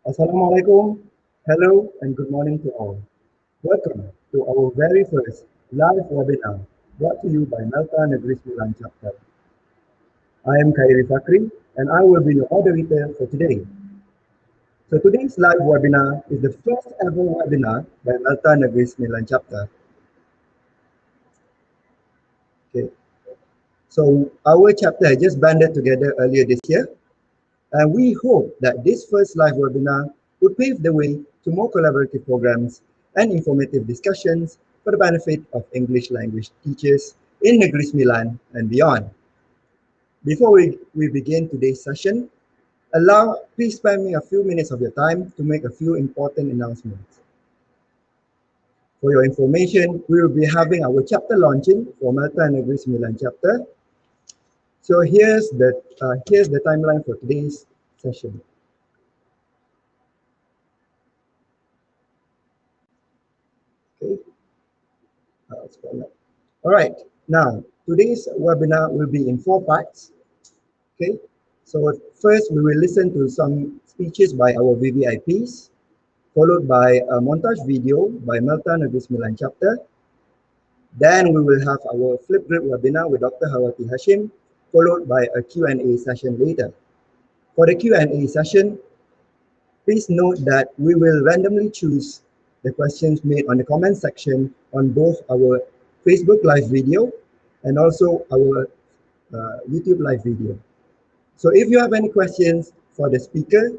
Assalamualaikum. Hello and good morning to all. Welcome to our very first live webinar brought to you by MELTA Negeri Sembilan chapter. I am Khairi Fakri and I will be your moderator for today. So today's live webinar is the first ever webinar by MELTA Negeri Sembilan chapter. Okay. So our chapter has just banded together earlier this year, and we hope that this first live webinar would pave the way to more collaborative programs and informative discussions for the benefit of English language teachers in Negeri Sembilan and beyond. Before we begin today's session, please spare me a few minutes of your time to make a few important announcements. For your information, we will be having our chapter launching for MELTA Negeri Sembilan chapter. So here's the timeline for today's session. Okay. All right. Now, today's webinar will be in 4 parts. Okay. So first, we will listen to some speeches by our VVIPs, followed by a montage video by MELTA Negeri Sembilan chapter. Then we will have our Flipgrid webinar with Dr Harwati Hashim, followed by a Q&A session later. For the Q&A session, please note that we will randomly choose the questions made on the comment section on both our Facebook live video and also our YouTube live video. So if you have any questions for the speaker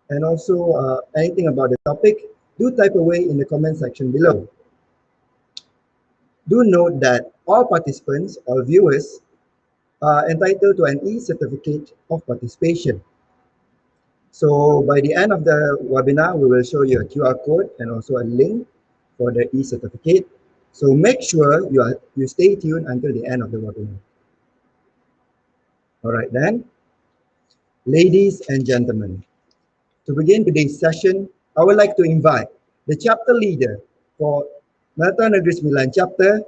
and also anything about the topic, do type away in the comment section below. Do note that all participants or viewers are entitled to an e-certificate of participation. So by the end of the webinar, we will show you a QR code and also a link for the e-certificate. So make sure you stay tuned until the end of the webinar. All right then, ladies and gentlemen, to begin today's session, I would like to invite the chapter leader for MELTA Negeri Sembilan chapter,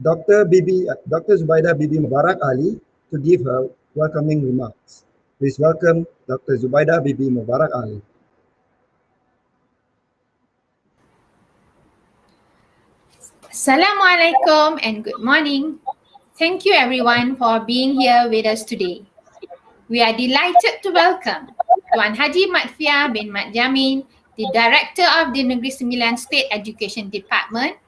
Dr. Zubaida Bibi Mubarak Ali, to give her welcoming remarks. Please welcome Dr. Zubaida Bibi Mubarak Ali. Assalamualaikum and good morning. Thank you everyone for being here with us today. We are delighted to welcome Tuan Haji Matfia bin Mat Jamin, the Director of the Negeri Sembilan State Education Department,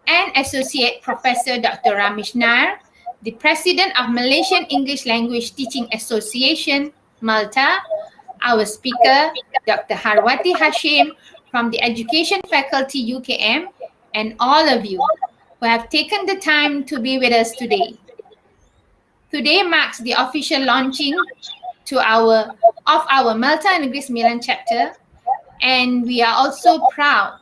and Associate Professor Dr. Ramesh Nair, the President of Malaysian English Language Teaching Association, MELTA, our speaker, Dr. Harwati Hashim from the Education Faculty UKM, and all of you who have taken the time to be with us today. Today marks the official launching of our MELTA Negeri Sembilan chapter, and we are also proud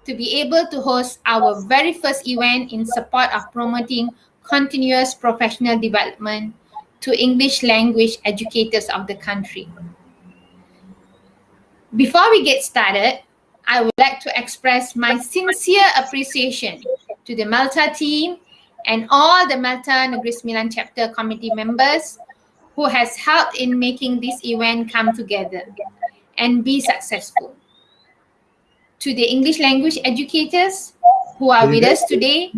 to be able to host our very first event in support of promoting continuous professional development to English language educators of the country. Before we get started, I would like to express my sincere appreciation to the MELTA team and all the MELTA Negeri Sembilan chapter committee members who has helped in making this event come together and be successful. To the English language educators who are with us today,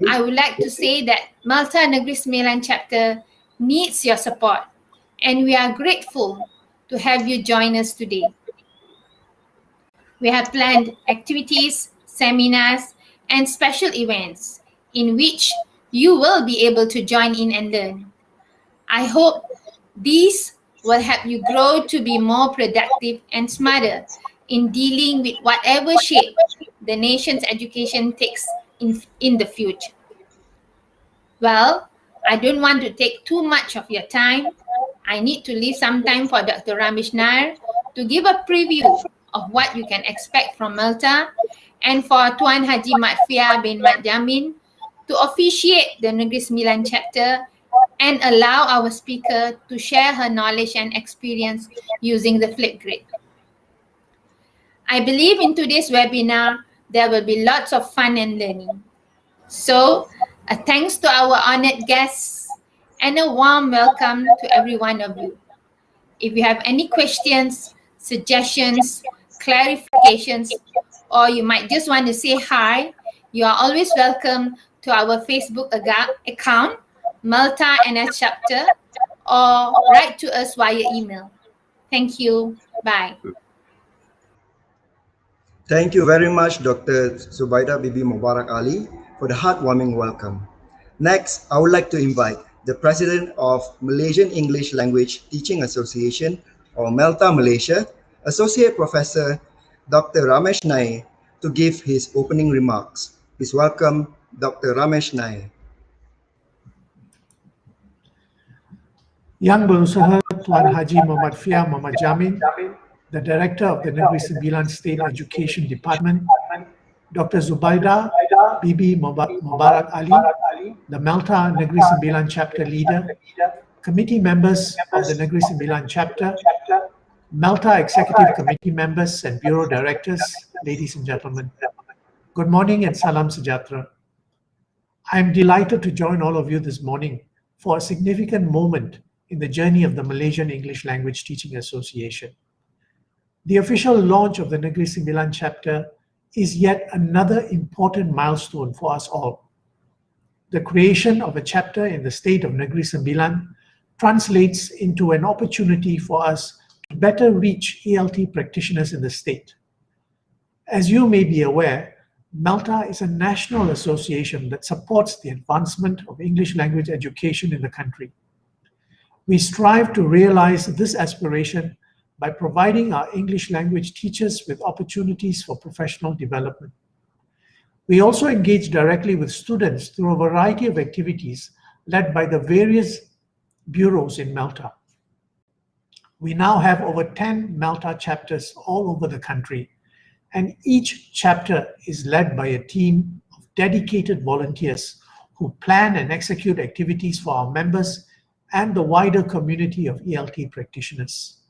I would like to say that MELTA Negeri Sembilan chapter needs your support, and we are grateful to have you join us today. We have planned activities, seminars, and special events in which you will be able to join in and learn. I hope these will help you grow to be more productive and smarter in dealing with whatever shape the nation's education takes in the future. Well, I don't want to take too much of your time. I need to leave some time for Dr. Ramesh Nair to give a preview of what you can expect from MELTA, and for Tuan Haji Matfia bin Mat Jamin to officiate the Negeri Sembilan chapter and allow our speaker to share her knowledge and experience using the Flipgrid. I believe in today's webinar, there will be lots of fun and learning. So, a thanks to our honored guests and a warm welcome to every one of you. If you have any questions, suggestions, clarifications, or you might just want to say hi, you are always welcome to our Facebook account, MELTA NS Chapter, or write to us via email. Thank you. Bye. Thank you very much, Dr. Zubaida Bibi Mubarak Ali, for the heartwarming welcome. Next, I would like to invite the President of Malaysian English Language Teaching Association, or MELTA Malaysia, Associate Professor Dr. Ramesh Nair, to give his opening remarks. Please welcome Dr. Ramesh Nair. Yang Berusaha Tuan Haji Muhammad Fia Muhammad Jamin, the Director of the Negeri Sembilan State Education Department, Dr. Zubaida Bibi Mubarak Ali, the MELTA Negeri Sembilan Chapter Leader, Committee Members of the Negeri Sembilan Chapter, MELTA Executive Committee Members and Bureau Directors, ladies and gentlemen. Good morning and salam sejahtera. I am delighted to join all of you this morning for a significant moment in the journey of the Malaysian English Language Teaching Association. The official launch of the Negeri Sembilan chapter is yet another important milestone for us all. The creation of a chapter in the state of Negeri Sembilan translates into an opportunity for us to better reach ELT practitioners in the state. As you may be aware, MELTA is a national association that supports the advancement of English language education in the country. We strive to realize this aspiration by providing our English language teachers with opportunities for professional development. We also engage directly with students through a variety of activities led by the various bureaus in MELTA. We now have over 10 MELTA chapters all over the country, and each chapter is led by a team of dedicated volunteers who plan and execute activities for our members and the wider community of ELT practitioners.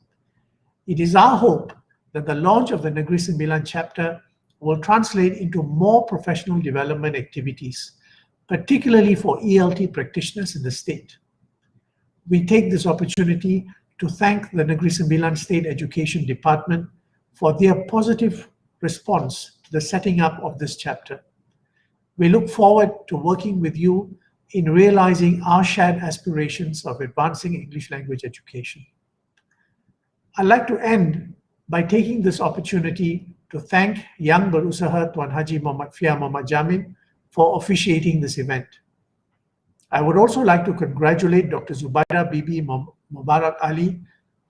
It is our hope that the launch of the Negeri Sembilan chapter will translate into more professional development activities, particularly for ELT practitioners in the state. We take this opportunity to thank the Negeri Sembilan State Education Department for their positive response to the setting up of this chapter. We look forward to working with you in realizing our shared aspirations of advancing English language education. I'd like to end by taking this opportunity to thank Yang Berusaha Tuan Haji Muhammad Fia Muhammad Jamin for officiating this event. I would also like to congratulate Dr. Zubaida Bibi Mubarak Ali,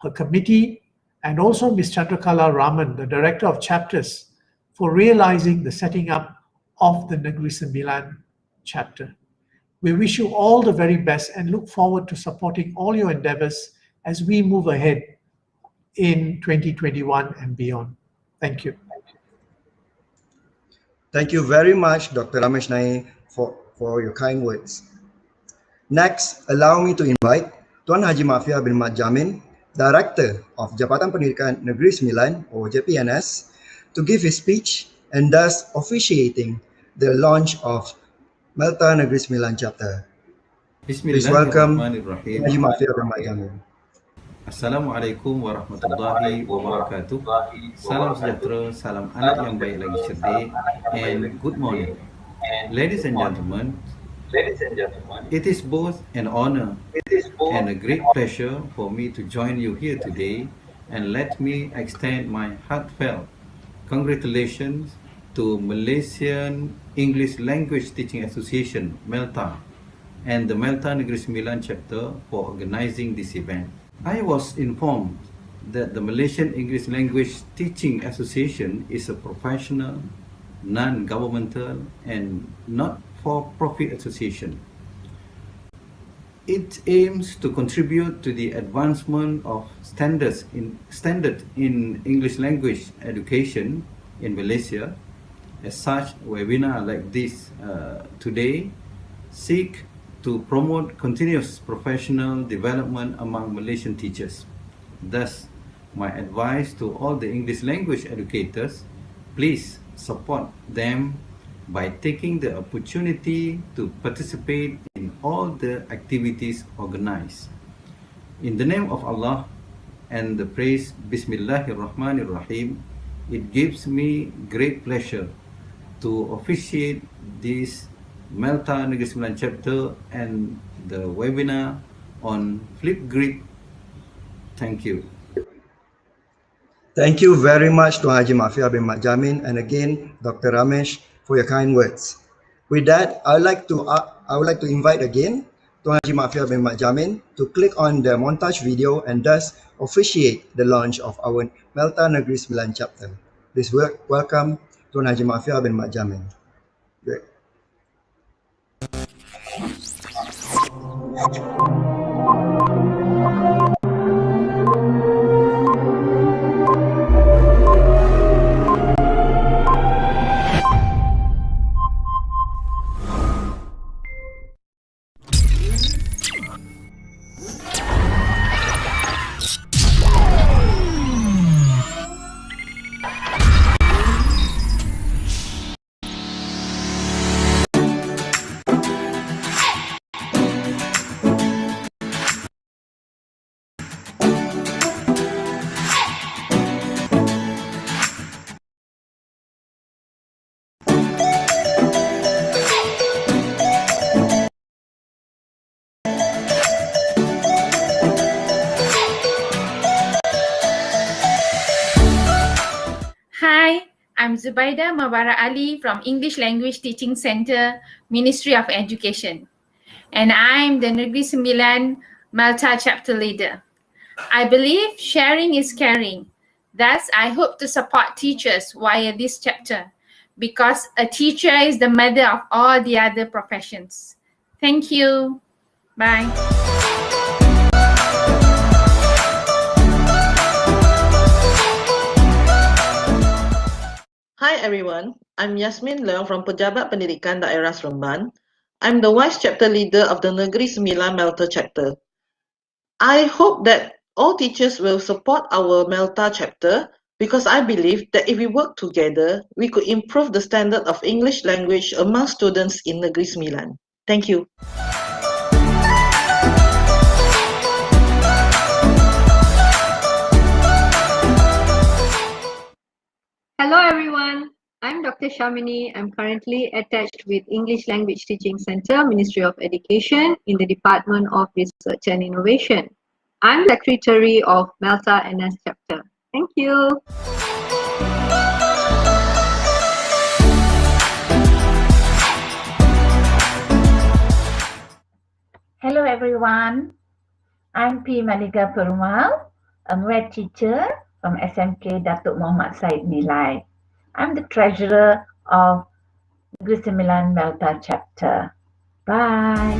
her committee, and also Ms. Chandrakala Raman, the Director of Chapters, for realizing the setting up of the Negeri Sembilan chapter. We wish you all the very best and look forward to supporting all your endeavors as we move ahead in 2021 and beyond. Thank you. Thank you very much, Dr. Ramesh Nair, for your kind words. Next, allow me to invite Tuan Haji Mafia bin Mat Jamin, Director of Jabatan Pendidikan Negeri Sembilan, or JPNS, to give his speech and thus officiating the launch of MELTA Negeri Sembilan chapter. Please welcome Haji Mafia bin Mat Jamin. Assalamualaikum warahmatullahi wabarakatuh. Salam sejahtera, salam anak yang baik lagi cerdik, and good morning. Ladies and gentlemen, it is both an honor and a great pleasure for me to join you here today, and let me extend my heartfelt congratulations to Malaysian English Language Teaching Association, MELTA, and the MELTA Negeri Sembilan chapter for organizing this event. I was informed that the Malaysian English Language Teaching Association is a professional, non-governmental, and not-for-profit association. It aims to contribute to the advancement of standard in English language education in Malaysia. As such, webinar like this today seek to promote continuous professional development among Malaysian teachers. Thus, my advice to all the English language educators, please support them by taking the opportunity to participate in all the activities organized. In the name of Allah, and the praise Bismillahirrahmanirrahim, it gives me great pleasure to officiate this MELTA Negeri Sembilan chapter and the webinar on Flipgrid. Thank you. Thank you very much to Haji Mafia bin Mat Jamin and again Dr. Ramesh for your kind words. With that, I would like to invite again to Haji Mafia bin Mat Jamin to click on the montage video and thus officiate the launch of our MELTA Negeri Sembilan chapter. Please welcome Tuan Haji Mafia bin Mat Jamin. Great. Hi, I'm Zubaida Mubarak Ali from English Language Teaching Center, Ministry of Education. And I'm the Negeri Sembilan MELTA chapter leader. I believe sharing is caring. Thus, I hope to support teachers via this chapter because a teacher is the mother of all the other professions. Thank you. Bye. Hi everyone, I'm Yasmin Leong from Pejabat Pendidikan Daerah Seremban. I'm the Vice Chapter Leader of the Negeri Sembilan MELTA chapter. I hope that all teachers will support our MELTA chapter because I believe that if we work together, we could improve the standard of English language among students in Negeri Sembilan. Thank you. Hello everyone, I'm Dr. Shamini. I'm currently attached with English Language Teaching Center, Ministry of Education in the Department of Research and Innovation. I'm Secretary of MELTA NS chapter. Thank you. Hello everyone, I'm P. Malika Perumal, a math teacher from SMK Datuk Muhammad Said Nilai. I'm the treasurer of Negeri Sembilan MELTA chapter. Bye.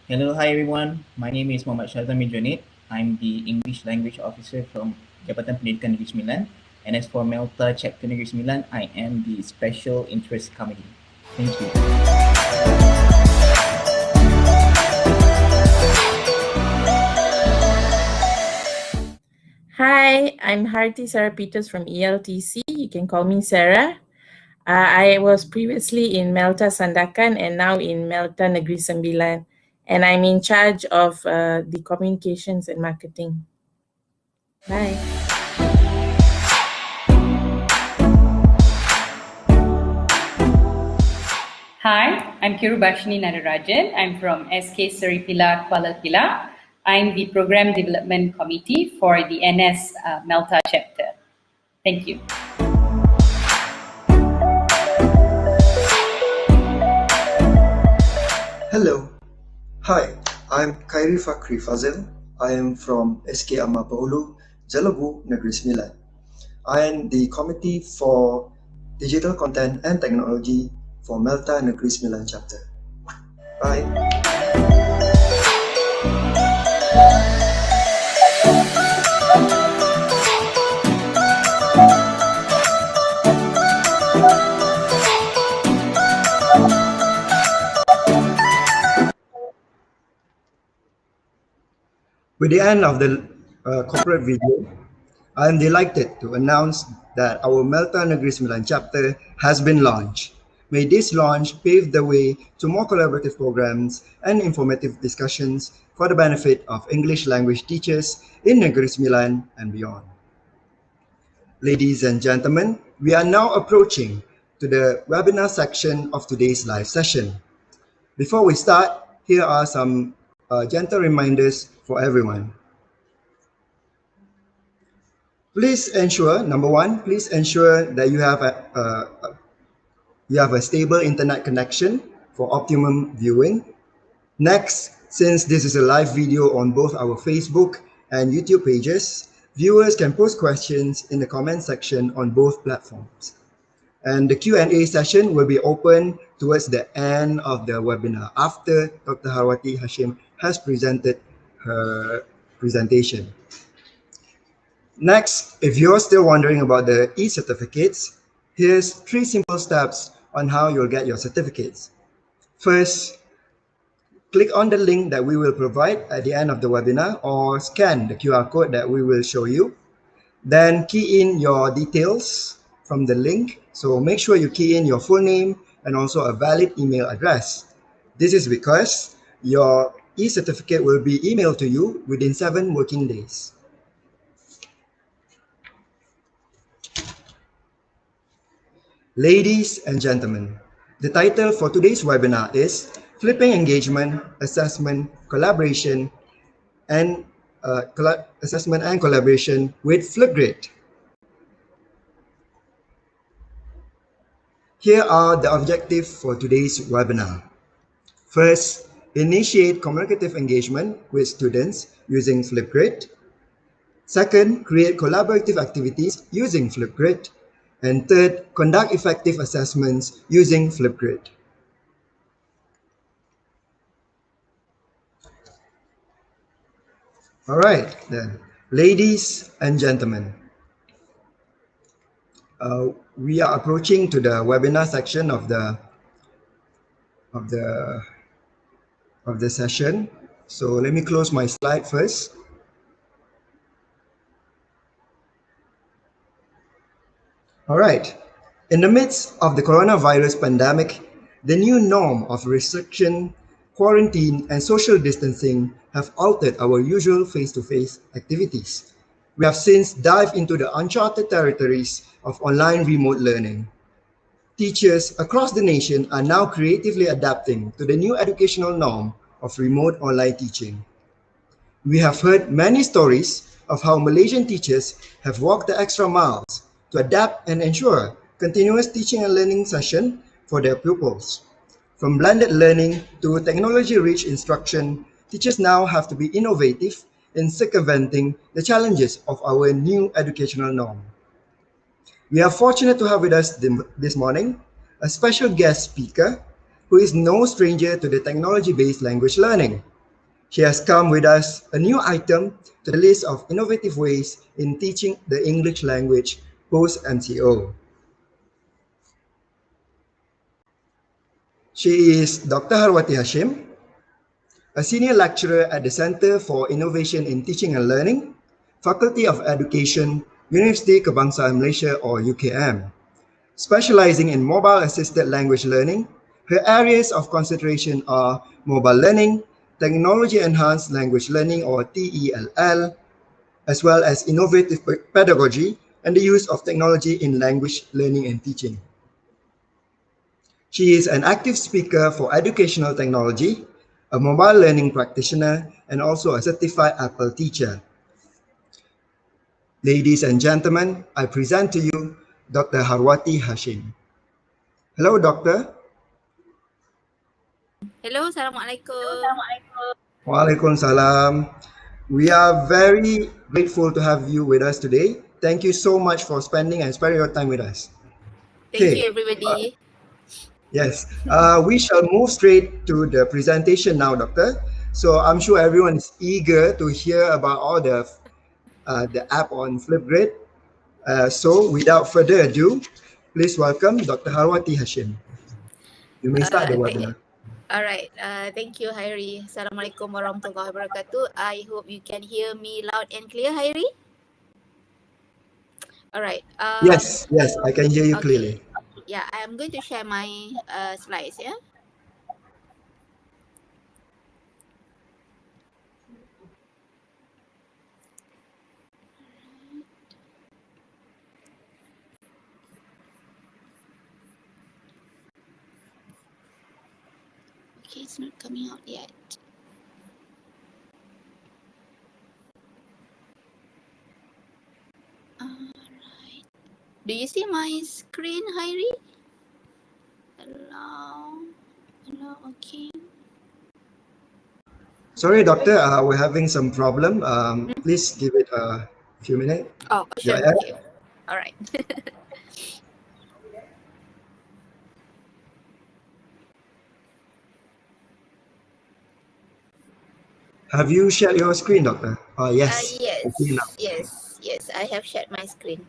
Hello, hi everyone. My name is Muhammad Shazami Junid. I'm the English Language Officer from Jabatan Pendidikan Negeri Sembilan. And as for MELTA Chapter Negeri Sembilan, I am the Special Interest Committee. Thank you. Hi, I'm Harti Sarah Peters from ELTC. You can call me Sarah. I was previously in MELTA Sandakan and now in MELTA Negeri Sembilan. And I'm in charge of the communications and marketing. Bye. Hi, I'm Kirubashini Nadarajan. I'm from SK Seripila Kuala Pilar. I'm the Program Development Committee for the NS MELTA chapter. Thank you. Hello. Hi, I'm Khairi Fakri Fazil. I am from SK Amapahulu, Jalabu, Negeri Sembilan. I am the Committee for Digital Content and Technology for MELTA Negeri Sembilan chapter. Bye. With the end of the corporate video, I am delighted to announce that our MELTA Negeri Sembilan chapter has been launched. May this launch pave the way to more collaborative programs and informative discussions for the benefit of English language teachers in Negeri Sembilan and beyond. Ladies and gentlemen, we are now approaching to the webinar section of today's live session. Before we start, here are some gentle reminders for everyone. Please ensure, number one, please ensure that you have a stable internet connection for optimum viewing. Next, since this is a live video on both our Facebook and YouTube pages, viewers can post questions in the comment section on both platforms. And the Q&A session will be open towards the end of the webinar after Dr. Harwati Hashim has presented her presentation. Next, if you're still wondering about the e-certificates, here's 3 simple steps on how you'll get your certificates. First, click on the link that we will provide at the end of the webinar or scan the QR code that we will show you. Then key in your details from the link. So make sure you key in your full name and also a valid email address. This is because your e-certificate will be emailed to you within 7 working days. Ladies and gentlemen, the title for today's webinar is Flipping Engagement, Assessment, Collaboration, and Collaboration with Flipgrid. Here are the objectives for today's webinar. First, initiate communicative engagement with students using Flipgrid. Second, create collaborative activities using Flipgrid. And third, conduct effective assessments using Flipgrid. All right, then, ladies and gentlemen, we are approaching to the webinar section of the session. So let me close my slide first. All right. In the midst of the coronavirus pandemic, the new norm of restriction, quarantine, and social distancing have altered our usual face-to-face activities. We have since dived into the uncharted territories of online remote learning. Teachers across the nation are now creatively adapting to the new educational norm of remote online teaching. We have heard many stories of how Malaysian teachers have walked the extra miles to adapt and ensure continuous teaching and learning session for their pupils. From blended learning to technology-rich instruction, teachers now have to be innovative in circumventing the challenges of our new educational norm. We are fortunate to have with us this morning a special guest speaker who is no stranger to the technology-based language learning. She has come with us a new item to the list of innovative ways in teaching the English language post-MCO. She is Dr. Harwati Hashim, a senior lecturer at the Center for Innovation in Teaching and Learning, Faculty of Education, University Kebangsaan Malaysia or UKM. Specializing in mobile-assisted language learning, her areas of concentration are mobile learning, technology-enhanced language learning or TELL, as well as innovative pedagogy and the use of technology in language learning and teaching. She is an active speaker for educational technology, a mobile learning practitioner, and also a certified Apple teacher. Ladies and gentlemen, I present to you Dr. Harwati Hashim. Hello, Doctor. Hello, Assalamualaikum. Waalaikumsalam. We are very grateful to have you with us today. Thank you so much for sparing your time with us. Thank you, everybody. Yes, we shall move straight to the presentation now, Doctor. So I'm sure everyone is eager to hear about all the app on Flipgrid. So without further ado, please welcome Dr. Harwati Hashim. You may start the webinar. All right. Thank you, Hairi. Assalamualaikum warahmatullahi wabarakatuh. I hope you can hear me loud and clear, Hairi. All right. Yes, I can hear you clearly. Yeah, I'm going to share my slides. Yeah. Okay, it's not coming out yet. Alright. Do you see my screen, Hairi? Hello. Hello. Okay. Sorry, doctor, we're having some problem. Please give it a few minutes. Oh, sure. Yeah. Okay. All right. Have you shared your screen, doctor? Yes. Okay, now. Yes. I have shared my screen.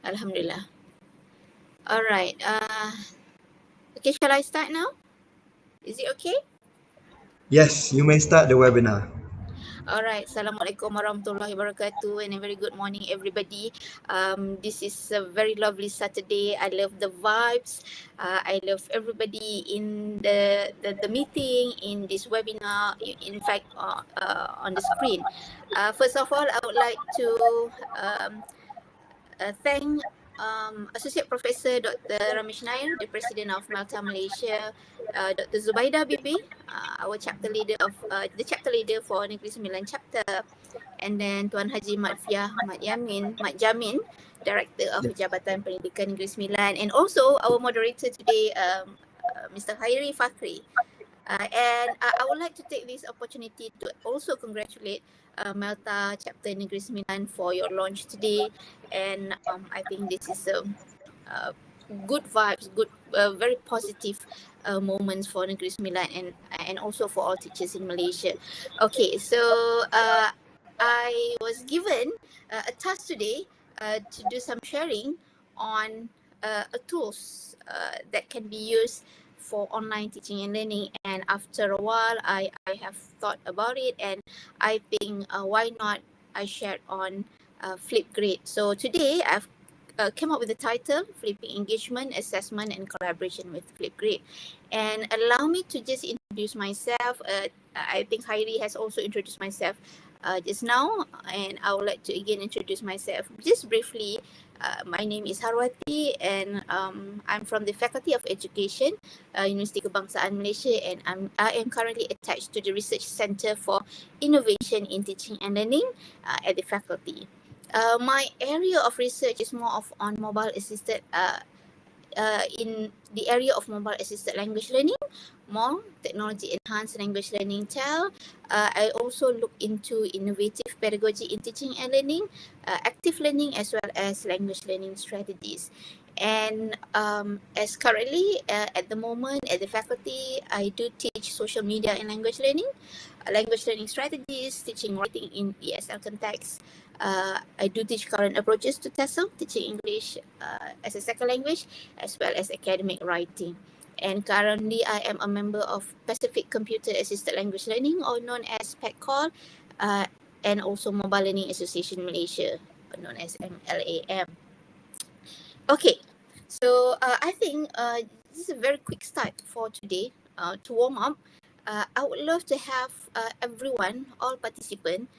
Alhamdulillah. All right. Okay. Shall I start now? Is it okay? Yes, you may start the webinar. Alright, Assalamualaikum warahmatullahi wabarakatuh and a very good morning everybody. This is a very lovely Saturday. I love the vibes. I love everybody in the meeting, in this webinar, in fact on the screen. First of all, I would like to thank Associate Professor Dr. Ramesh Nair, the President of MELTA Malaysia, Dr. Zubaida Bibi, our chapter leader of the chapter leader for Negeri Sembilan chapter, and then Tuan Haji Mat Jamin, Director of Jabatan Pendidikan Negeri Sembilan, and also our moderator today, Mr. Hairi Fakri. And I would like to take this opportunity to also congratulate MELTA Chapter Negeri Sembilan for your launch today. And I think this is good vibes, good, very positive moments for Negeri Sembilan and also for all teachers in Malaysia. Okay, so I was given a task today to do some sharing on tools that can be used for online teaching and learning, and after a while I have thought about it, and I think why not I shared on Flipgrid. So today I've came up with the title Flipping Engagement, Assessment and Collaboration with Flipgrid. And allow me to just introduce myself. I think Hairi has also introduced myself just now, and I would like to again introduce myself just briefly. My name is Harwati, and I'm from the Faculty of Education, Universiti Kebangsaan Malaysia, and I am currently attached to the Research Centre for Innovation in Teaching and Learning at the faculty. My area of research is more of on mobile assisted in the area of mobile assisted language learning, more technology enhanced language learning TEL. I also look into innovative pedagogy in teaching and learning, active learning, as well as language learning strategies. And as currently at the moment at the faculty, I do teach social media and language learning strategies, teaching writing in ESL context. I do teach current approaches to TESOL, teaching English as a second language, as well as academic writing. And currently, I am a member of Pacific Computer Assisted Language Learning, or known as PACCOL, and also Mobile Learning Association Malaysia, known as MLAM. Okay, so I think this is a very quick start for today. To warm up, I would love to have everyone, all participants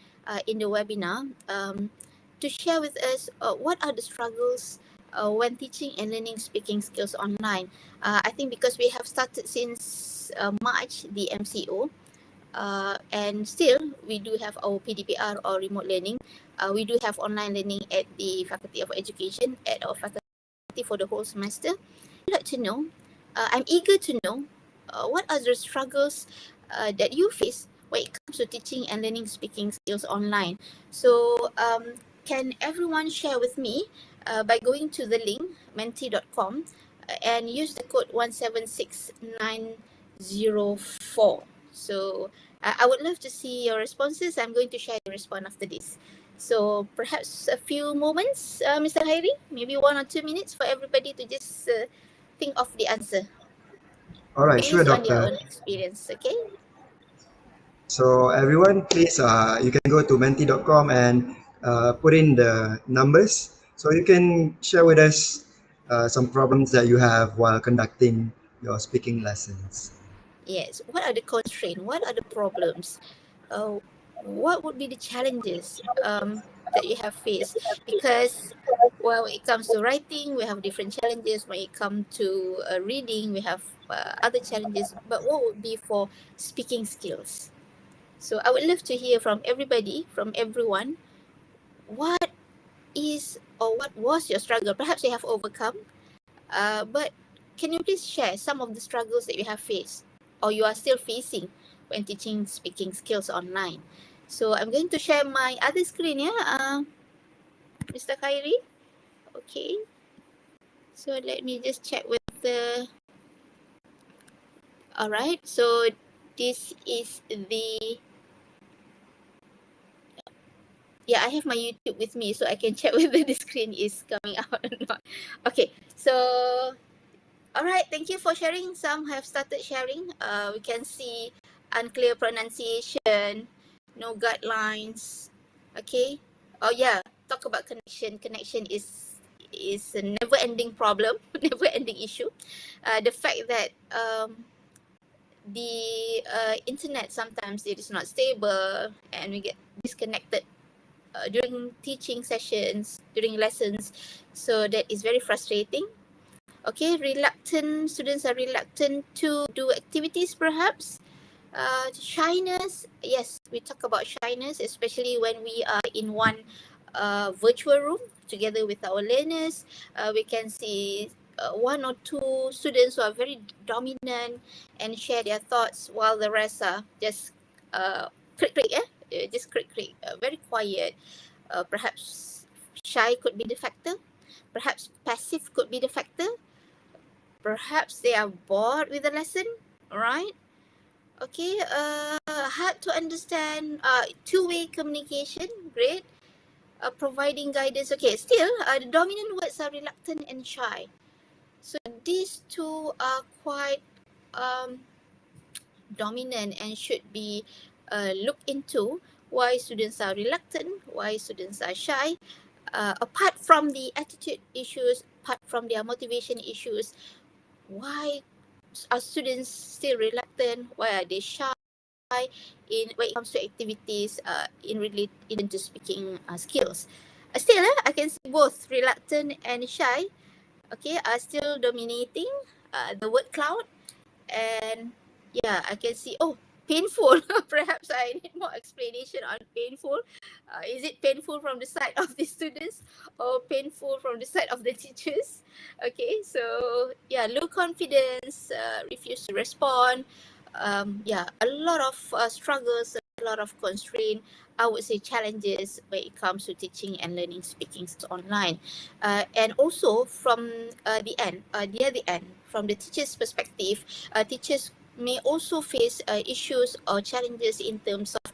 in the webinar, to share with us what are the struggles when teaching and learning speaking skills online. I think because we have started since March, the MCO, and still we do have our PDPR or remote learning. We do have online learning at the Faculty of Education, at our faculty for the whole semester. I'd like to know, I'm eager to know what are the struggles that you face when it comes to teaching and learning speaking skills online. So can everyone share with me by going to the link menti.com and use the code 176904. So I would love to see your responses. I'm going to share the response after this. So perhaps a few moments, Mr. Hairi, maybe 1 or 2 minutes for everybody to just think of the answer. All right, sure, based on their doctor. own experience, okay? So everyone, please, you can go to menti.com and put in the numbers. So you can share with us some problems that you have while conducting your speaking lessons. Yes. What are the constraints? What are the problems? Uh, what would be the challenges that you have faced? Because well, when it comes to writing, we have different challenges. When it comes to reading, we have other challenges. But what would be for speaking skills? So I would love to hear from everybody, from everyone, what is or what was your struggle? Perhaps you have overcome, but can you please share some of the struggles that you have faced or you are still facing when teaching speaking skills online? So I'm going to share my other screen, yeah, Mr. Khairi. Okay, so let me just check with the. All right, so this is the. Yeah, I have my YouTube with me, so I can check whether the screen is coming out or not. Okay, so all right, thank you for sharing. Some have started sharing. We can see unclear pronunciation, no guidelines. Okay. Oh yeah, talk about connection. Connection is a never-ending problem, never-ending issue. The fact that the internet sometimes it is not stable and we get disconnected during teaching sessions, during lessons. So that is very frustrating. Okay, students are reluctant to do activities perhaps. Shyness, yes, we talk about shyness, especially when we are in one virtual room together with our learners. We can see one or two students who are very dominant and share their thoughts while the rest are just click, click, just click, click, very quiet. Perhaps shy could be the factor. Perhaps passive could be the factor. Perhaps they are bored with the lesson, right? Okay, hard to understand, two-way communication, great. Providing guidance, okay, still, the dominant words are reluctant and shy. So these two are quite dominant and should be looked into. Why students are reluctant, why students are shy. Apart from the attitude issues, apart from their motivation issues, why are students still reluctant? Why are they shy in when it comes to activities in relation to speaking skills? Still, I can see both reluctant and shy. Okay, are still dominating the word cloud, and yeah, I can see. Oh, painful. Perhaps I need more explanation on painful. Is it painful from the side of the students or painful from the side of the teachers? Okay, so yeah, low confidence, refuse to respond. Yeah, a lot of struggles, a lot of constraint. I would say challenges when it comes to teaching and learning speaking online, and also from the other end, from the teacher's perspective, teachers may also face issues or challenges in terms of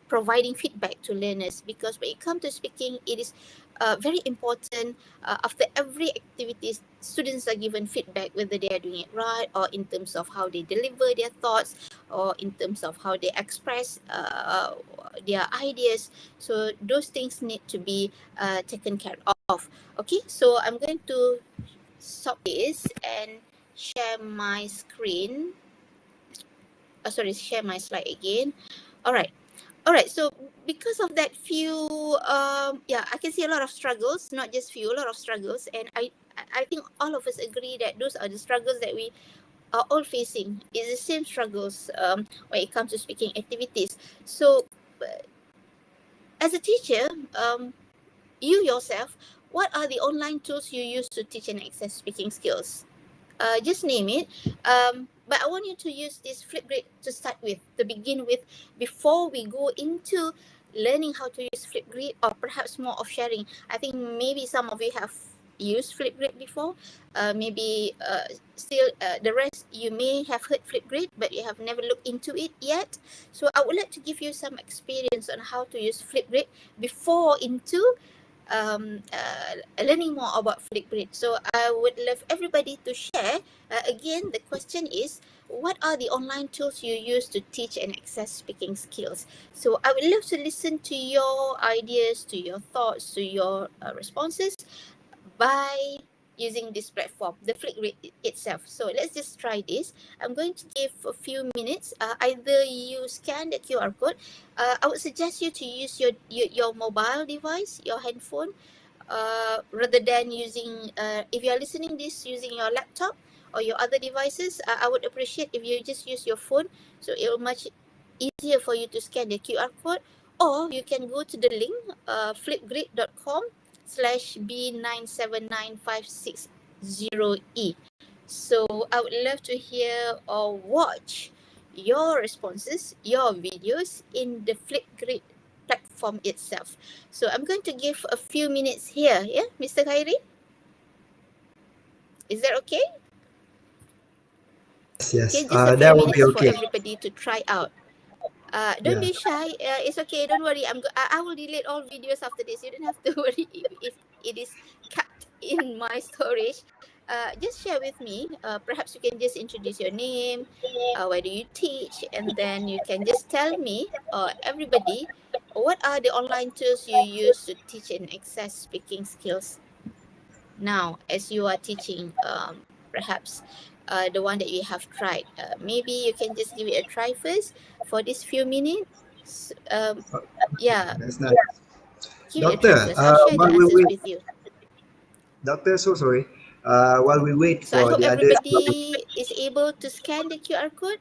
providing feedback to learners, because when it comes to speaking, it is very important. After every activity, students are given feedback whether they are doing it right, or in terms of how they deliver their thoughts, or in terms of how they express their ideas. So those things need to be taken care of. Okay, so I'm going to stop this and share my screen. Sorry, share my slide again. All right. All right, so because of that few, yeah, I can see a lot of struggles, not just few, a lot of struggles. And I think all of us agree that those are the struggles that we are all facing. It's the same struggles when it comes to speaking activities. So as a teacher, you yourself, what are the online tools you use to teach and access speaking skills? Just name it. But I want you to use this Flipgrid to start with, to begin with, before we go into learning how to use Flipgrid, or perhaps more of sharing. I think maybe some of you have used Flipgrid before. Maybe still the rest, you may have heard Flipgrid, but you have never looked into it yet. So I would like to give you some experience on how to use Flipgrid before into learning more about Flipgrid. So I would love everybody to share. Again, the question is, what are the online tools you use to teach and access speaking skills? So I would love to listen to your ideas, to your thoughts, to your responses by using this platform, the Flipgrid itself. So let's just try this. I'm going to give a few minutes. Either you scan the QR code. I would suggest you to use your mobile device, your handphone, rather than using, if you're listening this using your laptop or your other devices, I would appreciate if you just use your phone, so it will much easier for you to scan the QR code, or you can go to the link, flipgrid.com/B979560E. So I would love to hear or watch your responses, your videos in the Flipgrid platform itself. So I'm going to give a few minutes here, yeah, Mr. Khairi? Is that okay? Yes, Okay, just a few that will be minutes for okay. everybody to try out. Don't Yeah. be shy. It's okay. Don't worry. I will delete all videos after this. You don't have to worry if it is cut in my storage. Just share with me. Perhaps you can just introduce your name, where do you teach, and then you can just tell me, everybody, what are the online tools you use to teach and access speaking skills now as you are teaching, perhaps the one that you have tried. Maybe you can just give it a try first for this few minutes. Yeah, That's nice. give it a try Doctor, first. I'll share the while we answers wait, with you. Doctor, so sorry. While we wait So I for hope the others, everybody is able to scan the QR code.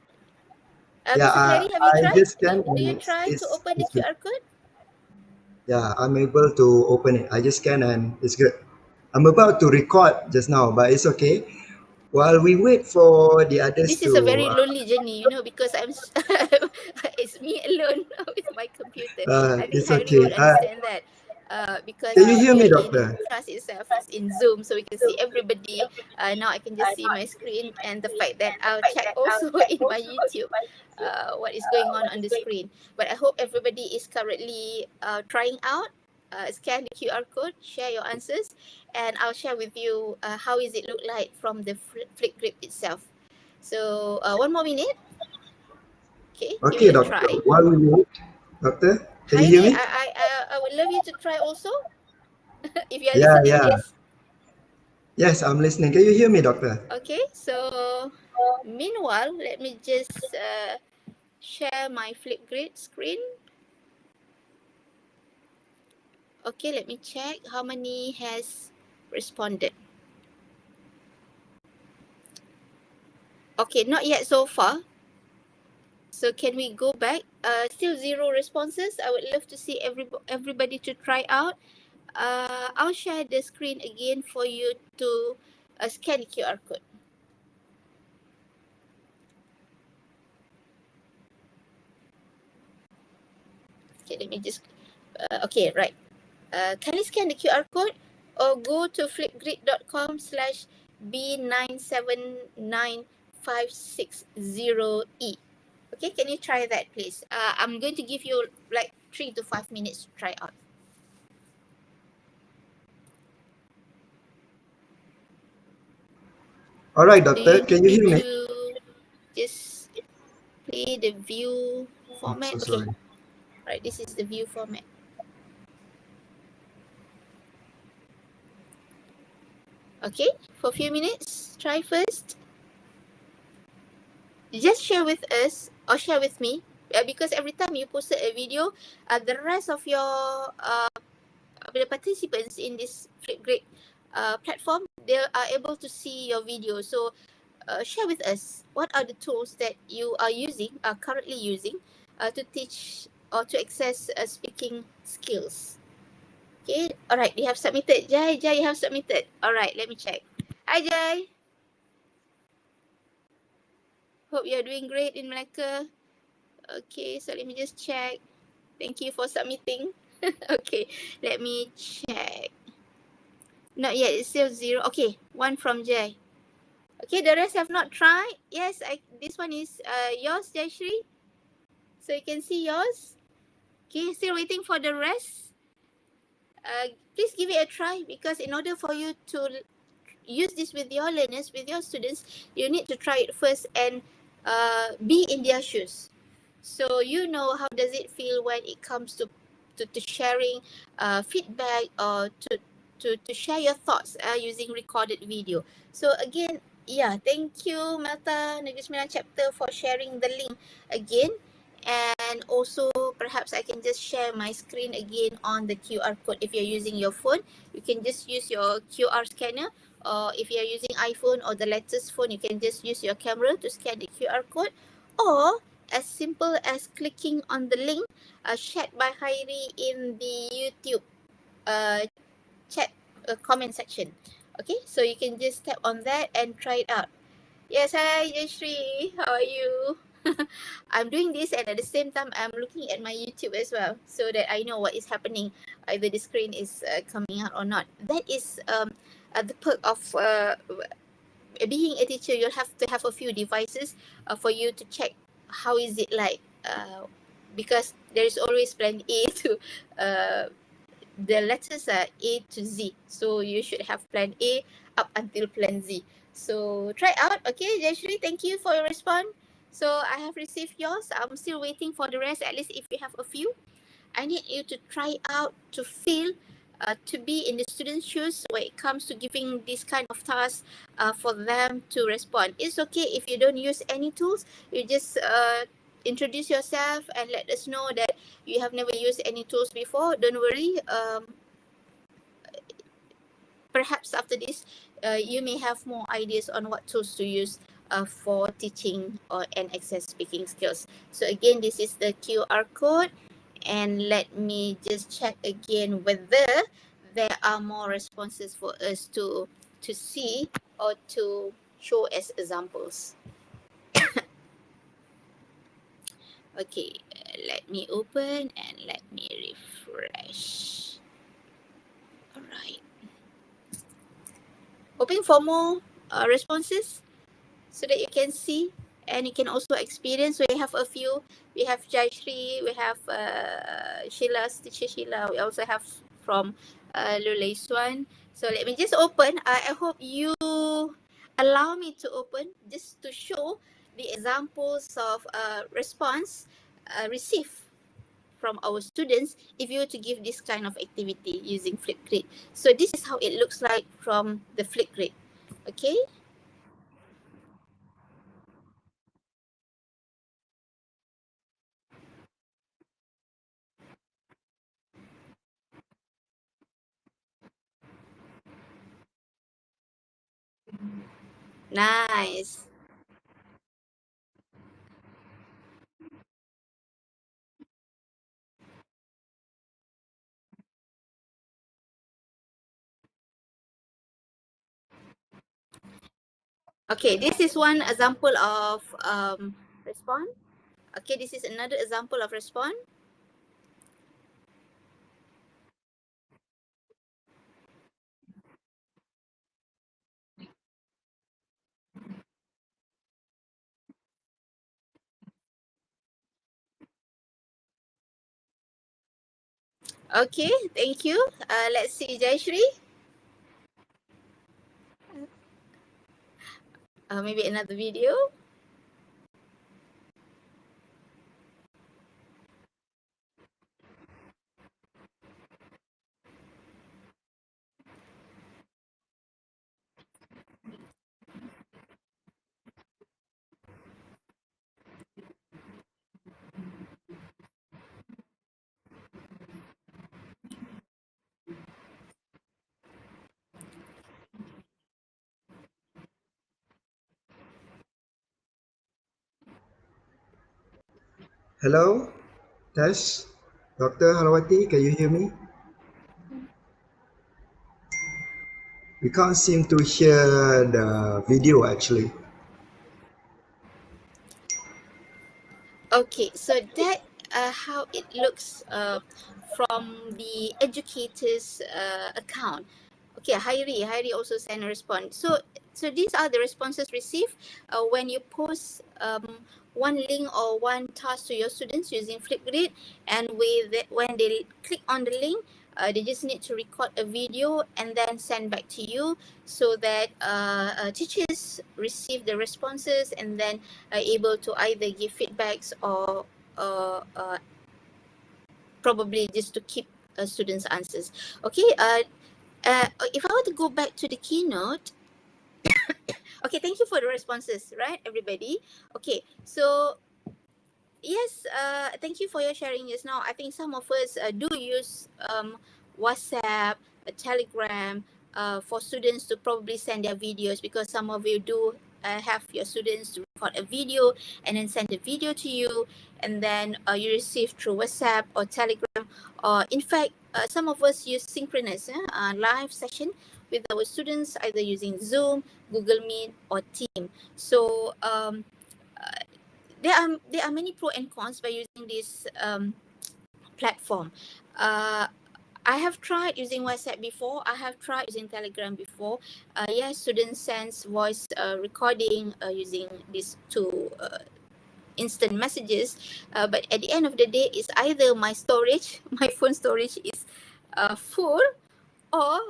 yeah, Mr. Khairi, have you I tried? just scanned Do you and try to open the it's good. QR code? Yeah, I'm able to open it. I just scan and it's good. I'm about to record just now, but it's okay. While we wait for the others This is a to, very lonely journey, because it's me alone with my computer. I think it's Khairi okay. would understand that. Because Can you hear me, here in Doctor? class itself is in Zoom, so we can see everybody. Now I can just see my screen, and the fact that I'll check also in my YouTube what is going on the screen. But I hope everybody is currently trying out. Scan the QR code, share your answers, and I'll share with you how is it look like from the Flipgrid itself. So one more minute. Okay, give Okay, it a Doctor. try. While we wait, Doctor, can you hear Khairi, me? I would love you to try also if you are Yeah, listening yeah. this. Yes, I'm listening. Can you hear me, Doctor? Okay, so meanwhile, let me just share my Flipgrid screen. Okay, let me check how many has responded. Okay, not yet so far. So can we go back? Still 0 responses. I would love to see everybody to try out. I'll share the screen again for you to scan the QR code. Okay, let me just, okay, right. Kindly scan the QR code or go to flipgrid.com/B979560E. Okay, can you try that, please? I'm going to give you like 3 to 5 minutes to try out. All right, Do you Doctor. need Can you me hear me? to just play the view I'm so format? Okay, sorry. right, this is the view format. Okay, for a few minutes, try first. Just share with us or share with me, because every time you posted a video, the rest of your the participants in this Flipgrid platform, they are able to see your video. So share with us what are the tools that you are currently using to teach or to access speaking skills. Okay, all right, you have submitted. Jai, you have submitted. All right, let me check. Hi, Jai. Hope you're doing great in Malacca. Okay, so let me just check. Thank you for submitting. Okay, let me check. Not yet, it's still 0. Okay, 1 from Jai. Okay, the rest have not tried. Yes, this one is yours, Jayashri. So you can see yours. Okay, still waiting for the rest. please give it a try, because in order for you to use this with your learners, with your students, you need to try it first and be in their shoes. So you know how does it feel when it comes to sharing feedback, or to share your thoughts using recorded video. So again, yeah, thank you MELTA Negeri Sembilan chapter for sharing the link again. And also perhaps I can just share my screen again on the QR code. If you're using your phone, you can just use your QR scanner, or if you're using iPhone or the latest phone, you can just use your camera to scan the QR code, or as simple as clicking on the link shared by Khairi in the YouTube chat comment section. Okay, so you can just tap on that and try it out. Yes, hi Yashri, how are you? I'm doing this, and at the same time I'm looking at my YouTube as well, so that I know what is happening, either the screen is coming out or not. That is the perk of being a teacher. You'll have to have a few devices for you to check how is it like, because there is always plan A to the letters are A to Z, so you should have plan A up until plan Z. So try out. Okay, Jayashree, thank you for your response. So I have received yours. I'm still waiting for the rest. At least if you have a few, I need you to try out to feel, to be in the student's shoes when it comes to giving this kind of tasks for them to respond. It's okay if you don't use any tools. You just introduce yourself and let us know that you have never used any tools before. Don't worry. Perhaps after this, you may have more ideas on what tools to use for teaching and access speaking skills. So again, this is the QR code. And let me just check again whether there are more responses for us to see or to show as examples. Okay, let me open and let me refresh. All right. Hoping for more responses so that you can see and you can also experience. We have a few. We have Jayashree, we have Sheila, teacher Sheila. We also have from Lulay Swan. So let me just open. I hope you allow me to open just to show the examples of response received from our students if you were to give this kind of activity using Flipgrid. So this is how it looks like from the Flipgrid. Okay. Nice. Okay, this is one example of response. Okay, this is another example of response. Okay, thank you. Let's see, Jayashree. Maybe another video. Hello, Tash, Dr. Harwati, can you hear me? We can't seem to hear the video actually. Okay, so that how it looks from the educator's account. Okay, Hairi also sent a response. So these are the responses received when you post one link or one task to your students using Flipgrid, and when they click on the link, They just need to record a video and then send back to you, so that teachers receive the responses and then are able to either give feedbacks or probably just to keep students' answers. Okay, if I were to go back to the keynote, okay, thank you for the responses, right, everybody? Okay, so yes, thank you for your sharing just now. I think some of us do use WhatsApp, Telegram for students to probably send their videos, because some of you do have your students to record a video and then send the video to you, and then you receive through WhatsApp or Telegram. Or in fact, some of us use synchronous live session with our students, either using Zoom, Google Meet, or Team. So there are many pros and cons by using this platform. I have tried using WhatsApp before. I have tried using Telegram before. Yes, students sends voice recording using these two instant messages. But at the end of the day, it's either my storage, my phone storage is full, or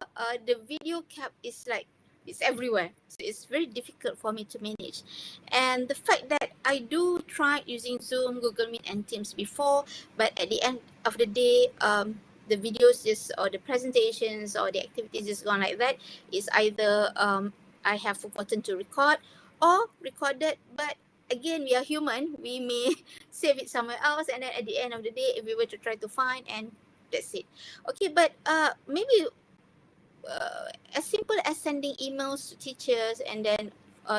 the video cap is like, it's everywhere. So it's very difficult for me to manage. And the fact that I do try using Zoom, Google Meet and Teams before, but at the end of the day, the videos just, or the presentations or the activities just gone like that, is either I have forgotten to record or recorded, but again, we are human, we may save it somewhere else, and then at the end of the day, if we were to try to find, and that's it. Okay, but maybe as simple as sending emails to teachers, and then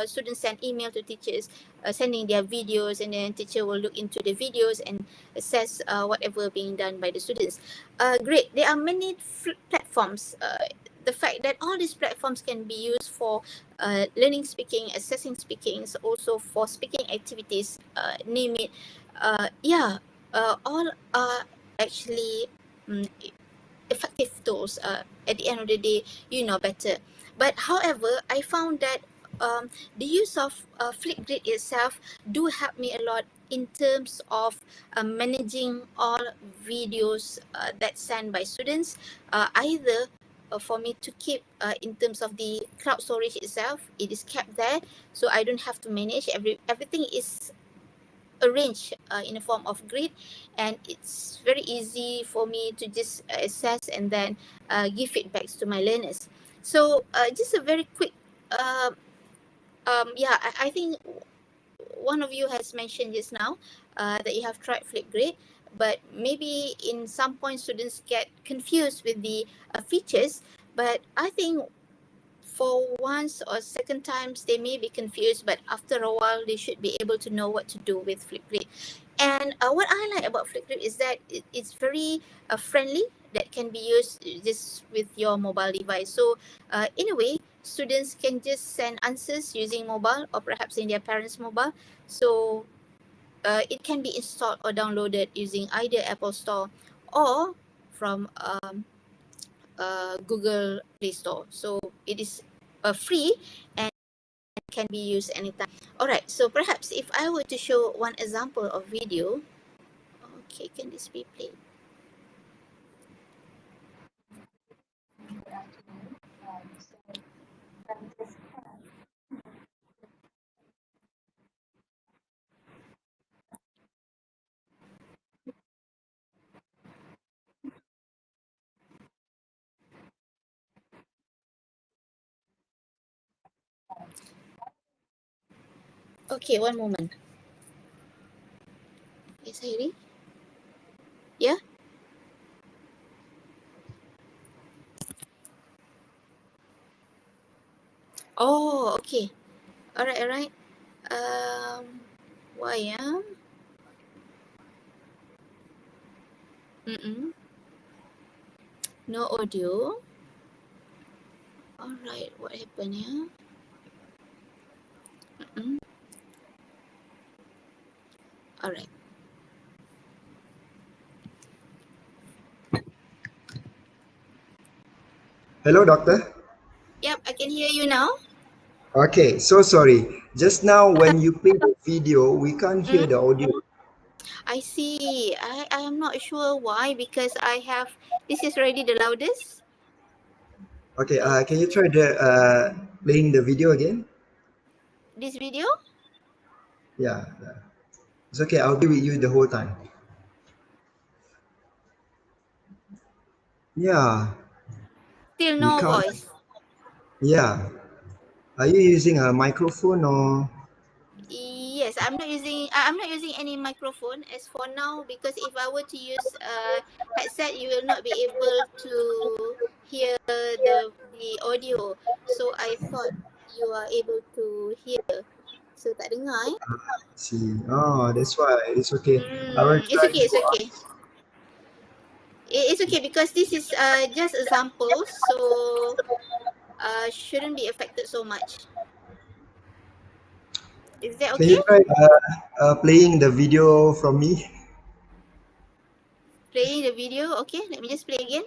students send email to teachers, sending their videos, and then teacher will look into the videos and assess whatever being done by the students. Great, there are many platforms. The fact that all these platforms can be used for learning speaking, assessing speaking, also for speaking activities, name it. All are actually effective tools. At the end of the day, you know better. But however, I found that the use of Flipgrid itself do help me a lot in terms of managing all videos that's sent by students, either for me to keep in terms of the cloud storage itself, it is kept there, so I don't have to manage. Everything is arranged in a form of grid, and it's very easy for me to just assess and then give feedbacks to my learners. So just a very quick I think one of you has mentioned just now that you have tried Flipgrid, but maybe in some point students get confused with the features. But I think for once or second times they may be confused, but after a while they should be able to know what to do with Flipgrid. And what I like about Flipgrid is that it's very friendly, that can be used just with your mobile device. So in a way, students can just send answers using mobile or perhaps in their parents' mobile. So it can be installed or downloaded using either Apple Store or from Google Play Store. So it is free and can be used anytime. Alright, so perhaps if I were to show one example of video, okay, can this be played? Okay, one moment. Is Hairi? Yeah? Oh, okay. Alright. Why, yeah? No audio. Alright, what happened here? Alright. Hello, doctor. Yep, I can hear you now. Okay, so sorry. Just now when you play the video, we can't hear the audio. I see. I am not sure why, because I have, this is already the loudest. Okay, can you try playing the video again? This video? Yeah, yeah. It's okay. I'll be with you the whole time. Yeah, Still we no can't. voice. Yeah. Are you using a microphone or? Yes, I'm not using any microphone as for now, because if I were to use a headset, you will not be able to hear the audio. So I thought you are able to hear. So tak dengar eh? See. Oh, that's why. It's okay. I will It's try okay, to it's okay. ask. It's okay, because this is just example, so shouldn't be affected so much. Is that Can you okay? try playing the video from me? Playing the video, okay? Let me just play again.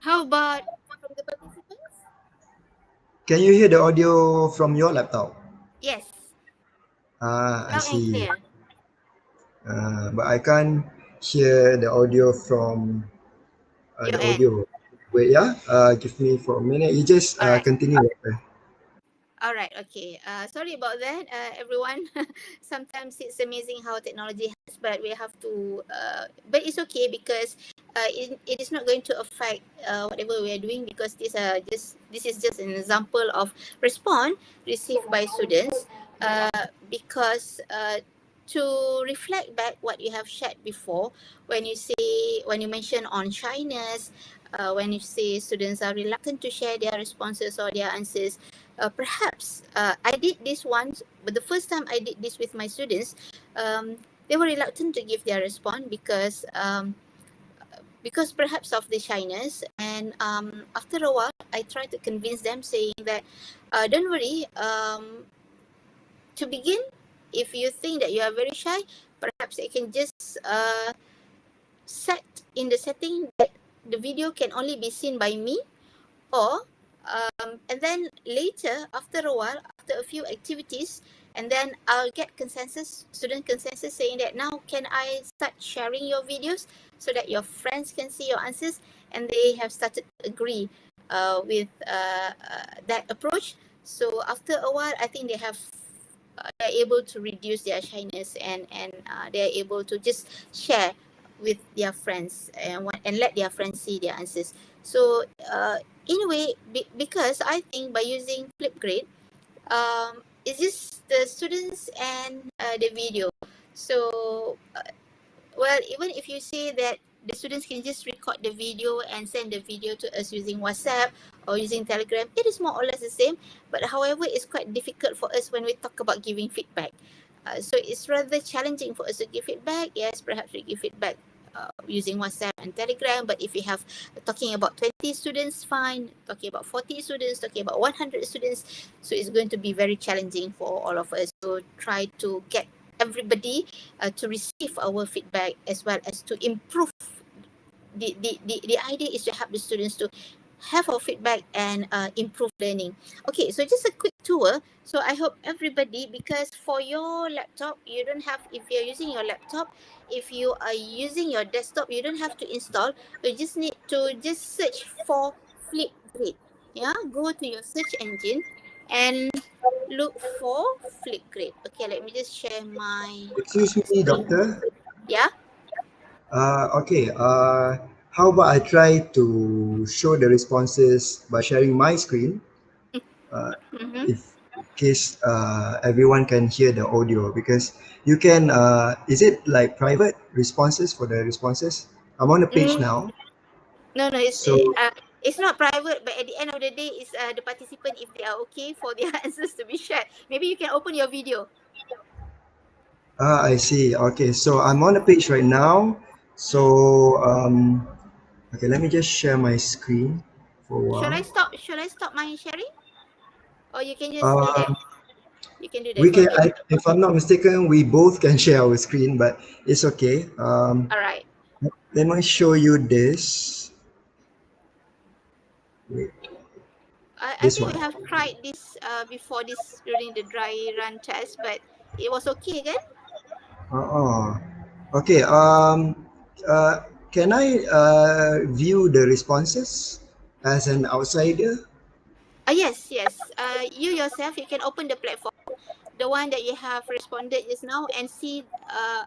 How about from the participants? Can you hear the audio from your laptop? Yes, I loud and see. clear. But I can't hear the audio from Your the end. audio. Wait, yeah. Give me for a minute. You just All right. continue. All right. Okay. Sorry about that, everyone. Sometimes it's amazing how technology has, but we have to. But it's okay, because it is not going to affect whatever we are doing, because this is just an example of response received by students. Because to reflect back what you have shared before, when you mention on shyness, when you say students are reluctant to share their responses or their answers. Perhaps I did this once, but the first time I did this with my students, they were reluctant to give their response, because perhaps of the shyness. And after a while, I tried to convince them, saying that don't worry. To begin, if you think that you are very shy, perhaps I can just set in the setting that the video can only be seen by me, or and then later, after a while, after a few activities, and then I'll get student consensus, saying that now can I start sharing your videos so that your friends can see your answers, and they have started to agree with that approach. So after a while, I think they're able to reduce their shyness, and they're able to just share with their friends, and let their friends see their answers. So in a way, because I think by using Flipgrid, it's just the students and the video. So well, even if you say that the students can just record the video and send the video to us using WhatsApp or using Telegram, it is more or less the same. But however, it's quite difficult for us when we talk about giving feedback. So it's rather challenging for us to give feedback. Yes, perhaps we give feedback using WhatsApp and Telegram. But if we have talking about 20 students, fine. Talking about 40 students, talking about 100 students, so it's going to be very challenging for all of us to try to get everybody to receive our feedback, as well as to improve. The idea is to help the students to have our feedback and improve learning. Okay, so just a quick tour. So I hope everybody, because for your laptop, you don't have, if you're using your laptop, if you are using your desktop, you don't have to install. You just need to just search for Flipgrid. Yeah, go to your search engine and look for Flipgrid. Okay, let me just share my Excuse me, screen. doctor. Yeah. Okay. How about I try to show the responses by sharing my screen? Mm-hmm. If in case everyone can hear the audio, because you can. Is it like private responses for the responses? I'm on the page Mm, now. no, So it's not private, but at the end of the day, it's the participant, if they are okay for their answers to be shared. Maybe you can open your video. I see. Okay, so I'm on the page right now. So okay, let me just share my screen for a Should I while. stop? Should I stop my sharing, or you can just do that? Um, You can do that we for can, me. if I'm not mistaken, we both can share our screen, but it's okay. All right. Let me show you this. Wait, I this think one. we have tried this before this during the dry run test, but It was okay kan? Okay. Can I view the responses as an outsider? Yes. You yourself, you can open the platform, the one that you have responded just now, and see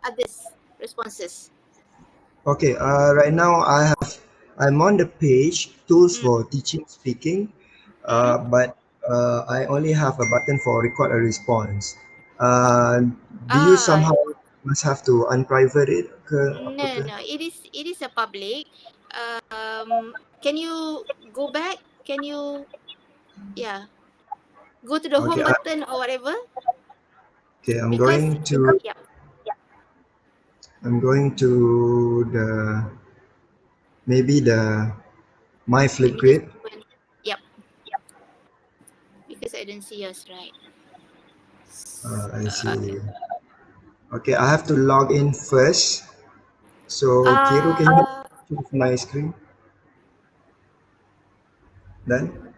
others' responses. Okay. Right now I'm on the page tools for teaching speaking, but I only have a button for record a response. Do you somehow must have to unprivate it? Apa ke? No. It is a public. Can you go back? Can you, yeah, go to the Okay. home button or whatever? Okay. Because yeah. I'm going to maybe the my Let me just Flipgrid. open. Yep. Because I don't see yours, right? I see. Okay, I have to log in first. So, Kiru, can you choose my screen? Done?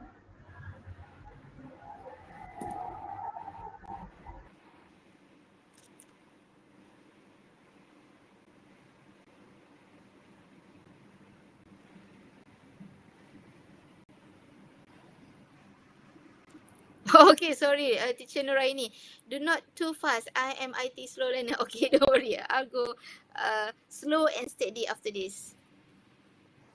Okay, sorry, Teacher Nuraini. Do not too fast. I am IT slow learner. Okay, don't worry. I'll go slow and steady after this.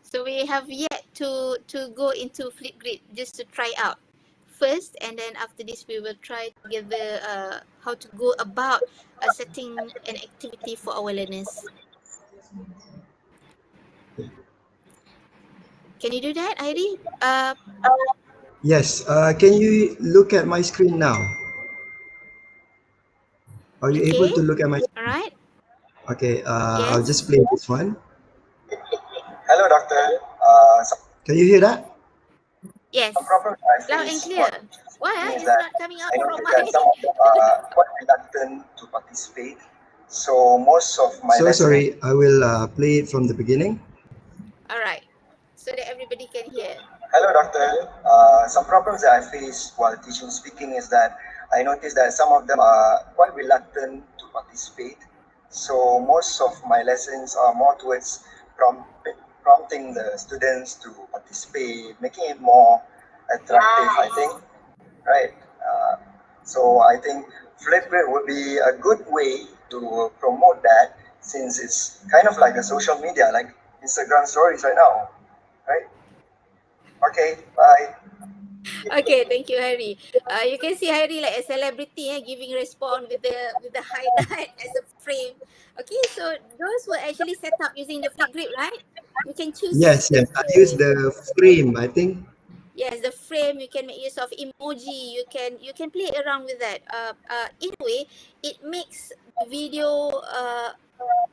So we have yet to go into Flipgrid just to try out first, and then after this we will try together how to go about setting an activity for our learners. Can you do that, Heidi? Yes. Can you look at my screen now? Are you able Okay. to look at my All screen? right. Okay, I'll Yes. just play this one. Hello, doctor. Can you hear that? Yes. The problem I Loud and face clear. Why? is It's that not coming out I from noticed my. that some of them are quite reluctant to participate. So most of my sorry, I will play it from the beginning. All right. So that everybody can hear. Hello, doctor. Some problems that I face while teaching speaking is that I noticed that some of them are quite reluctant to participate. So most of my lessons are more towards prompting the students to participate, making it more attractive, I think. Right. So I think Flipgrid would be a good way to promote that since it's kind of like a social media, like Instagram stories right now. Right? Okay, bye. Okay, thank you, Harry. You can see Harry like a celebrity, giving response with the highlight as a frame. Okay, so those were actually set up using the Flipgrid, right? You can choose Yes, the yes. I use frame. the frame, I think. Yes, the frame. You can make use of emoji. You can play around with that. In a way, it makes the video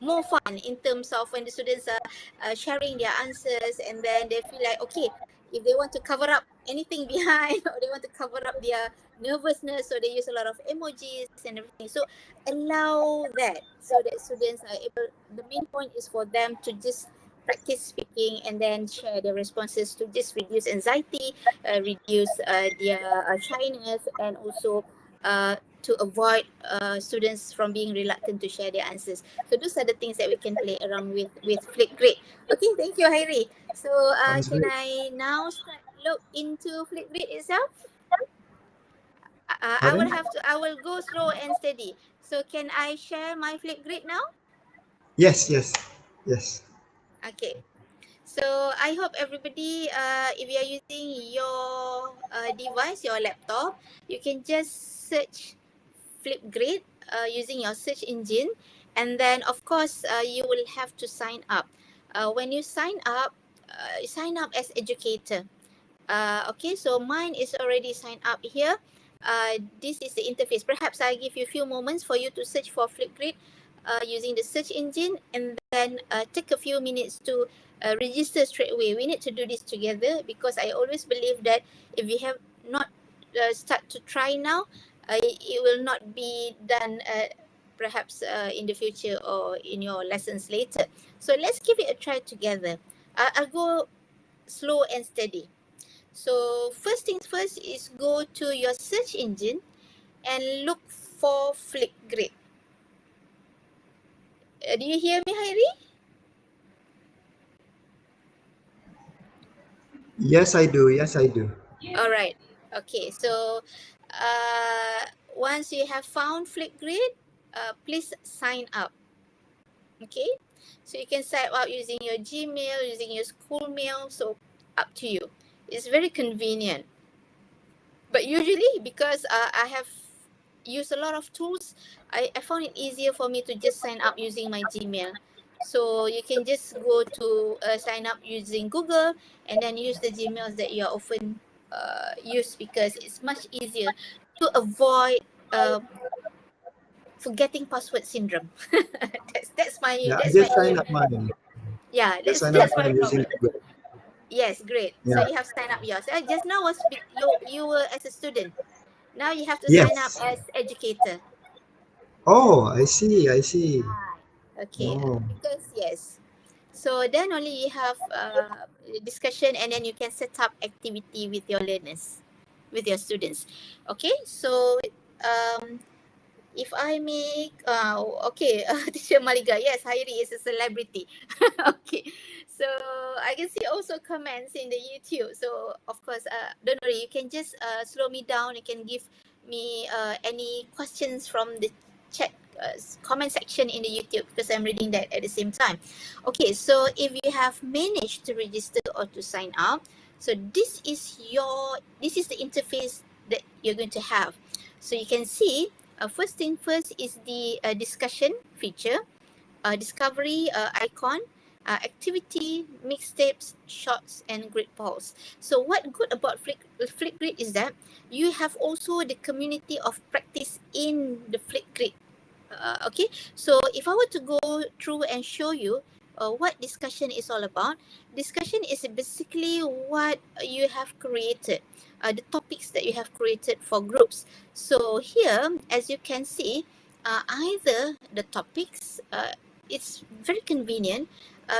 more fun in terms of when the students are sharing their answers, and then they feel like, okay, if they want to cover up anything behind, or they want to cover up their nervousness, so they use a lot of emojis and everything. So allow that so that students are able, the main point is for them to just practice speaking and then share their responses to just reduce anxiety, reduce their shyness, and also to avoid students from being reluctant to share their answers. So those are the things that we can play around with Flipgrid. Okay, thank you, Hairi. So Sounds can great. I now start look into Flipgrid itself? Pardon? I will go slow and steady. So can I share my Flipgrid now? Yes, yes, yes. Okay. So I hope everybody, if you are using your device, your laptop, you can just search Flipgrid using your search engine, and then of course you will have to sign up. When you sign up as educator. Okay, so mine is already signed up here. This is the interface. Perhaps I give you a few moments for you to search for Flipgrid using the search engine, and then take a few minutes to register straight away. We need to do this together because I always believe that if we have not start to try now, it will not be done perhaps in the future or in your lessons later. So let's give it a try together. I'll go slow and steady. So first things first is go to your search engine and look for Flipgrid. Do you hear me, Hairi? Yes, I do. Yes, I do. All right. Okay. So, once you have found Flipgrid, please sign up. Okay. So you can sign up using your Gmail, using your school mail. So up to you. It's very convenient. But usually, because I have used a lot of tools, I found it easier for me to just sign up using my Gmail. So you can just go to sign up using Google and then use the Gmails that you are often use, because it's much easier to avoid forgetting password syndrome. that's my Yeah, I that's my just signed up mine. yeah, Just signed up that's my mine using problem. Google. Yes, great. So Yeah. you have signed up yours. Just now was you were as a student. Now you have to sign up Yes. as educator. Oh, I see. I see. Okay, Oh. because yes. So then only you have discussion, and then you can set up activity with your learners, with your students. Okay, so um, if I make okay, Teacher Maliga, yes, Hairi is a celebrity. Okay, so I can see also comments in the YouTube. So of course, don't worry, you can just slow me down. You can give me any questions from the chat comment section in the YouTube, because I'm reading that at the same time. Okay, so if you have managed to register or to sign up, so this is the interface that you're going to have. So you can see, first thing first is the discussion feature, discovery icon, activity, mixtapes, shorts, and grid polls. So what good about Flipgrid is that you have also the community of practice in the Flipgrid. Okay, so if I were to go through and show you what discussion is all about, discussion is basically what you have created, the topics that you have created for groups. So here, as you can see, either the topics, it's very convenient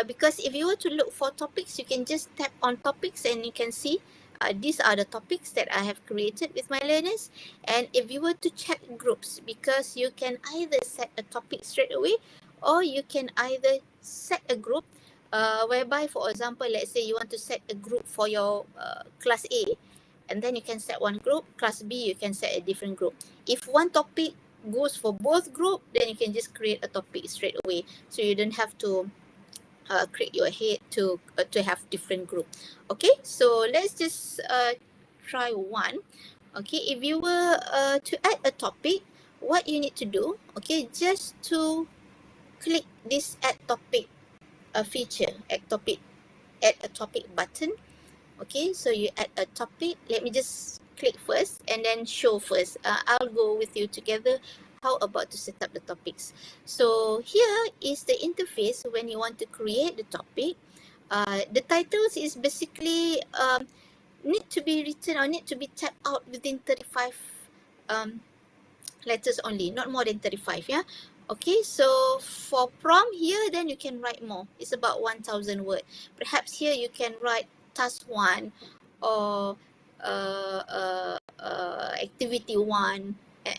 because if you were to look for topics, you can just tap on topics and you can see these are the topics that I have created with my learners. And if you were to check groups, because you can either set a topic straight away, or you can either set a group whereby, for example, let's say you want to set a group for your class A, and then you can set one group. Class B, you can set a different group. If one topic goes for both group, then you can just create a topic straight away, so you don't have to create your head to have different group. Okay, so let's just try one. Okay, if you were to add a topic, what you need to do, okay, just to click this add topic feature, add a topic button. Okay, so you add a topic. Let me just click first and then show first. I'll go with you together. How about to set up the topics? So here is the interface when you want to create the topic. The titles is basically need to be written or need to be typed out within 35 letters only, not more than 35. Yeah. Okay, so for prompt here, then you can write more. It's about 1,000 word. Perhaps here you can write task 1 or activity 1,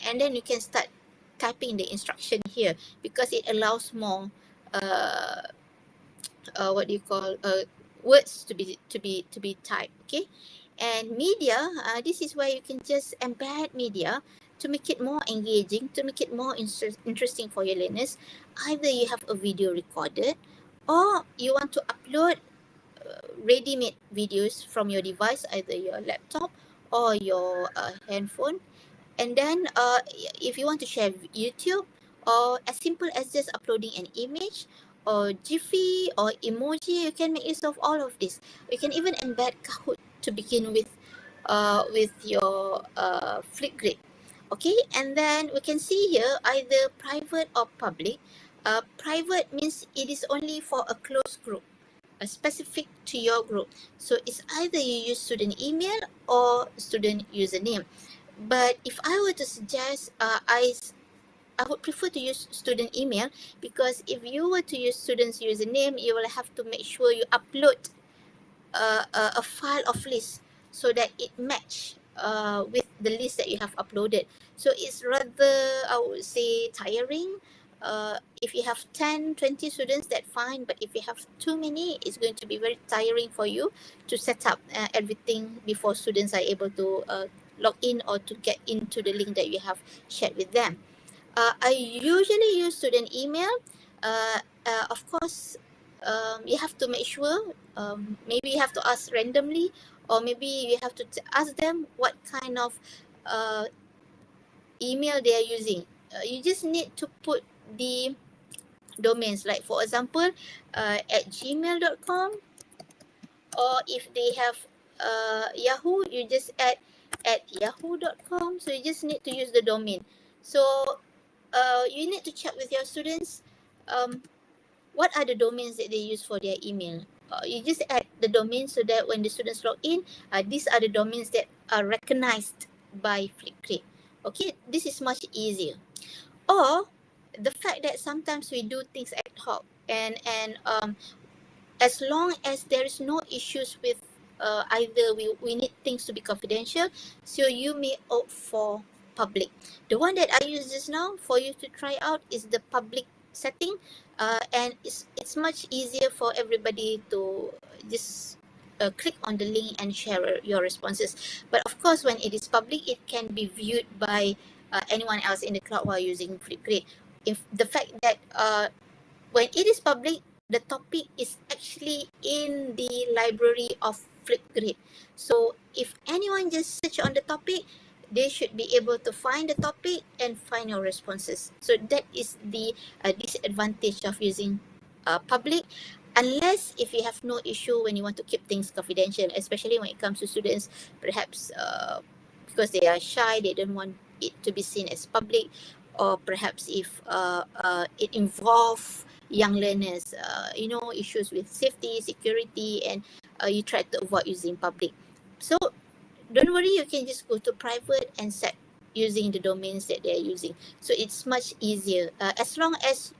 and then you can start typing the instruction here, because it allows more what do you call words to be typed. Okay, and media, this is where you can just embed media to make it more engaging, to make it more interesting for your learners. Either you have a video recorded, or you want to upload ready-made videos from your device, either your laptop or your handphone. And then if you want to share YouTube, or as simple as just uploading an image or Jiffy or emoji, you can make use of all of this. You can even embed Kahoot to begin with your Flipgrid. Okay, and then we can see here either private or public. Private means it is only for a closed group, specific to your group. So it's either you use student email or student username. But if I were to suggest, I would prefer to use student email, because if you were to use student's username, you will have to make sure you upload a file of list so that it match with the list that you have uploaded. So it's rather, I would say, tiring. If you have 10, 20 students, that's fine. But if you have too many, it's going to be very tiring for you to set up everything before students are able to log in or to get into the link that you have shared with them. I usually use student email. Of course, you have to make sure, maybe you have to ask randomly, or maybe you have to ask them what kind of email they are using. You just need to put the domains, like for example, at gmail.com, or if they have Yahoo, you just add at yahoo.com. So you just need to use the domain. So you need to check with your students, what are the domains that they use for their email. You just add the domain so that when the students log in, these are the domains that are recognized by Flipgrid. Okay, this is much easier. Or the fact that sometimes we do things ad hoc, and as long as there is no issues with either we need things to be confidential, so you may opt for public. The one that I use just now for you to try out is the public setting, and it's much easier for everybody to just click on the link and share your responses. But of course, when it is public, it can be viewed by anyone else in the cloud while using Flipgrid. If the fact that when it is public, the topic is actually in the library of Flipgrid. So if anyone just search on the topic, they should be able to find the topic and find your responses. So that is the disadvantage of using public, unless if you have no issue when you want to keep things confidential, especially when it comes to students, perhaps because they are shy, they don't want it to be seen as public, or perhaps if it involves young learners, issues with safety, security, and you try to avoid using public. So don't worry, you can just go to private and set using the domains that they're using. So it's much easier, as long as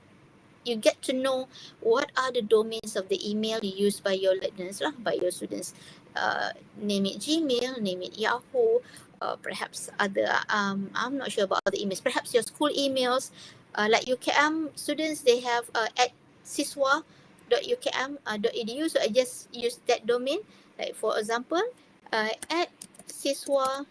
you get to know what are the domains of the email used by your learners, by your students. Name it Gmail, name it Yahoo, perhaps other, I'm not sure about other emails, perhaps your school emails, like UKM students, they have at siswa.ukm.edu. So I just use that domain, like for example, at siswa.ukm.edu.my.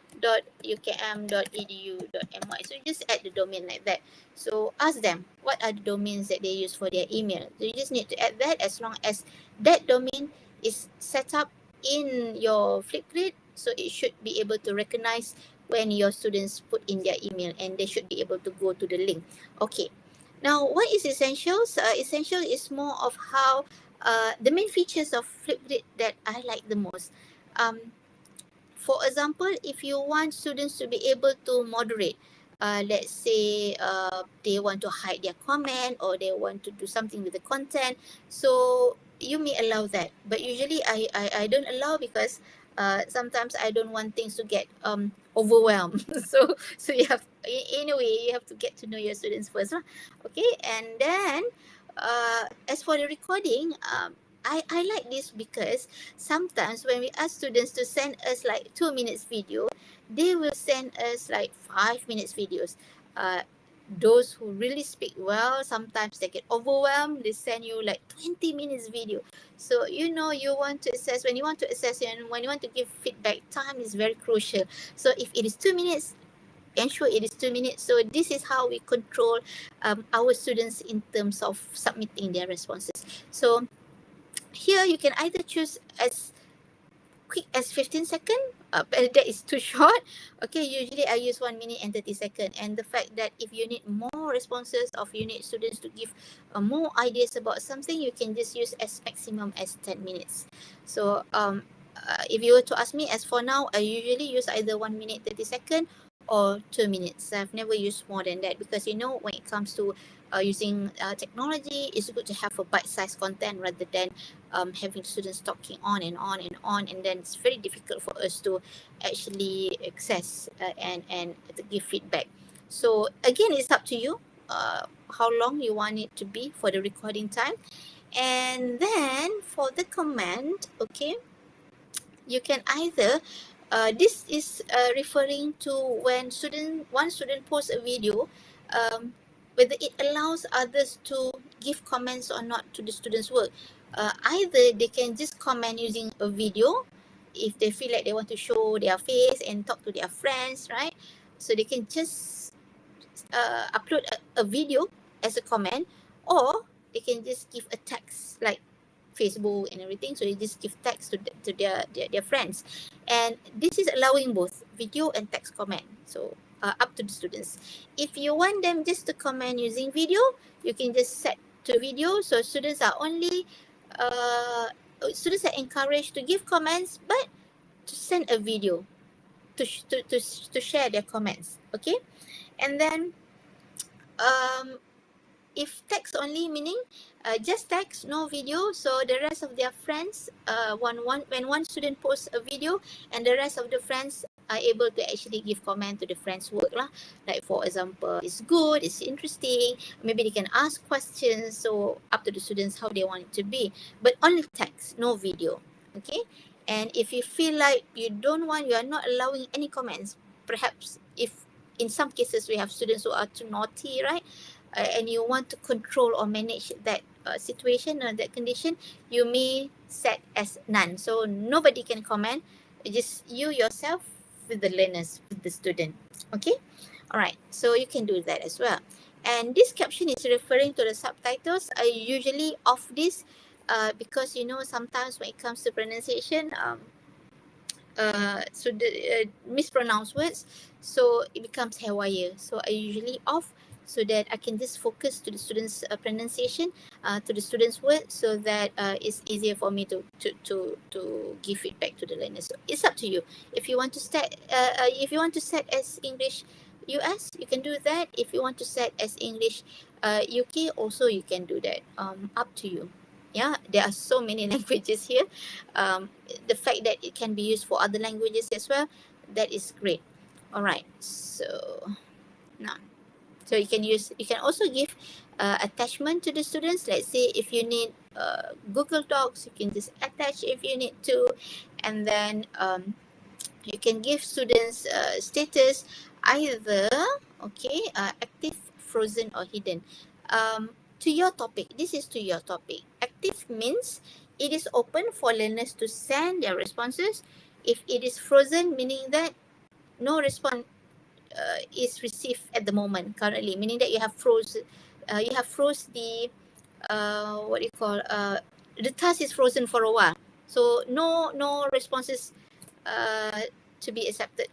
So you just add the domain like that. So ask them what are the domains that they use for their email. So you just need to add that, as long as that domain is set up in your Flipgrid, so it should be able to recognize when your students put in their email, and they should be able to go to the link. Okay. Now, what is essentials? Essential is more of how the main features of Flipgrid that I like the most. For example, if you want students to be able to moderate, let's say they want to hide their comment, or they want to do something with the content, so you may allow that. But usually I don't allow, because sometimes I don't want things to get overwhelmed. so you have, in a way, you have to get to know your students first, okay? And then as for the recording, I like this, because sometimes when we ask students to send us like 2 minutes video, they will send us like 5 minutes videos. Those who really speak well, sometimes they get overwhelmed, they send you like 20 minutes video. So you want to assess, when you want to assess and when you want to give feedback, time is very crucial. So if it is 2 minutes, ensure it is 2 minutes. So this is how we control our students in terms of submitting their responses. So here you can either choose as quick as 15 seconds, but that is too short. Okay, usually I use 1 minute and 30 seconds. And the fact that if you need more responses, or you need students to give more ideas about something, you can just use as maximum as 10 minutes. So if you were to ask me, as for now, I usually use either 1 minute 30 seconds or 2 minutes. I've never used more than that, because when it comes to using technology, it's good to have a bite-sized content rather than having students talking on and on and on, and then it's very difficult for us to actually access and to give feedback. So again, it's up to you how long you want it to be for the recording time. And then for the comment, okay, you can either This is referring to when one student posts a video, whether it allows others to give comments or not to the student's work. Either they can just comment using a video if they feel like they want to show their face and talk to their friends, right? So they can just upload a video as a comment, or they can just give a text like Facebook and everything. So they just give text to their friends, and this is allowing both video and text comment. So up to the students. If you want them just to comment using video, you can just set to video. So students are encouraged to give comments, but to send a video to share their comments. Okay, and then if text only, meaning just text, no video. So the rest of their friends, when one student posts a video, and the rest of the friends are able to actually give comment to the friend's work lah. Like for example, it's good, it's interesting. Maybe they can ask questions. So up to the students how they want it to be. But only text, no video. Okay. And if you feel like you are not allowing any comments, perhaps if in some cases we have students who are too naughty, right? And you want to control or manage that situation or that condition, you may set as none. So nobody can comment, just you yourself with the learners, with the student. Okay, all right. So you can do that as well. And this caption is referring to the subtitles. I usually off this because sometimes when it comes to pronunciation, so the mispronounced words, so it becomes haywire. So I usually off so that I can just focus to the students' pronunciation, to the students' words, so that it's easier for me to give feedback to the learners. So it's up to you. If you want to set as English US, you can do that. If you want to set as English UK, also you can do that. Up to you. Yeah, there are so many languages here. The fact that it can be used for other languages as well, that is great. All right, so now, so you can also give attachment to the students. Let's say if you need Google Docs, you can just attach if you need to, and then you can give students status either active, frozen, or hidden. To your topic, this is to your topic. Active means it is open for learners to send their responses. If it is frozen, meaning that no response is received at the moment currently, meaning that you have froze the the task is frozen for a while. So no responses to be accepted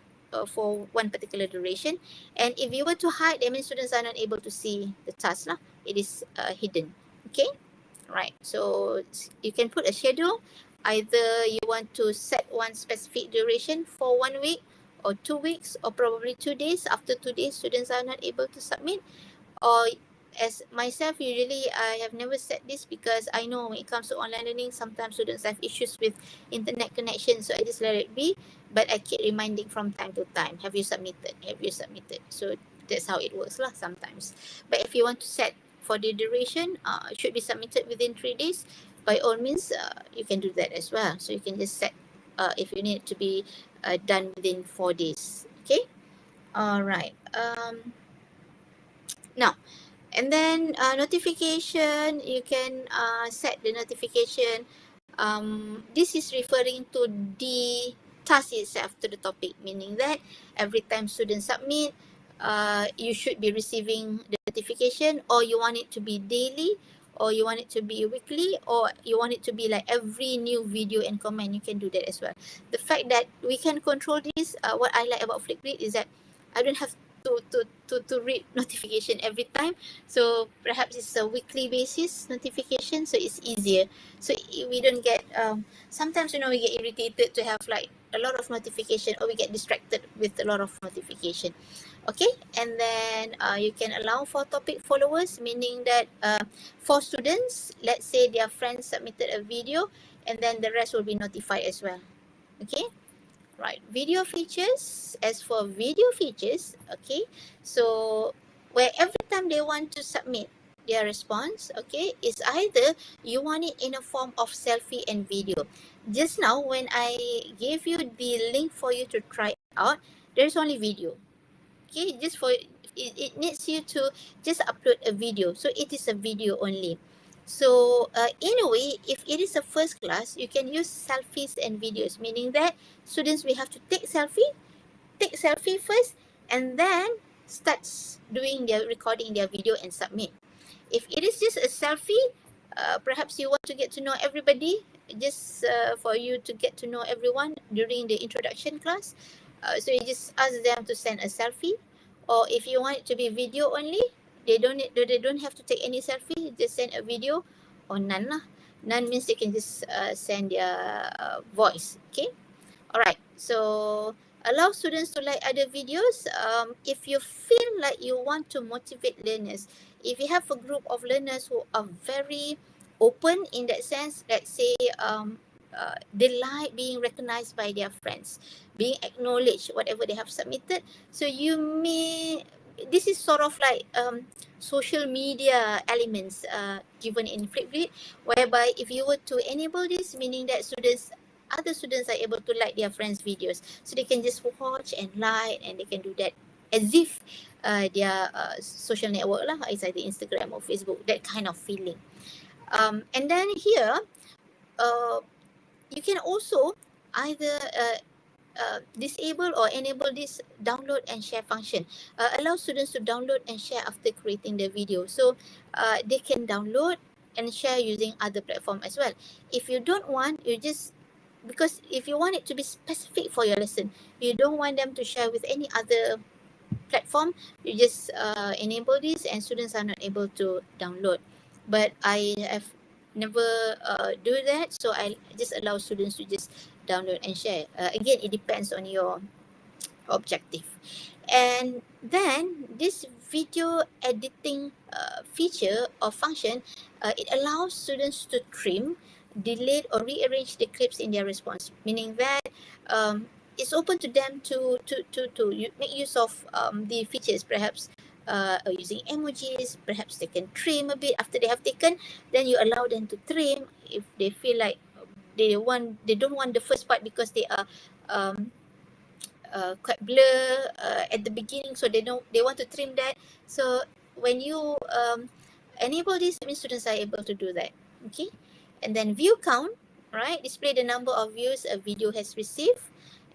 for one particular duration. And if you were to hide, that means students are not able to see the task lah. It is hidden. Okay, right. So you can put a schedule. Either you want to set one specific duration for 1 week or 2 weeks or probably 2 days. After 2 days, students are not able to submit. Or as myself, usually I have never set this because I know when it comes to online learning, sometimes students have issues with internet connection. So I just let it be. But I keep reminding from time to time, have you submitted? Have you submitted? So that's how it works lah sometimes. But if you want to set for the duration, should be submitted within 3 days, by all means, you can do that as well. So you can just set if you need it to be done within 4 days. Okay. All right. Now, and then notification, you can set the notification. This is referring to the task itself, to the topic, meaning that every time students submit, you should be receiving the notification, or you want it to be daily, or you want it to be weekly, or you want it to be like every new video and comment. You can do that as well. The fact that we can control this, what I like about Flipgrid is that I don't have to read notification every time. So perhaps it's a weekly basis notification, so it's easier. So we don't get sometimes we get irritated to have like a lot of notification, or we get distracted with a lot of notification. Okay, and then you can allow for topic followers, meaning that for students, let's say their friends submitted a video, and then the rest will be notified as well. Okay. Right, video features. As for video features, okay, so where every time they want to submit, their response, okay, is either you want it in a form of selfie and video. Just now when I gave you the link for you to try out, there's only video. Okay, just for it needs you to just upload a video. So it is a video only. So in a way, if it is a first class, you can use selfies and videos, meaning that students will have to take selfie first, and then starts doing their recording their video and submit. If it is just a selfie, perhaps you want to get to know everybody, just for you to get to know everyone during the introduction class. So you just ask them to send a selfie, or if you want it to be video only, they don't have to take any selfie. Just send a video, or none lah. None means they can just send their voice. Okay. All right. So allow students to like other videos. If you feel like you want to motivate learners, if you have a group of learners who are very open in that sense, let's say they like being recognized by their friends, being acknowledged, whatever they have submitted. So you may, this is sort of like social media elements given in Flipgrid, whereby if you were to enable this, meaning that other students are able to like their friends' videos. So they can just watch and like, and they can do that as if their social network lah, it's either Instagram or Facebook, that kind of feeling. And then here, you can also either disable or enable this download and share function. Allow students to download and share after creating the video. So they can download and share using other platform as well. If you don't want, you just, because if you want it to be specific for your lesson, you don't want them to share with any other platform, you just enable this and students are not able to download. But I have never do that, so I just allow students to just download and share. Again, it depends on your objective. And then this video editing feature or function, it allows students to trim, delete or rearrange the clips in their response, meaning that it's open to them to make use of the features, perhaps using emojis. Perhaps they can trim a bit after they have taken, then you allow them to trim if they feel like they don't want the first part because they are quite blur at the beginning, so they want to trim that. So when you enable this, means students are able to do that. Okay. And then view count, right, display the number of views a video has received.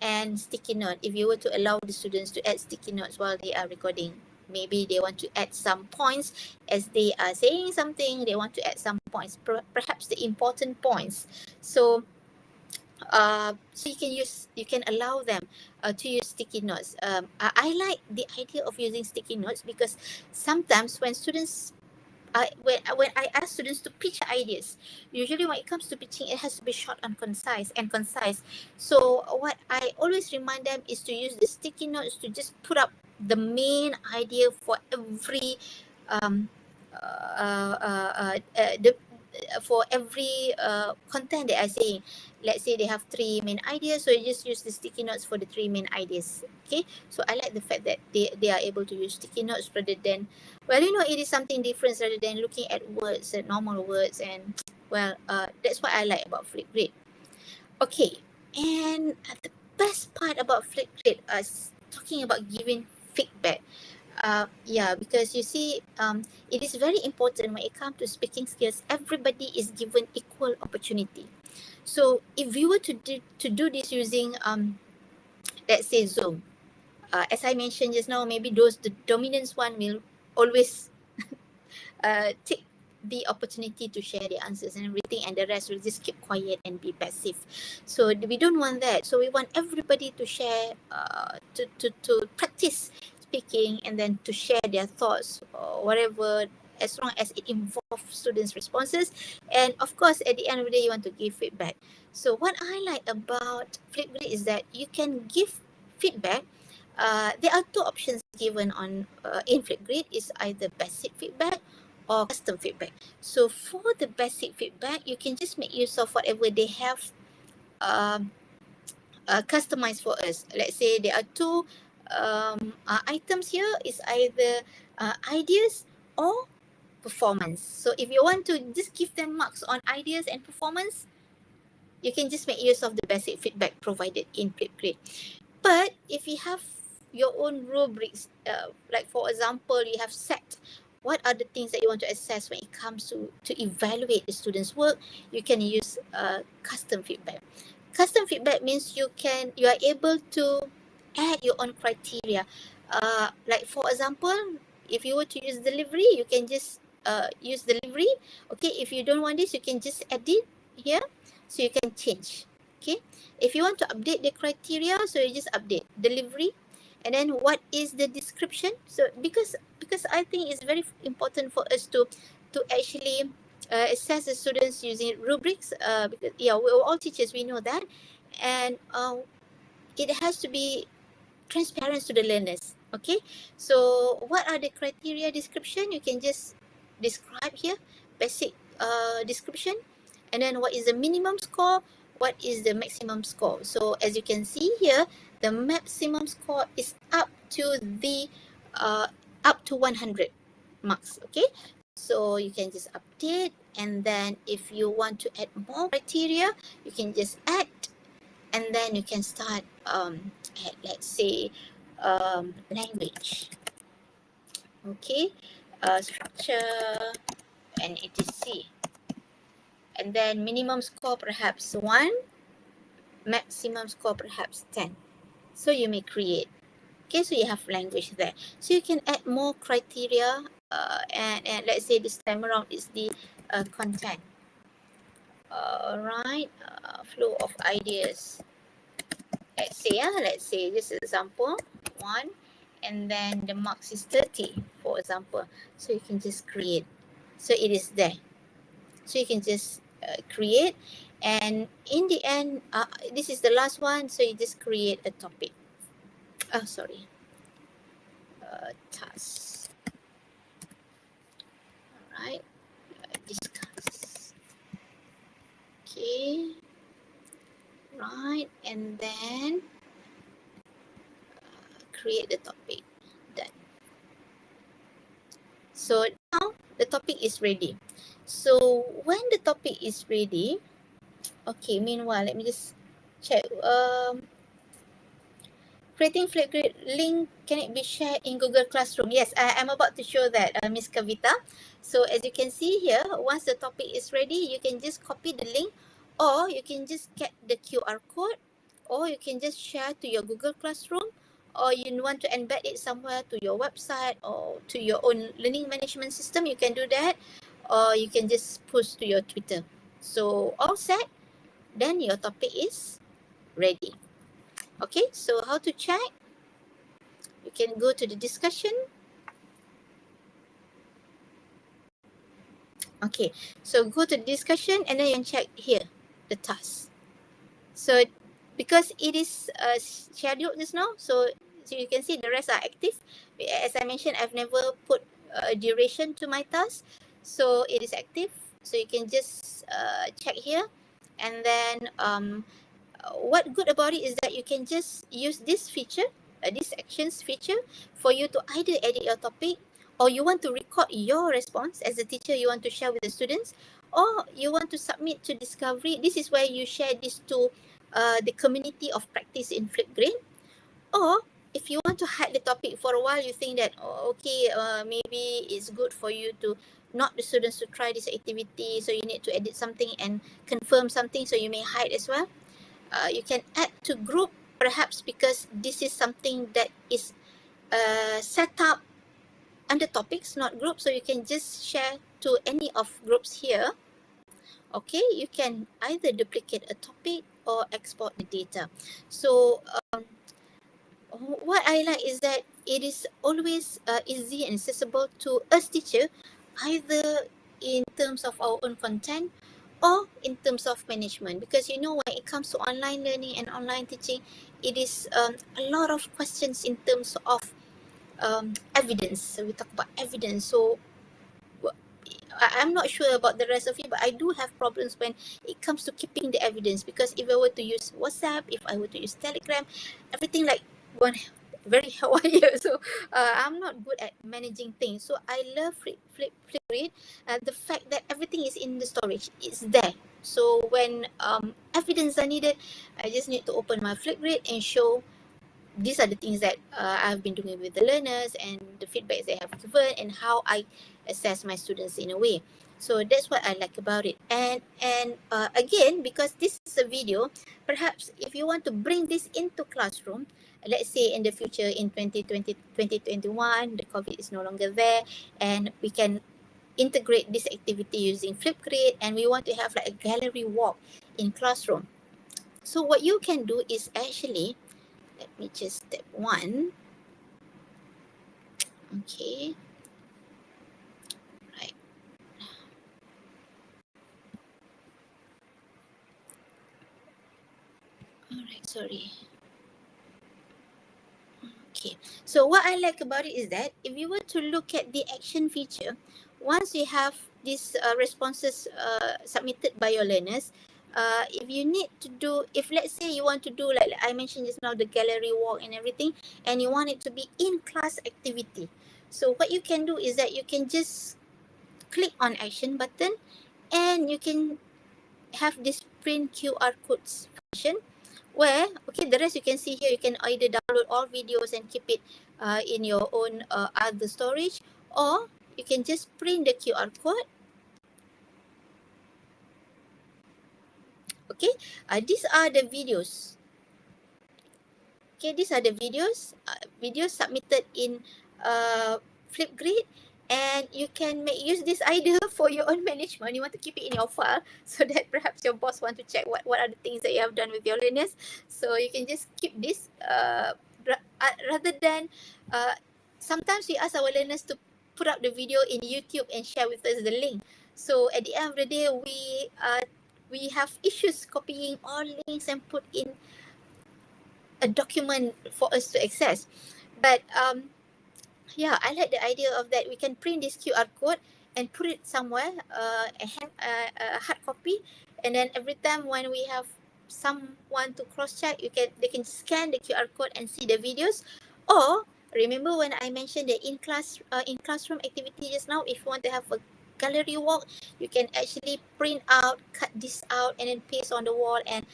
And sticky note, if you were to allow the students to add sticky notes while they are recording, maybe they want to add some points as they are saying something, they want to add some points, perhaps the important points. So so you can allow them to use sticky notes. I like the idea of using sticky notes because sometimes when students when I ask students to pitch ideas, usually when it comes to pitching, it has to be short and concise. So what I always remind them is to use the sticky notes to just put up the main idea for every content that I saying. Let's say they have 3 main ideas, so you just use the sticky notes for the 3 main ideas. Okay, so I like the fact that they are able to use sticky notes rather than, well, it is something different rather than looking at words, normal words, and well, that's what I like about Flipgrid. Okay, and the best part about Flipgrid is talking about giving feedback. Yeah, because you see, it is very important when it comes to speaking skills. Everybody is given equal opportunity. So if you were to do this using, let's say Zoom, as I mentioned just now, maybe the dominant one will always take the opportunity to share the answers and everything, and the rest will just keep quiet and be passive. So we don't want that. So we want everybody to share, to practice speaking, and then to share their thoughts or whatever, as long as it involves students' responses. And of course, at the end of the day, you want to give feedback. So what I like about Flipgrid is that you can give feedback. There are 2 options given on in Flipgrid, is either basic feedback or custom feedback. So for the basic feedback, you can just make use of whatever they have customized for us. Let's say there are 2 items here, is either ideas or performance. So if you want to just give them marks on ideas and performance, you can just make use of the basic feedback provided in Flipgrid. But if you have your own rubrics, like for example, you have set what are the things that you want to assess when it comes to evaluate the students' work, you can use custom feedback. Custom feedback means you are able to add your own criteria. Like for example, if you were to use delivery, you can just use delivery. Okay, if you don't want this, you can just edit here, so you can change. Okay, if you want to update the criteria, so you just update delivery, and then what is the description. So because I think it's very important for us to actually assess the students using rubrics, because we're all teachers, we know that, and it has to be transparent to the learners. Okay, so what are the criteria description? You can just describe here, basic description, and then what is the minimum score, what is the maximum score. So as you can see here, the maximum score is up to 100 marks. Okay, so you can just update, and then if you want to add more criteria, you can just add, and then you can start at, let's say, language. Okay, structure and etc. And then minimum score perhaps 1, maximum score perhaps 10. So you may create. Okay, so you have language there. So you can add more criteria, and let's say this time around is the content. Alright, flow of ideas. Let's say this is example 1, and then the marks is 30, for example. So you can just create. So it is there. So you can just create, and in the end, this is the last one. So you just create a topic. Oh, sorry. Task. All right. Discuss. Okay. Right, and then create the topic. Done. So now the topic is ready. So when the topic is ready, okay, meanwhile, let me just check. Creating Flipgrid link, can it be shared in Google Classroom? Yes, I'm about to show that, Miss Kavita. So as you can see here, once the topic is ready, you can just copy the link, or you can just get the QR code, or you can just share to your Google Classroom, or you want to embed it somewhere to your website or to your own learning management system, you can do that, or you can just post to your Twitter. So all set, then your topic is ready. Okay, so how to check? You can go to the discussion. Okay, so go to the discussion, and then you can check here, the task. So because it is scheduled just now, so you can see the rest are active. As I mentioned, I've never put a duration to my task, so it is active. So you can just check here, and then what good about it is that you can just use this feature, this actions feature, for you to either edit your topic, or you want to record your response as a teacher, you want to share with the students, or you want to submit to Discovery. This is where you share this to the community of practice in Flipgrid. Or if you want to hide the topic for a while, you think that, maybe it's good for you to not the students to try this activity, so you need to edit something and confirm something, so you may hide as well. You can add to group, perhaps because this is something that is set up under topics, not groups, so you can just share to any of groups here. Okay, you can either duplicate a topic or export the data. So what I like is that it is always easy and accessible to us teacher, either in terms of our own content or in terms of management, because you know, when it comes to online learning and online teaching, it is a lot of questions in terms of evidence. So we talk about evidence. So I'm not sure about the rest of you, but I do have problems when it comes to keeping the evidence, because if I were to use WhatsApp, if I were to use Telegram, everything like one very haywire. So I'm not good at managing things. So I love Flipgrid. The fact that everything is in the storage, it's there. So when evidence are needed, I just need to open my Flipgrid and show these are the things that I've been doing with the learners and the feedbacks they have given and how I assess my students in a way. So that's what I like about it. And again, because this is a video, perhaps if you want to bring this into classroom, let's say in the future in 2020, 2021, the COVID is no longer there, and we can integrate this activity using Flipgrid, and we want to have like a gallery walk in classroom. So what you can do is actually, let me just step one. Okay. Right. Alright, sorry. Okay. So what I like about it is that if you were to look at the action feature, once you have these responses submitted by your learners, if you need to do, if let's say you want to do like I mentioned just now, the gallery walk and everything, and you want it to be in class activity. So what you can do is that you can just click on action button and you can have this print QR codes function where, okay, the rest you can see here, you can either download all videos and keep it in your own other storage, or you can just print the QR code. Okay, these are the videos. Okay, these are the videos, videos submitted in Flipgrid, and you can use this either for your own management. You want to keep it in your file so that perhaps your boss want to check what are the things that you have done with your learners. So you can just keep this rather than sometimes we ask our learners to put up the video in YouTube and share with us the link. So at the end of the day, we have issues copying all links and put in a document for us to access. But yeah, I like the idea of that we can print this QR code and put it somewhere, a hard copy, and then every time when we have someone to cross check, they can scan the QR code and see the videos. Or remember when I mentioned the in classroom activity just now, if you want to have a gallery walk, you can actually print out, cut this out, and then paste on the wall and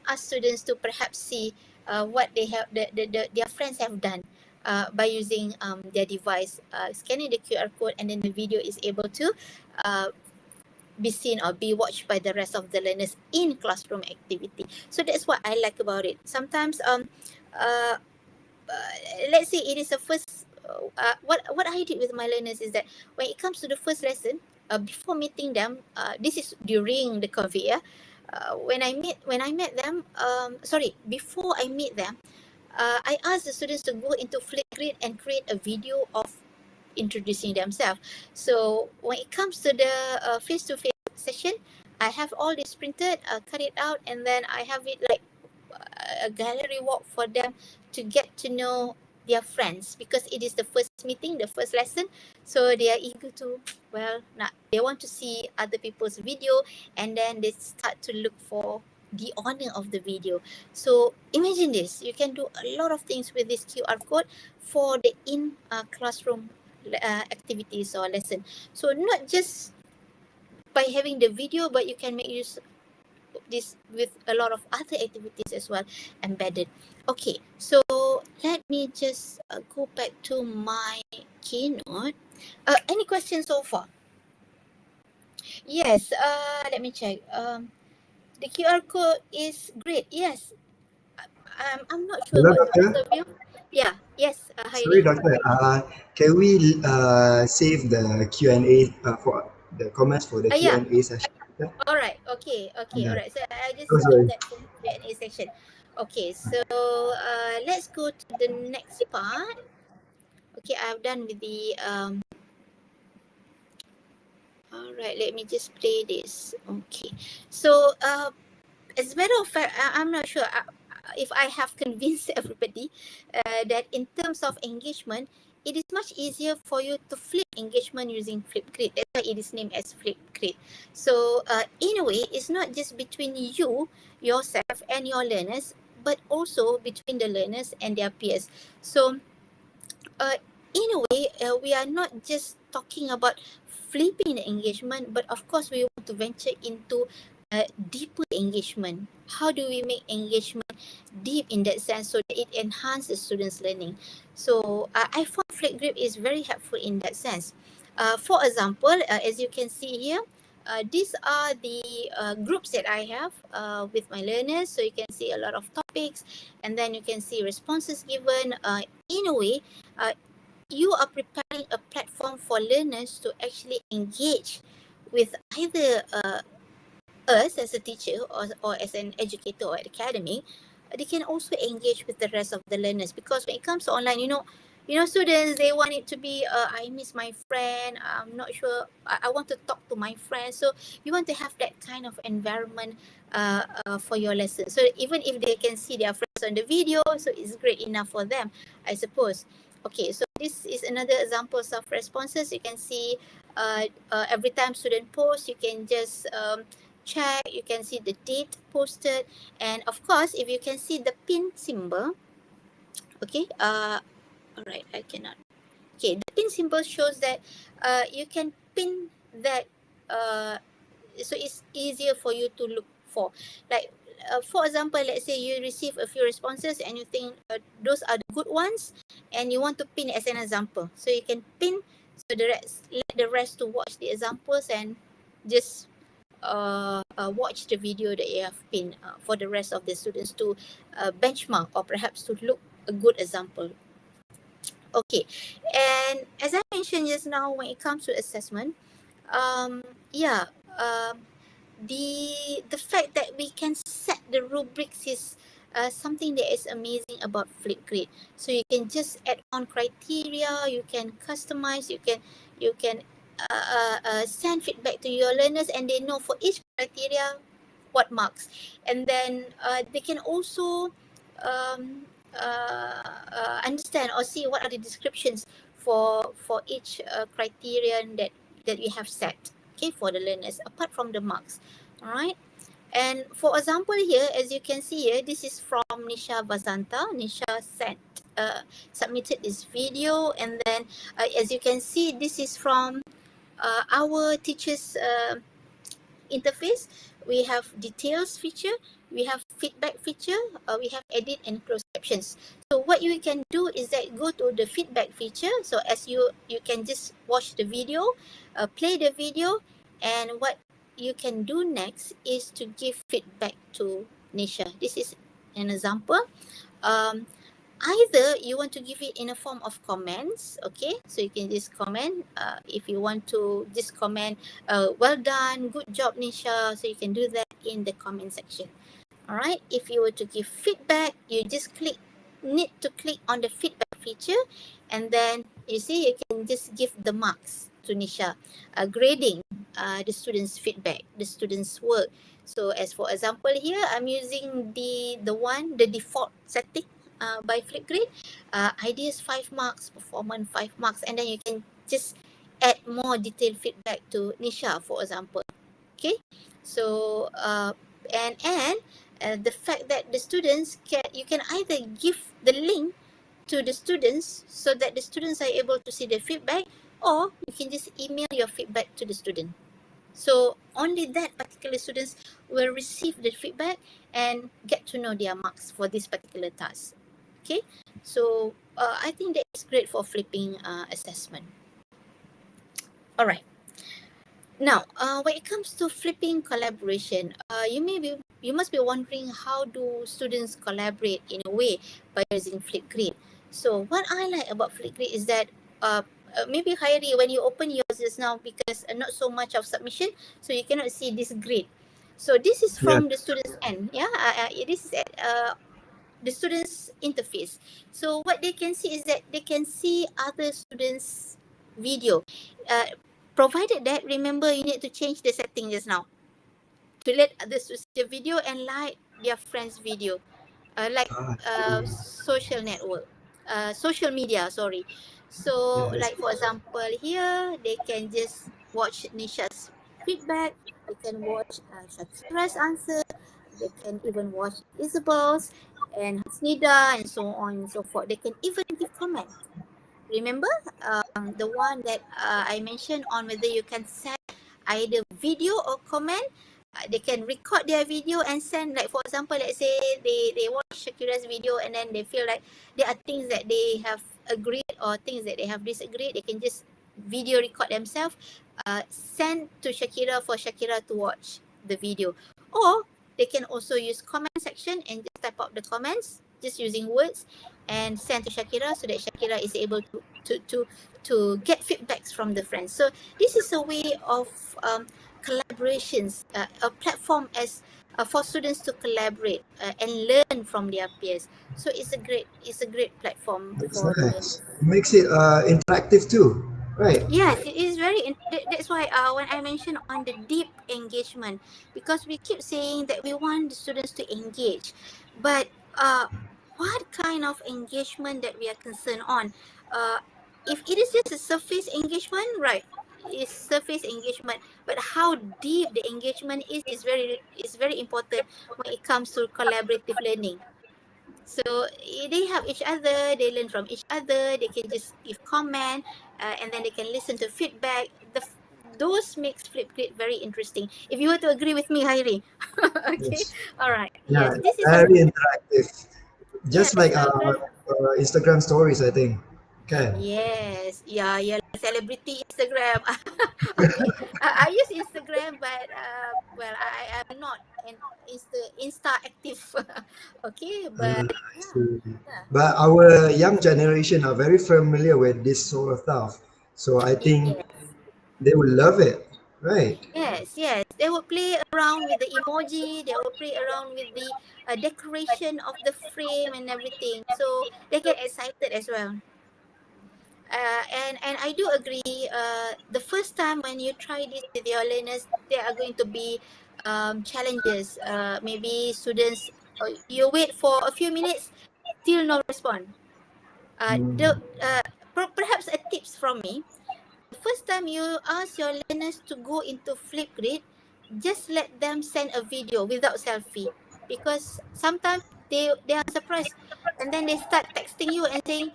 ask students to perhaps see what they have, their friends have done by using their device, scanning the QR code, and then the video is able to be seen or be watched by the rest of the learners in classroom activity. So that's what I like about it. Sometimes let's say it is a first, what I did with my learners is that when it comes to the first lesson, before meeting them, this is during the COVID, yeah. When I met them, before I meet them, I asked the students to go into Flipgrid and create a video of introducing themselves. So when it comes to the face-to-face session, I have all this printed, cut it out, and then I have it like a gallery walk for them to get to know their friends, because it is the first meeting, the first lesson. So they are eager to, they want to see other people's video, and then they start to look for the honor of the video. So imagine this, you can do a lot of things with this QR code for the classroom activities or lesson. So not just by having the video, but you can make use of this with a lot of other activities as well embedded. Okay, so let me just go back to my keynote. Any questions so far? Yes, let me check. The QR code is great. Yes. I'm not sure Hello, about the rest doctor. of you. Yeah. Yes. Sorry, Heidi. doctor. Can we save the Q&A for the comments for the Yeah. Q&A session? Yeah. All right. Okay. Okay. All Yeah. right. So I just Oh, keep sorry. that for Q&A section. Okay. So let's go to the next part. Okay. I've done with the All right. Let me just play this. Okay. So as a matter of fact, I'm not sure if I have convinced everybody that in terms of engagement, it is much easier for you to flip engagement using Flipgrid. That's why it is named as Flipgrid. So in a way, it's not just between you, yourself, and your learners, but also between the learners and their peers. So in a way, we are not just talking about flipping the engagement, but of course we want to venture into deeper engagement. How do we make engagement deep in that sense so that it enhances the students' learning? So I found Flipgrid is very helpful in that sense. For example, as you can see here, these are the groups that I have with my learners. So you can see a lot of topics, and then you can see responses given. In a way, you are preparing a platform for learners to actually engage with either us as a teacher or as an educator or academy. They can also engage with the rest of the learners, because when it comes to online, students, they want it to be I miss my friend, I'm not sure, I want to talk to my friend. So you want to have that kind of environment for your lesson, so even if they can see their friends on the video, so it's great enough for them, I suppose. Okay, so this is another example of responses. You can see every time student posts, you can just check, you can see the date posted, and of course if you can see the pin symbol. Okay, all right, I cannot. Okay, the pin symbol shows that you can pin that, so it's easier for you to look for. Like for example, let's say you receive a few responses and you think those are the good ones, and you want to pin as an example, so you can pin, so the rest, let the rest to watch the examples and just watch the video that you have pinned for the rest of the students to benchmark, or perhaps to look a good example. Okay, and as I mentioned just now, when it comes to assessment, yeah, the fact that we can set the rubrics is something that is amazing about Flipgrid. So you can just add on criteria, you can customize, you can send feedback to your learners, and they know for each criteria what marks, and then they can also understand or see what are the descriptions for each criterion that you have set, okay, for the learners, apart from the marks. All right, and for example here, as you can see here, this is from Nisha Vazanta. Nisha submitted this video, and then as you can see, this is from our teachers interface. We have details feature, we have feedback feature, we have edit and close captions. So what you can do is that go to the feedback feature. So as you can just watch the video, play the video, and what you can do next is to give feedback to Nisha. This is an example. Either you want to give it in a form of comments, okay, so you can just comment. If you want to just comment, well done, good job Nisha, so you can do that in the comment section. All right, if you were to give feedback, you just need to click on the feedback feature, and then you see you can just give the marks to Nisha, grading the students' feedback, the students' work. So as for example here, I'm using the default setting by Flipgrid. Ideas 5 marks, performance 5 marks, and then you can just add more detailed feedback to Nisha, for example. Okay, so and the fact that the students you can either give the link to the students so that the students are able to see the feedback, or you can just email your feedback to the student. So only that particular students will receive the feedback and get to know their marks for this particular task. Okay, so I think that is great for flipping assessment. All right. Now, when it comes to flipping collaboration, you must be wondering, how do students collaborate in a way by using Flipgrid? So what I like about Flipgrid is that maybe Khairi, when you open yours just now, because not so much of submission, so you cannot see this grid. So this is from the students' end. Yeah, this is the students' interface. So what they can see is that they can see other students' video. Provided that, remember, you need to change the setting just now to let others to see the video and like their friends' video, like social network, social media, sorry. So like for example here, they can just watch Nisha's feedback, they can watch Shakira's answer, They can even watch Isabel's and Hasnida and so on and so forth. They can even give comment. Remember the one that I mentioned on whether you can send either video or comment. They can record their video and send, like for example, let's say they watch Shakira's video and then they feel like there are things that they have agreed or things that they have disagreed. They can just video record themselves, send to Shakira for Shakira to watch the video. Or they can also use comment section and just type out the comments just using words and send to Shakira so that Shakira is able to get feedbacks from the friends. So this is a way of collaborations, a platform as for students to collaborate and learn from their peers. So it's a great platform That's for nice. learners. It makes it interactive too, right? Yes, it is that's why when I mentioned on the deep engagement, because we keep saying that we want the students to engage, but what kind of engagement that we are concerned on? If it is just a surface engagement, right? It's surface engagement, but how deep the engagement is very important when it comes to collaborative learning. So they help each other, they learn from each other, they can just give comment, and then they can listen to feedback. Those makes Flipgrid very interesting. If you were to agree with me, Hairi. Okay, Yes. all right. Yeah, Yes, this is a very interactive. yeah, Just this like is a very Instagram stories, I think. Okay. yes, yeah, yeah, celebrity Instagram. Okay, I use Instagram, but well, I am not an Insta active. Okay, but I yeah, see. yeah. But our young generation are very familiar with this sort of stuff. So I think Yes. they will love it, right? Yes, yes. They will play around with the emoji. They will play around with the decoration of the frame and everything. So they get excited as well. And I do agree. The first time when you try this with your learners, there are going to be challenges. Maybe students, you wait for a few minutes, still no response. Mm. Perhaps a tips from me. The first time you ask your learners to go into Flipgrid, just let them send a video without selfie, because sometimes they are surprised and then they start texting you and saying,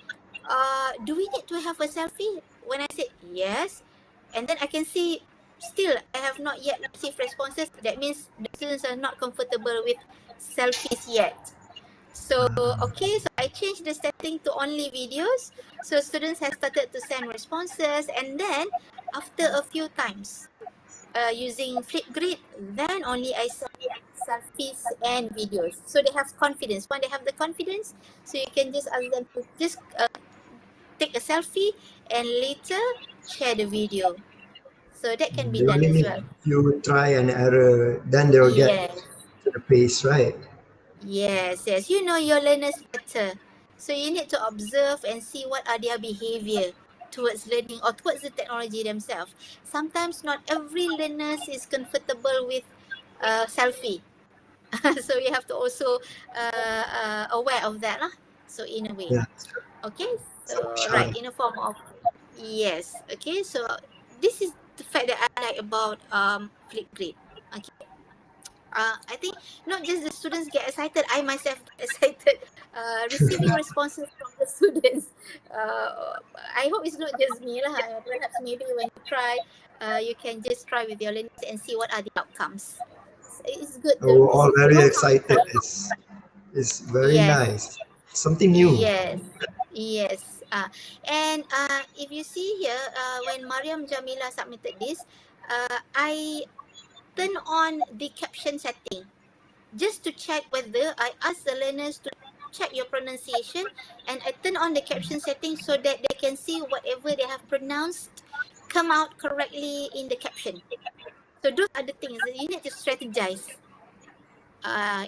do we need to have a selfie? When I say yes, and then I can see still I have not yet received responses. That means the students are not comfortable with selfies yet. So okay, so I changed the setting to only videos. So students have started to send responses, and then after a few times using Flipgrid, then only I send selfies and videos. So they have confidence. When they have the confidence, so you can just ask them to just take a selfie and later share the video. So that can be They done only as need well. few try and error, then they'll get Yes. to the pace, right? Yes, yes. You know your learners better. So you need to observe and see what are their behavior towards learning or towards the technology themselves. Sometimes not every learner is comfortable with selfie. So you have to also aware of that lah. So in a way. Yeah. Okay. So So right, shy. in a form of yes. Okay. So this is the fact that I like about Flipgrid. Okay. I think not just the students get excited, I myself get excited receiving responses from the students. I hope it's not just me lah. Perhaps maybe when you try, you can just try with your learners and see what are the outcomes. So it's good to We're all very know how to excited. play. It's very Yes, nice. Something new. yes, yes. And if you see here, when Mariam Jamila submitted this, I turn on the caption setting, just to check whether I ask the learners to check your pronunciation, and I turn on the caption setting so that they can see whatever they have pronounced come out correctly in the caption. So those are the things that you need to strategize.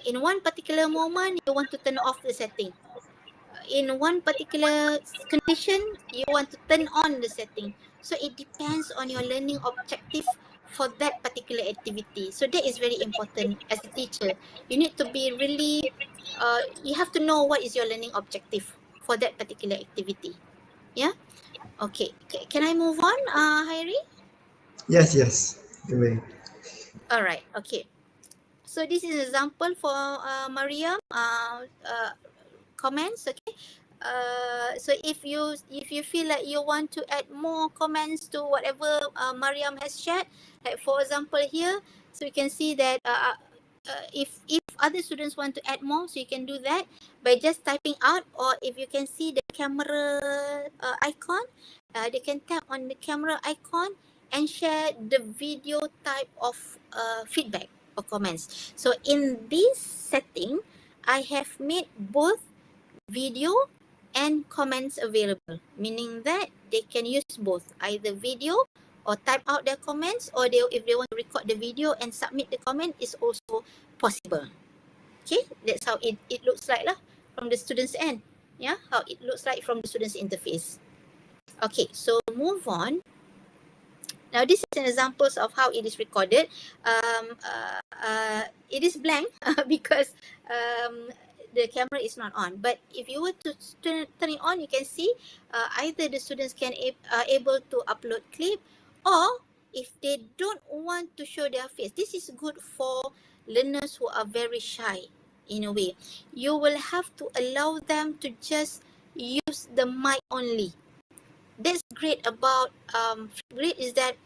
In one particular moment, you want to turn off the setting. In one particular condition, you want to turn on the setting. So it depends on your learning objective for that particular activity. So that is very important as a teacher. You need to be really, you have to know what is your learning objective for that particular activity. Yeah. Okay. Can I move on, Hairi? Yes, yes. You may. All right. Okay. So this is an example for Mariam comments. Okay. So if you feel like you want to add more comments to whatever Mariam has shared, like for example here, so you can see that if other students want to add more, so you can do that by just typing out, or if you can see the camera icon, they can tap on the camera icon and share the video type of feedback or comments. So in this setting, I have made both video and comments available, meaning that they can use both, either video or type out their comments, or if they want to record the video and submit the comment, is also possible. Okay, that's how it looks like lah from the student's end. Yeah, how it looks like from the student's interface. Okay, so move on. Now this is an examples of how it is recorded. It is blank because the camera is not on. But if you were to turn it on, you can see either the students can are able to upload clip, or if they don't want to show their face, this is good for learners who are very shy in a way. You will have to allow them to just use the mic only. That's great about Flipgrid is that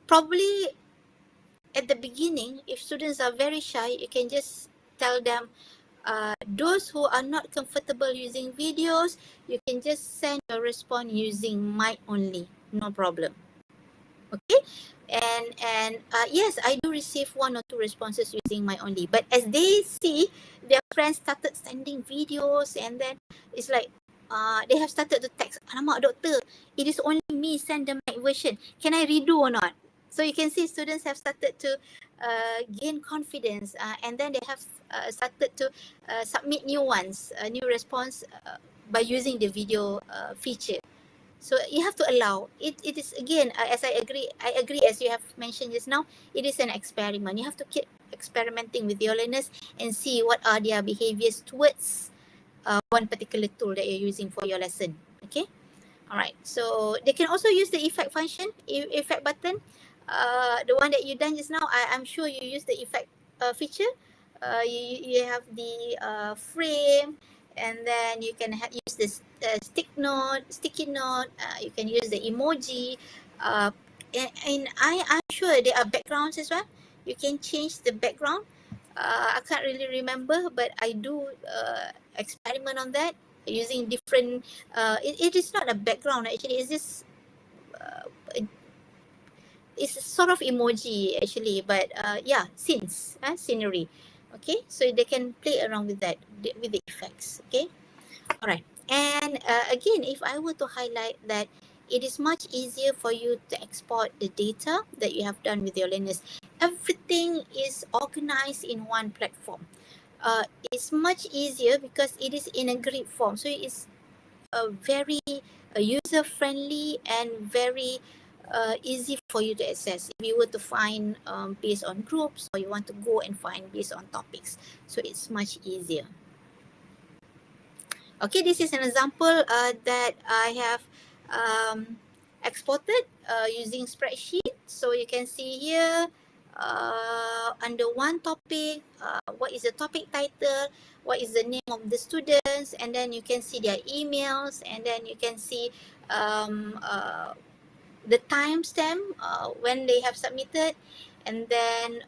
probably at the beginning, if students are very shy, you can just tell them, those who are not comfortable using videos, you can just send your response using mic only, no problem. Okay, and yes, I do receive 1 or 2 responses using mic only, but as they see their friends started sending videos, and then it's like they have started to text, alamak doctor, it is only me send the mic version, can I redo or not? So you can see students have started to gain confidence, and then they have started to submit new ones, new response by using the video feature. So you have to allow it. It is again, as I agree as you have mentioned just now, it is an experiment. You have to keep experimenting with your learners and see what are their behaviors towards one particular tool that you're using for your lesson. Okay. All right. So they can also use the effect function, effect button. The one that you done just now, I'm sure you use the effect feature. You have the frame, and then you can use this sticky note. You can use the emoji, and I'm sure there are backgrounds as well. You can change the background. I can't really remember, but I do experiment on that using different. It is not a background actually. It's just it's sort of emoji actually, but yeah, scenery. Okay, so they can play around with that, with the effects. Okay, all right. And again, if I were to highlight that, it is much easier for you to export the data that you have done with your learners. Everything is organized in one platform. It's much easier because it is in a grid form, so it's very user friendly and very easy for you to access. If you were to find based on groups, or you want to go and find based on topics, so it's much easier. Okay, this is an example that I have exported using spreadsheet. So you can see here under one topic, what is the topic title, what is the name of the students, and then you can see their emails, and then you can see the timestamp when they have submitted, and then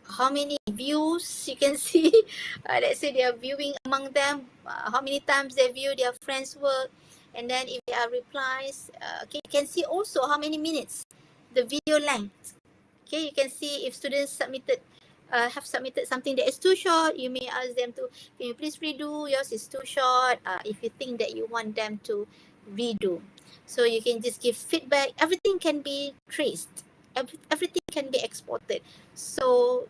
how many views you can see. Let's say they are viewing among them, how many times they view their friends' work, and then if there are replies, okay, you can see also how many minutes, the video length. Okay, you can see if students have submitted something that is too short, you may ask them to, can you please redo, yours is too short, if you think that you want them to redo. So you can just give feedback. Everything can be traced. Everything can be exported. So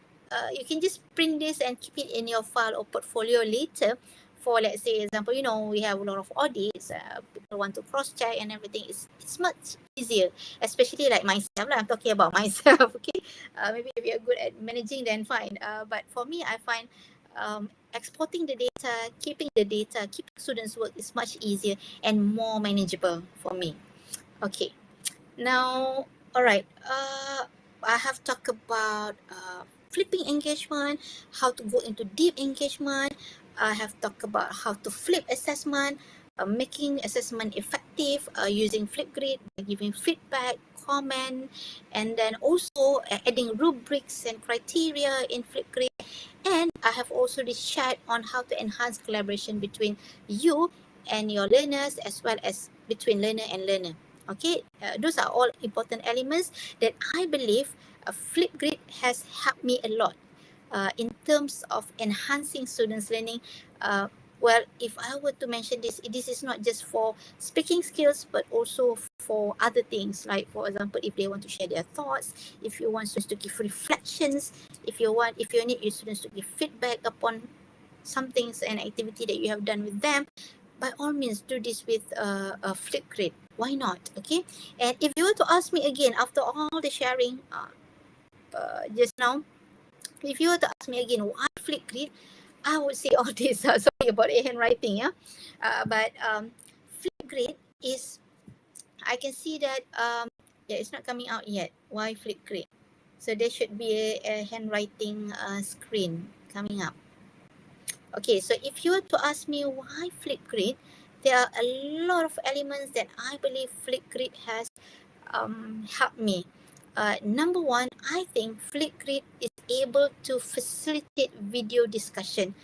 you can just print this and keep it in your file or portfolio later. For, let's say, example, we have a lot of audits. People want to cross-check and everything. It's much easier, especially like myself. I'm talking about myself. Okay, maybe if you're good at managing, then fine. But for me, I find exporting the data, keeping students' work is much easier and more manageable for me. Okay, now, all right. I have talked about flipping engagement, how to go into deep engagement. I have talked about how to flip assessment, making assessment effective using Flipgrid, giving feedback, comment, and then also adding rubrics and criteria in Flipgrid. And I have also this chat on how to enhance collaboration between you and your learners, as well as between learner and learner. Okay, those are all important elements that I believe Flipgrid has helped me a lot in terms of enhancing students' learning. Well, if I were to mention this, this is not just for speaking skills, but also for other things. Like, for example, if they want to share their thoughts, if you want students to give reflections, if you need your students to give feedback upon some things and activity that you have done with them, by all means do this with Flipgrid. Why not? Okay. And if you were to ask me again after all the sharing just now, if you were to ask me again why Flipgrid, I would say all this. Sorry about the handwriting, yeah. But Flipgrid is, I can see that yeah, it's not coming out yet. Why Flipgrid? So there should be a handwriting screen coming up. Okay, so if you were to ask me why Flipgrid, there are a lot of elements that I believe Flipgrid has helped me. Number one, I think Flipgrid is able to facilitate video discussion.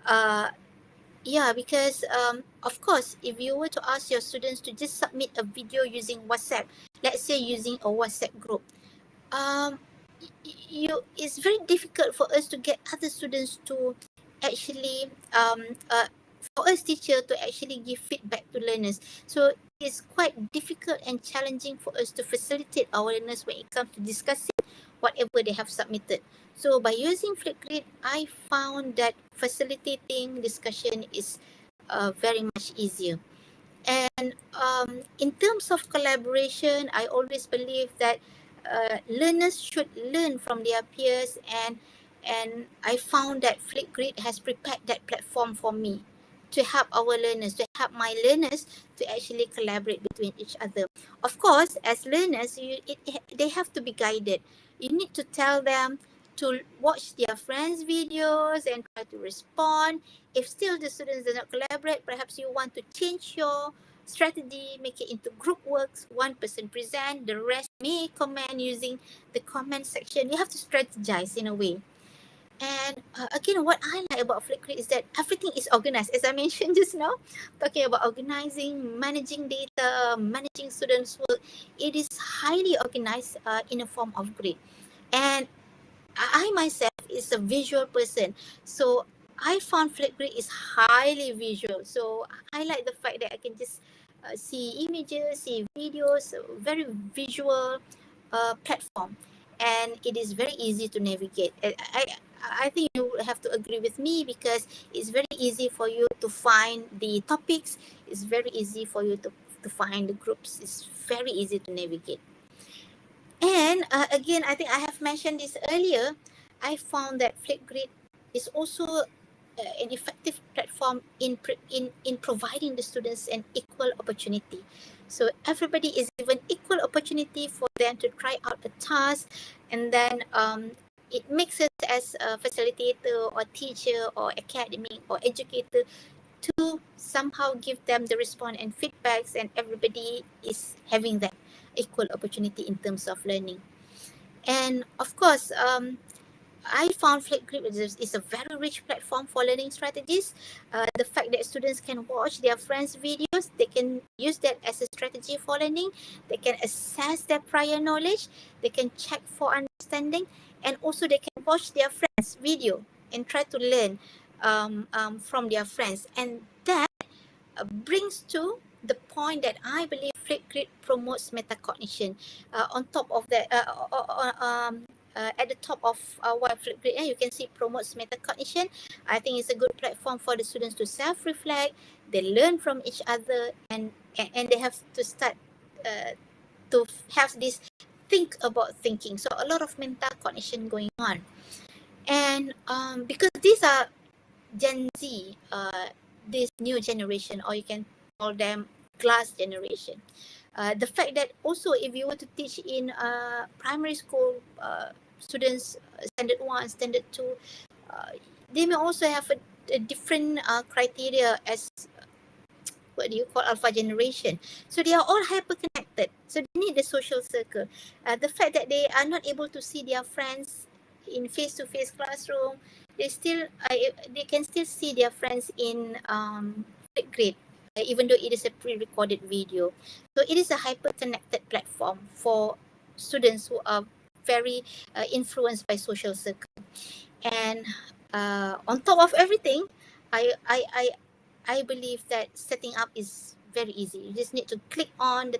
Yeah, because of course, if you were to ask your students to just submit a video using WhatsApp, let's say using a WhatsApp group, it's very difficult for us to get other students to actually for us teacher to actually give feedback to learners. So it's quite difficult and challenging for us to facilitate our learners when it comes to discussing whatever they have submitted. So by using Flipgrid, I found that facilitating discussion is very much easier. And in terms of collaboration, I always believe that learners should learn from their peers, and I found that Flipgrid has prepared that platform for me to help our learners, to help my learners to actually collaborate between each other. Of course, as learners, they have to be guided. You need to tell them to watch their friends' videos and try to respond. If still the students do not collaborate, perhaps you want to change your strategy, make it into group works. One person present, the rest may comment using the comment section. You have to strategize in a way. And again, what I like about Flipgrid is that everything is organized. As I mentioned just now, talking about organizing, managing data, managing students' work, it is highly organized in a form of grid. And I myself is a visual person, so I found Flipgrid is highly visual. So I like the fact that I can just see images, see videos, very visual platform, and it is very easy to navigate. I think you will have to agree with me, because it's very easy for you to find the topics. It's very easy for you to find the groups. It's very easy to navigate. And again, I think I have mentioned this earlier. I found that Flipgrid is also an effective platform in providing the students an equal opportunity. So everybody is given equal opportunity for them to try out a task, and then it makes us as a facilitator or teacher or academic or educator to somehow give them the response and feedbacks, and everybody is having that equal opportunity in terms of learning. And of course, I found Flipgrid is a very rich platform for learning strategies. The fact that students can watch their friends' videos, they can use that as a strategy for learning. They can assess their prior knowledge. They can check for understanding, and also they can watch their friends' video and try to learn from their friends. And that brings to the point that I believe Flipgrid promotes metacognition. On top of that, at the top of what Flipgrid, you can see promotes metacognition. I think it's a good platform for the students to self-reflect. They learn from each other, and they have to start to have this think about thinking. So a lot of metacognition going on. And because these are Gen Z, this new generation, or you can call them glass generation. The fact that also if you were to teach in primary school students standard 1, standard 2, they may also have a different criteria as what do you call alpha generation. So they are all hyper connected. So they need the social circle. The fact that they are not able to see their friends in face-to-face classroom, they can still see their friends in Flipgrid, even though it is a pre-recorded video. So it is a hyper connected platform for students who are very influenced by social circle. And on top of everything, I believe that setting up is very easy. You just need to click on the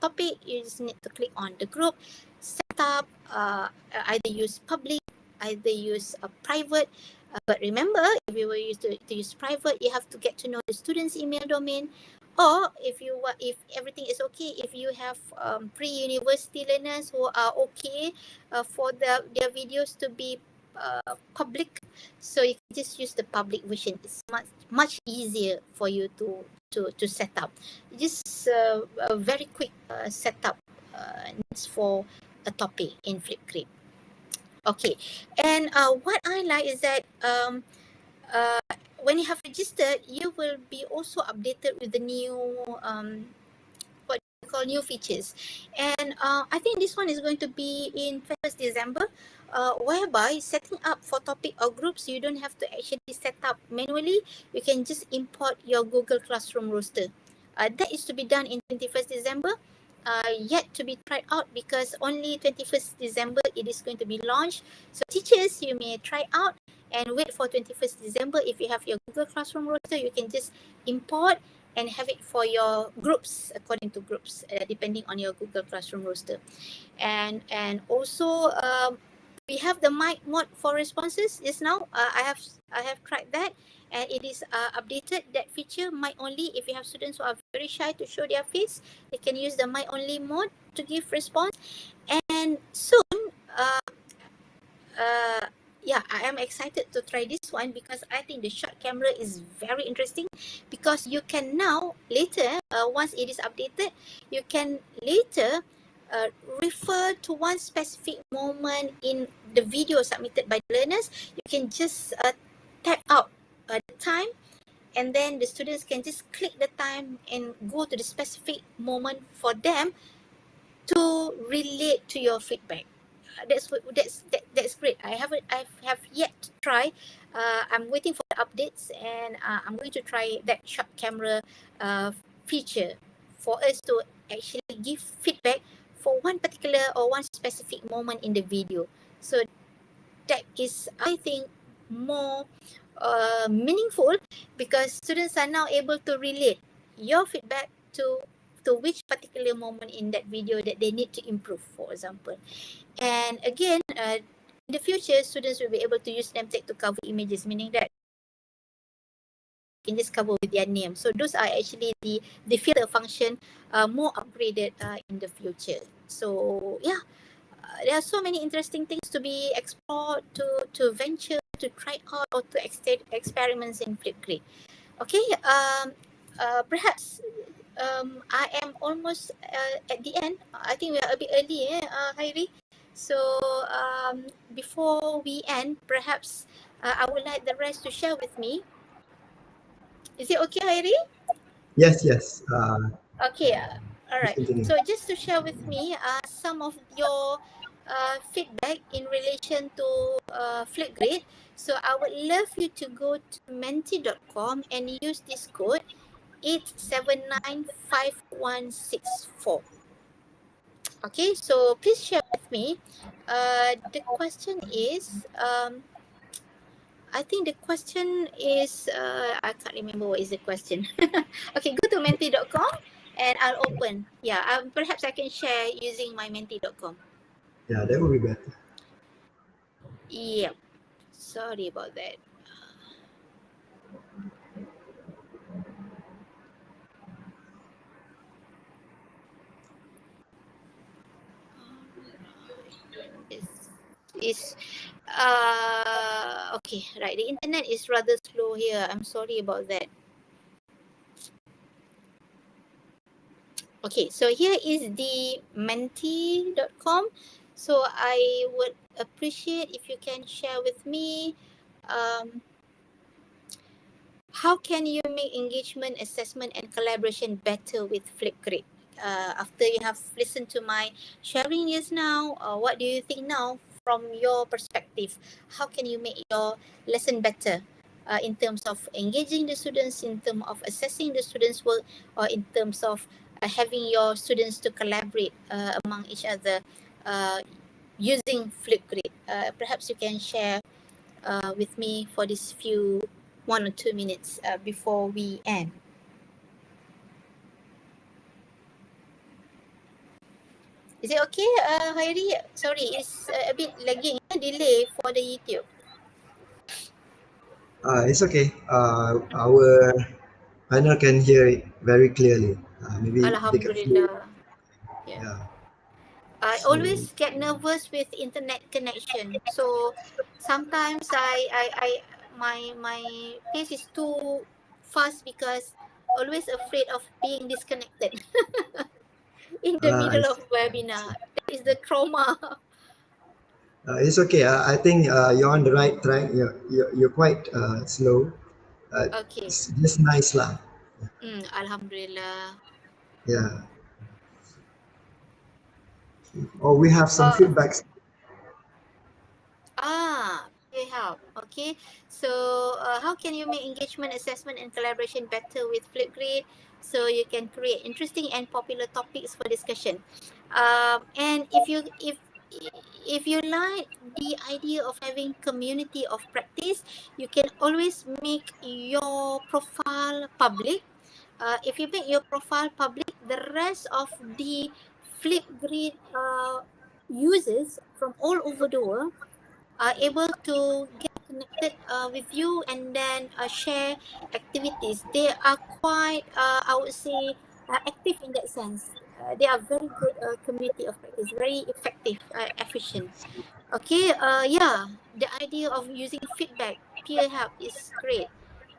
topic, you just need to click on the group, set up, either use public, either use a private. But remember, if you were used to use private, you have to get to know the student's email domain. Or if everything is okay, if you have pre-university learners who are okay for their videos to be public, so you can just use the public version. It's much easier for you to set up. Just a very quick setup needs for a topic in Flipgrid. Okay, and what I like is that when you have registered, you will be also updated with the new what we call new features. And I think this one is going to be in 1st December, whereby setting up for topic or groups, you don't have to actually set up manually. You can just import your Google Classroom roster. That is to be done in 21st December. Yet to be tried out, because only 21st December it is going to be launched. So teachers, you may try out and wait for 21st December. If you have your Google Classroom roster, you can just import and have it for your groups, according to groups, depending on your Google Classroom roster. And also we have the mic mode for responses. Just now I have tried that, and it is updated, that feature, mic only. If you have students who are very shy to show their face, they can use the mic only mode to give response. And soon yeah, I am excited to try this one, because I think the shot camera is very interesting, because you can now later, once it is updated, you can later refer to one specific moment in the video submitted by the learners. You can just tap out the time, and then the students can just click the time and go to the specific moment for them to relate to your feedback. That's great. I have yet to try. I'm waiting for the updates, and I'm going to try that shot camera feature for us to actually give feedback for one particular or one specific moment in the video. So that is, I think, more meaningful, because students are now able to relate your feedback to which particular moment in that video that they need to improve, for example. And again, in the future, students will be able to use name tag to cover images, meaning that you can just cover with their name. So those are actually the filter function more upgraded in the future. So yeah, there are so many interesting things to be explored, to venture, to try out, or to experiments in Flipgrid. Okay, perhaps I am almost at the end. I think we are a bit early, Hairi. So before we end, perhaps I would like the rest to share with me. Is it okay, Hairi? Yes. Okay, all right. Continue. So just to share with me some of your feedback in relation to Flipgrid. So I would love you to go to menti.com and use this code 8795164. Okay, so please share with me. The question is, I think the question is, I can't remember what is the question. Okay, go to menti.com and I'll open. Yeah, perhaps I can share using my menti.com. Yeah, that would be better. Yep, sorry about that. Is okay, right, the internet is rather slow here. I'm sorry about that. Okay, so here is the menti.com. So I would appreciate if you can share with me how can you make engagement, assessment and collaboration better with Flipgrid? After you have listened to my sharing just now, what do you think now from your perspective? How can you make your lesson better in terms of engaging the students, in terms of assessing the students' work, or in terms of having your students to collaborate among each other using Flipgrid? Perhaps you can share with me for this few 1 or 2 minutes before we end. Is it okay, Hairi? Sorry, it's a bit lagging, delay for the YouTube. It's okay. Our panel can hear it very clearly. Maybe take a few. Alhamdulillah. Yeah. Yeah. I So, always get nervous with internet connection. So sometimes my pace is too fast because always afraid of being disconnected in the I middle of webinar. That is the trauma. it's okay. I think you're on the right track. You're quite slow. Okay. It's just nice lah. Alhamdulillah. Yeah. Oh, we have some feedbacks. They help. Okay. So how can you make engagement, assessment and collaboration better with Flipgrid so you can create interesting and popular topics for discussion? And if you like the idea of having community of practice, you can always make your profile public. If you make your profile public, the rest of the Flipgrid users from all over the world are able to get connected with you and then share activities. They are quite, I would say, active in that sense. They are very good community of practice, very effective, efficient. Okay, yeah, the idea of using feedback, peer help is great.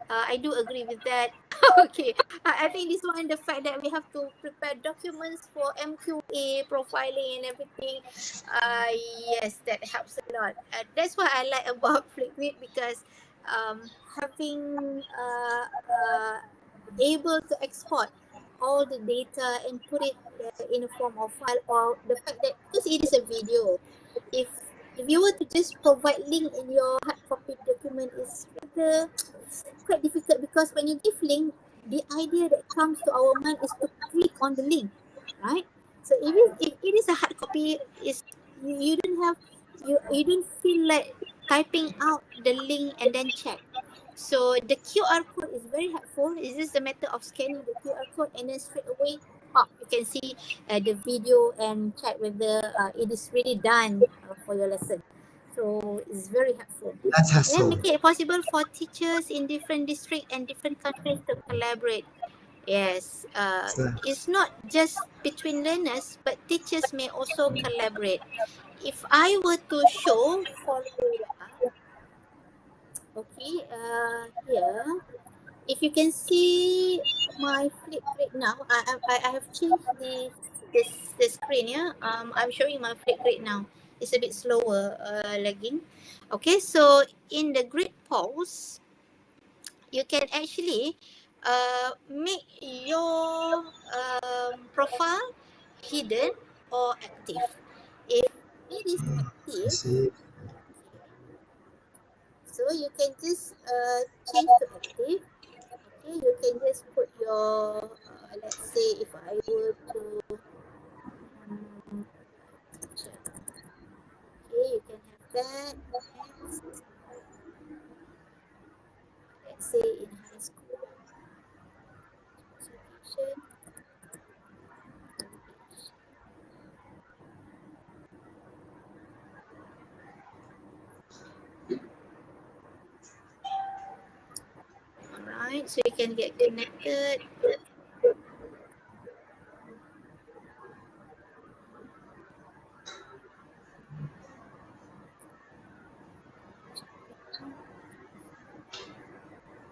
I do agree with that. Okay, I think this one, the fact that we have to prepare documents for MQA, profiling and everything, yes, that helps a lot. That's what I like about Flipgrid because having able to export all the data and put it in a form of file, or the fact that because it is a video, if you were to just provide link in your hard copy document is rather quite difficult because when you give link, the idea that comes to our mind is to click on the link, right? So if it is a hard copy, is you don't have you don't feel like typing out the link and then check. So the QR code is very helpful. It's just a matter of scanning the QR code and then straight away, you can see the video and check whether it is really done for your lesson. So it's very helpful. That's And hassle. make it possible for teachers in different districts and different countries to collaborate. Yes, it's not just between learners, but teachers may also collaborate. If I were to show for you, okay, here, if you can see my Flipgrid now, I have changed the screen. Yeah, I'm showing my Flipgrid now. It's a bit slower, lagging. Okay, so in the grid pause, you can actually make your profile hidden or active. If it is I active, see. so you can just change to active. Okay, you can just put your, let's say if I were to, okay, you can have that. Next, let's say in high school, education. Alright, so you can get connected.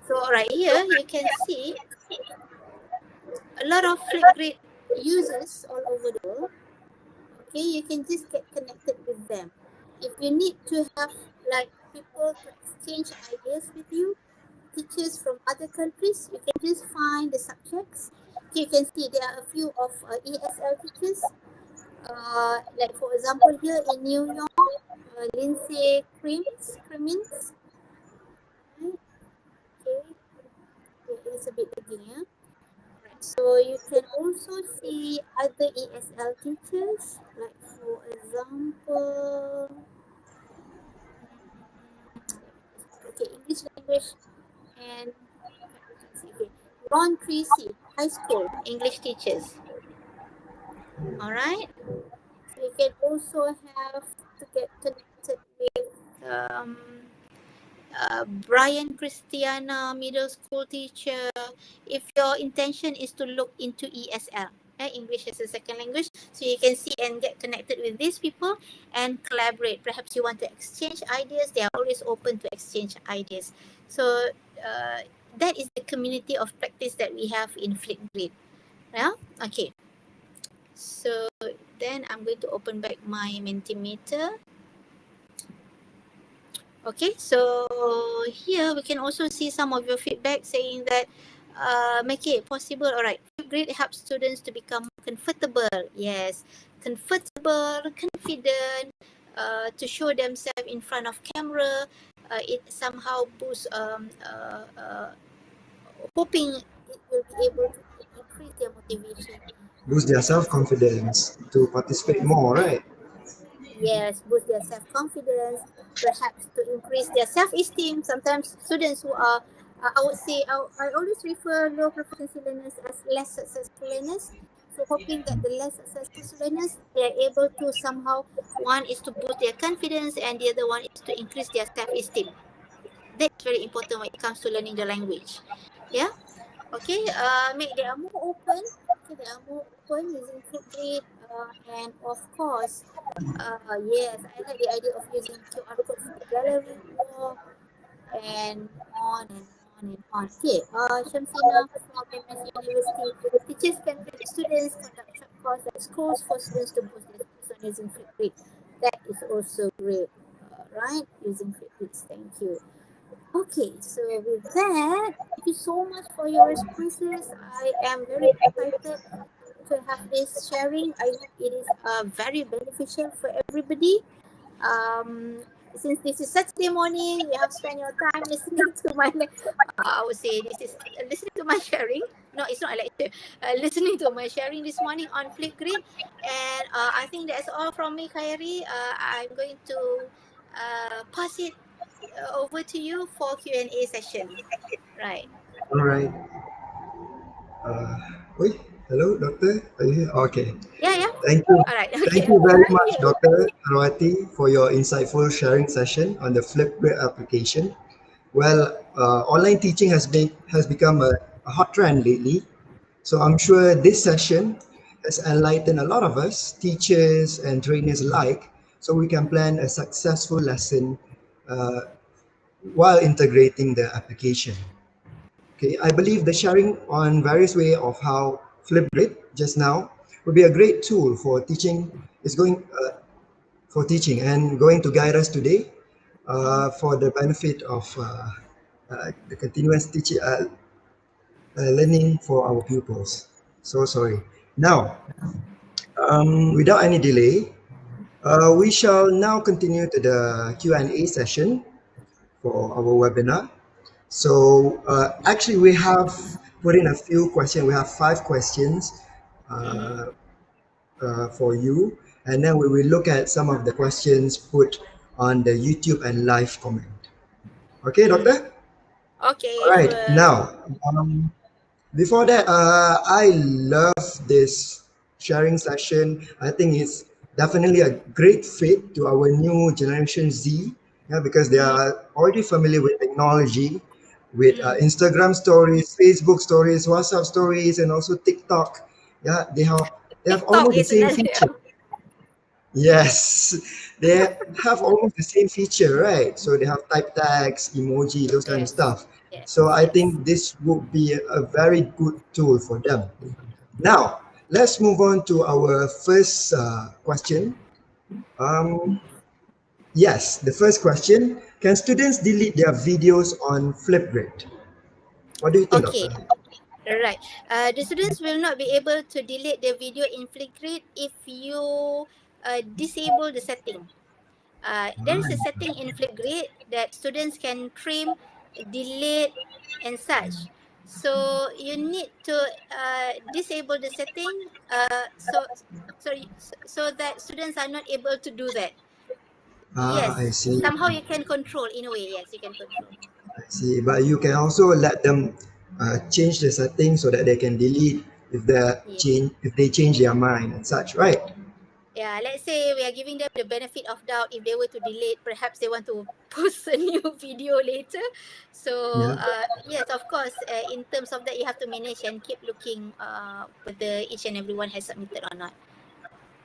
So right here, you can see a lot of Flipgrid users all over the world. Okay, you can just get connected with them. If you need to have like people to exchange ideas with you, teachers from other countries, you can just find the subjects. Okay, you can see there are a few of ESL teachers. Like for example here in New York, Lindsay Crimmins. Right? Okay, it's a bit lagging, yeah. Right. So you can also see other ESL teachers, like for example, okay, English language and okay, Ron Tracy, high school English teachers. All right. So you can also have to get connected with Brian Christiana, middle school teacher. If your intention is to look into ESL, English as a second language, so you can see and get connected with these people and collaborate. Perhaps you want to exchange ideas. They are always open to exchange ideas. So that is the community of practice that we have in Flipgrid. Yeah. Okay. So then I'm going to open back my Mentimeter. Okay, so here we can also see some of your feedback saying that make it possible. All right, Flipgrid helps students to become comfortable. Yes, comfortable, confident, to show themselves in front of camera. It somehow boosts, hoping it will be able to increase their motivation. Boost their self-confidence to participate more, right? Yes, boost their self-confidence, perhaps to increase their self-esteem. Sometimes students who are, I would say, I always refer low proficiency learners as less successful learners. So hoping that the less successful learners, they are able to somehow, one is to boost their confidence and the other one is to increase their self-esteem. That's very important when it comes to learning the language. Yeah. Okay. They are more open. Okay, they are more open using Flipgrid, and of course, yes, I like the idea of using QR code for the gallery walk and on and on and on. Okay, Shamsina from MS University. Teachers can credit students, conduct short course at schools for students to boost their skills on using Flipgrid. That is also great, right? Using Flipgrid. Thank you. Okay, so with that, thank you so much for your responses. I am very excited to have this sharing. I hope it is very beneficial for everybody. Since this is Saturday morning, you have spent your time listening to my, I would say this is listening to my sharing. No, it's not a lecture. Listening to my sharing this morning on Flipgrid. And I think that's all from me, Khairi. I'm going to pass it over to you for Q&A session. Right. All right. Wait, hello, doctor. Are you here? Okay. Yeah. Thank you. All right. Okay. Thank you very much, Dr. Harwati, for your insightful sharing session on the Flipgrid application. Well, online teaching has become a hot trend lately. So I'm sure this session has enlightened a lot of us, teachers and trainers alike, so we can plan a successful lesson while integrating the application. Okay, I believe the sharing on various ways of how Flipgrid just now would be a great tool for teaching. Is going for teaching and going to guide us today for the benefit of the continuous teaching learning for our pupils. So sorry. Now, without any delay, we shall now continue to the Q&A session for our webinar. So actually we have put in a few questions. We have 5 questions for you, and then we will look at some of the questions put on the YouTube and live comment. Okay, doctor? Okay, All right. sure. Now, before that, I love this sharing session. I think it's definitely a great fit to our new generation Z, because they are already familiar with technology, with Instagram stories, Facebook stories, WhatsApp stories, and also TikTok. Yeah, they have almost the same feature. Yes, they have almost the same feature, right? So they have type tags, emoji, those kind of stuff. So I think this would be a very good tool for them. Now, let's move on to our first question. Yes, the first question, can students delete their videos on Flipgrid? What do you think, Okay, Doctor? right. The students will not be able to delete the video in Flipgrid if you disable the setting. There is a setting in Flipgrid that students can trim, delete, and such. So you need to disable the setting so that students are not able to do that. Ah, I Yes, see. somehow you can control in a way. Yes, you can control. I see. But you can also let them change the settings so that they can delete Yeah. if they change their mind and such, right? Yeah, let's say we are giving them the benefit of doubt. If they were to delete, perhaps they want to post a new video later. So Yeah. yes, of course, in terms of that, you have to manage and keep looking whether each and everyone has submitted or not.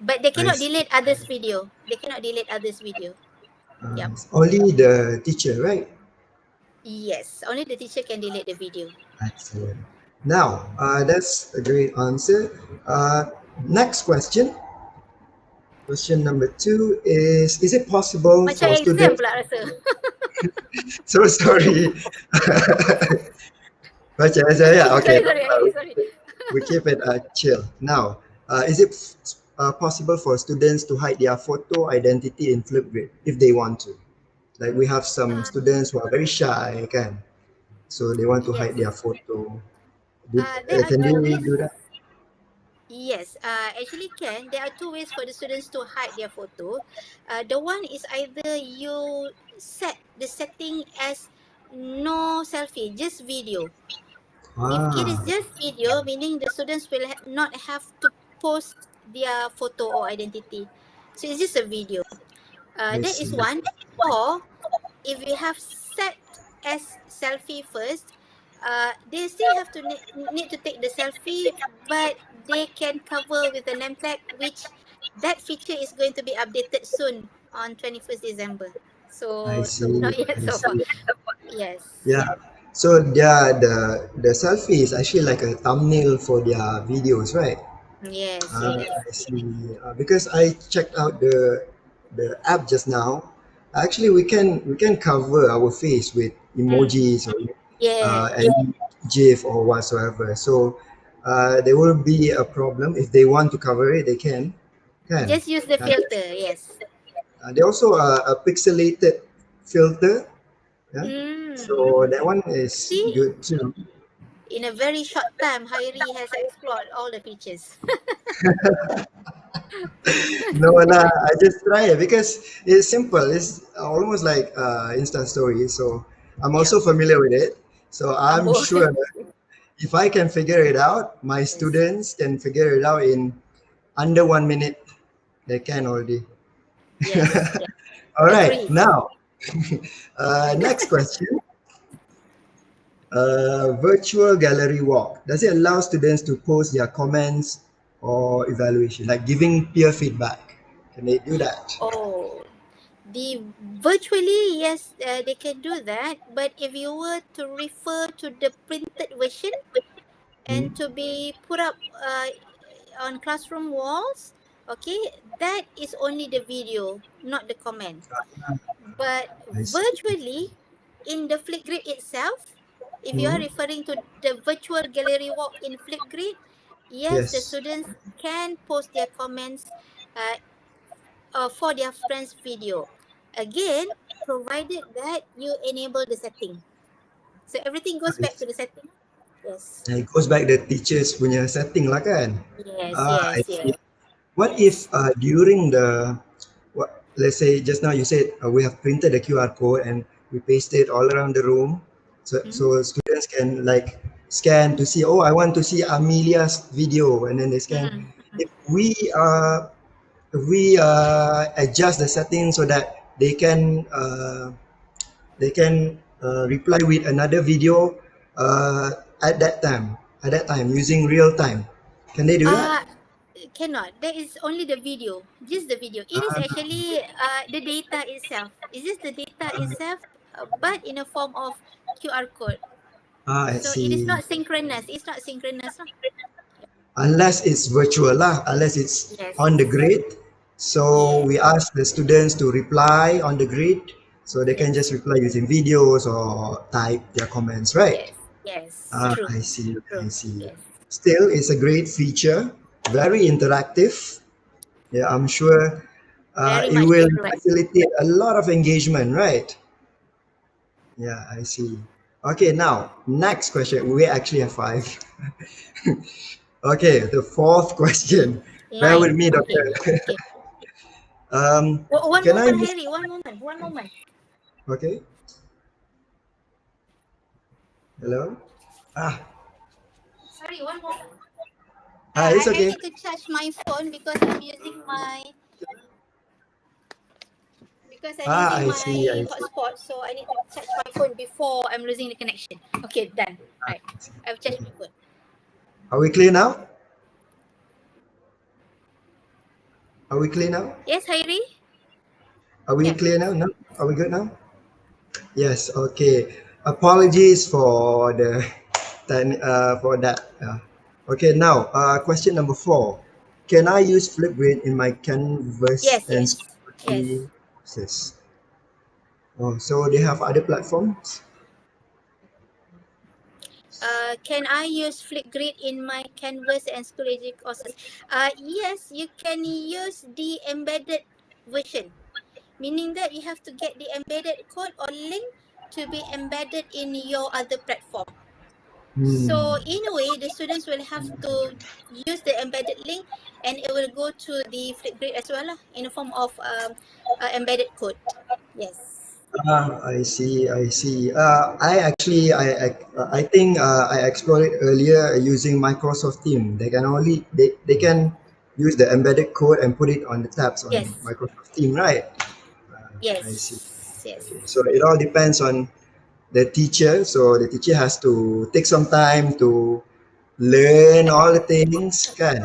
But they I cannot see. delete others' video. They cannot delete others' video. Yep. Only the teacher, right? Yes, only the teacher can delete the video. Excellent. Now, that's a great answer. Next question. Question number 2 is it possible Macam for exam students? pula rasa. So sorry. Baca saya. Okay. sorry. We keep it chill. Now, is it possible for students to hide their photo identity in Flipgrid if they want to? Like we have some students who are very shy, can? So they want to hide Yes. their photo. There are Can two they ways. do that? Yes, actually can. There are two ways for the students to hide their photo. The one is either you set the setting as no selfie, just video. If it is Ah, just video, meaning the students will not have to post their photo or identity. So it's just a video. I That is see. one. Or if we have set as selfie first, they still have to need to take the selfie, but they can cover with the name tag, which that feature is going to be updated soon on 21st December. I So see. not yet I so far. see. Yes. Yeah. So the selfie is actually like a thumbnail for their videos, right? Yes, Ah, yes. I see. Because I checked out the app just now. Actually, we can cover our face with emojis or Yes. any GIF or whatsoever. So there will be a problem if they want to cover it. They can. Can. Just use the Uh, filter. Yes. they also a pixelated filter. Yeah. Mm. So that one is See, good too. in a very short time, Hairi has explored all the features. No lah, I just try it because it's simple. It's almost like Insta story. So I'm Yeah. also familiar with it. So I'm Amboi. sure if I can figure it out, my Yes. students can figure it out in under 1 minute. They can already. Yes. Yes. All right, Agree. now next question. Virtual gallery walk. Does it allow students to post their comments or evaluation, like giving peer feedback? Can they do that? Oh, the virtually, yes, they can do that. But if you were to refer to the printed version and to be put up on classroom walls, okay, that is only the video, not the comment. But I see. virtually, in the Flipgrid itself, if you are Hmm. referring to the virtual gallery walk in Flipgrid, yes, the Yes. students can post their comments uh, for their friends' video. Again, provided that you enable the setting. So everything goes I back to see. the setting. Yes. It goes back the teachers punya setting lah kan. Yes, I yes, see. yes. What if during let's say just now you said we have printed the QR code and we paste it all around the room, so students can like scan to see. Oh, I want to see Amelia's video, and then they scan. Mm. If we adjust the settings so that they can reply with another video at that time using real time. Can they do that? Uh, cannot. That is only the video. Just the video. It is actually the data itself. It's just the data itself, but in a form of QR code. I So it is see. not synchronous. It's not synchronous. Lah. unless it's virtual lah, unless it's Yes. on the grid. So we ask the students to reply on the grid, so they can just reply using videos or type their comments, right? Yes. Ah, True. I see, True. I see. Yes. Still, it's a great feature, very interactive. Yeah, I'm sure Very it much will interactive. facilitate a lot of engagement, right? Yeah, I see. Okay, now, next question. We actually have 5. Okay, the 4th question. Bear with Line. me, Okay. doctor. Okay. Um, One can I moment, use... Harry. One moment. One moment. Okay. Hello? Ah, Sorry, one moment. it's I okay. need to charge my phone because I'm using my I see, I see. hotspot, so I need to charge my phone before I'm losing the connection. Okay, done. Right. I've charged my phone. Are we clear now? Are we clear now? Yes, Harry? Are we Yeah. clear now? No? Are we good now? Yes, okay. Apologies for the for that. Okay, now question number 4. Can I use Flipgrid in my Canvas Yes, and yes. Yes. Schoology courses? Oh, so they have other platforms? Can I use Flipgrid in my Canvas and Schoology courses? Yes, you can use the embedded version, meaning that you have to get the embedded code or link to be embedded in your other platform. So in a way, the students will have to use the embedded link, and it will go to the Flipgrid as well in the form of embedded code. Yes. I see, I see. I think I explored it earlier using Microsoft Teams. They can use the embedded code and put it on the tabs on Yes. Microsoft Teams, right? Yes. I see. Yes. Okay. So it all depends on the teacher. So the teacher has to take some time to learn all the things, kan?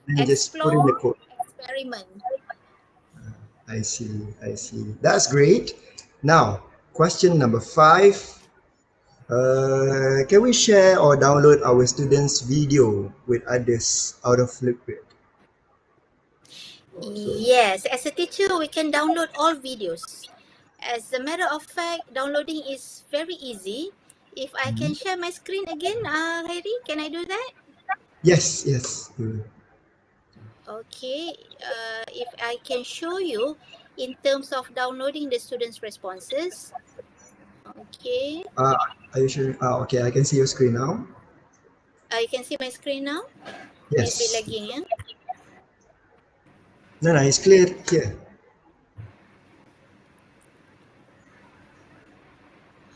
And just put in the Explore, code. experiment. I see, I see. That's great. Now, question number 5. Can we share or download our students' video with others out of Flipgrid? Yes, as a teacher, we can download all videos. As a matter of fact, downloading is very easy. If I can share my screen again, Harry, can I do that? Yes, yes. Okay, if I can show you in terms of downloading the students' responses. Okay. Are you sure? Okay, I can see your screen now. You can see my screen now? It's a bit Yes. lagging, yeah? No, it's clear here.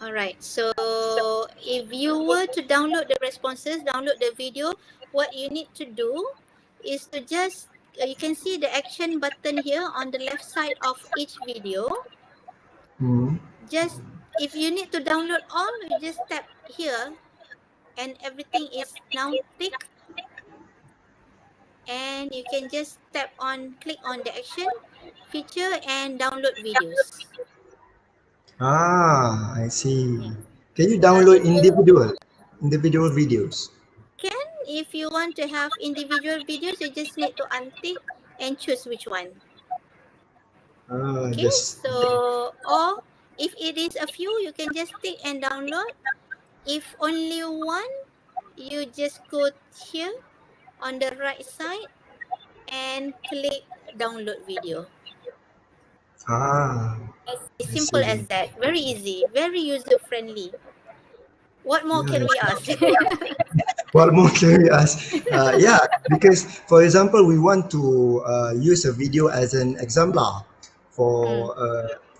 Alright, so if you were to download the responses, download the video, what you need to do is to just, you can see the action button here on the left side of each video. Just, if you need to download all, you just tap here and everything is now ticked. And you can just click on the action feature and download videos. I see. Can you download individual videos? Can, if you want to have individual videos, you just need to untick and choose which one. Okay, so, or if it is a few, you can just tick and download. If only one, you just go here on the right side and click download video. It's simple as that. Very easy, very user friendly. What more can we ask? What more can we ask? Yeah, because for example, we want to use a video as an exemplar for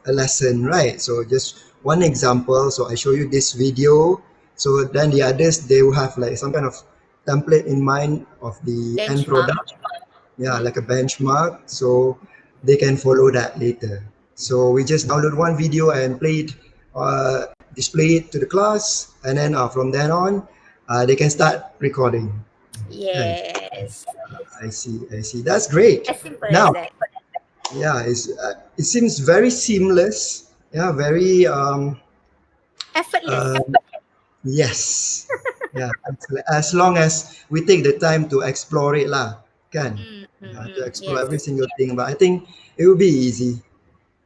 a lesson, right? So just one example. So I show you this video. So then the others, they will have like some kind of template in mind of the end product. Yeah, like a benchmark. So they can follow that later. So we just download one video and play it, display it to the class, and then from then on, they can start recording. Yes. I see. I see. That's great. As simple Now, as that. yeah, it seems very seamless. Yeah, very effortless. Yes. Yeah, as long as we take the time to explore it lah, kan? To explore Yes. every single thing. But I think it will be easy.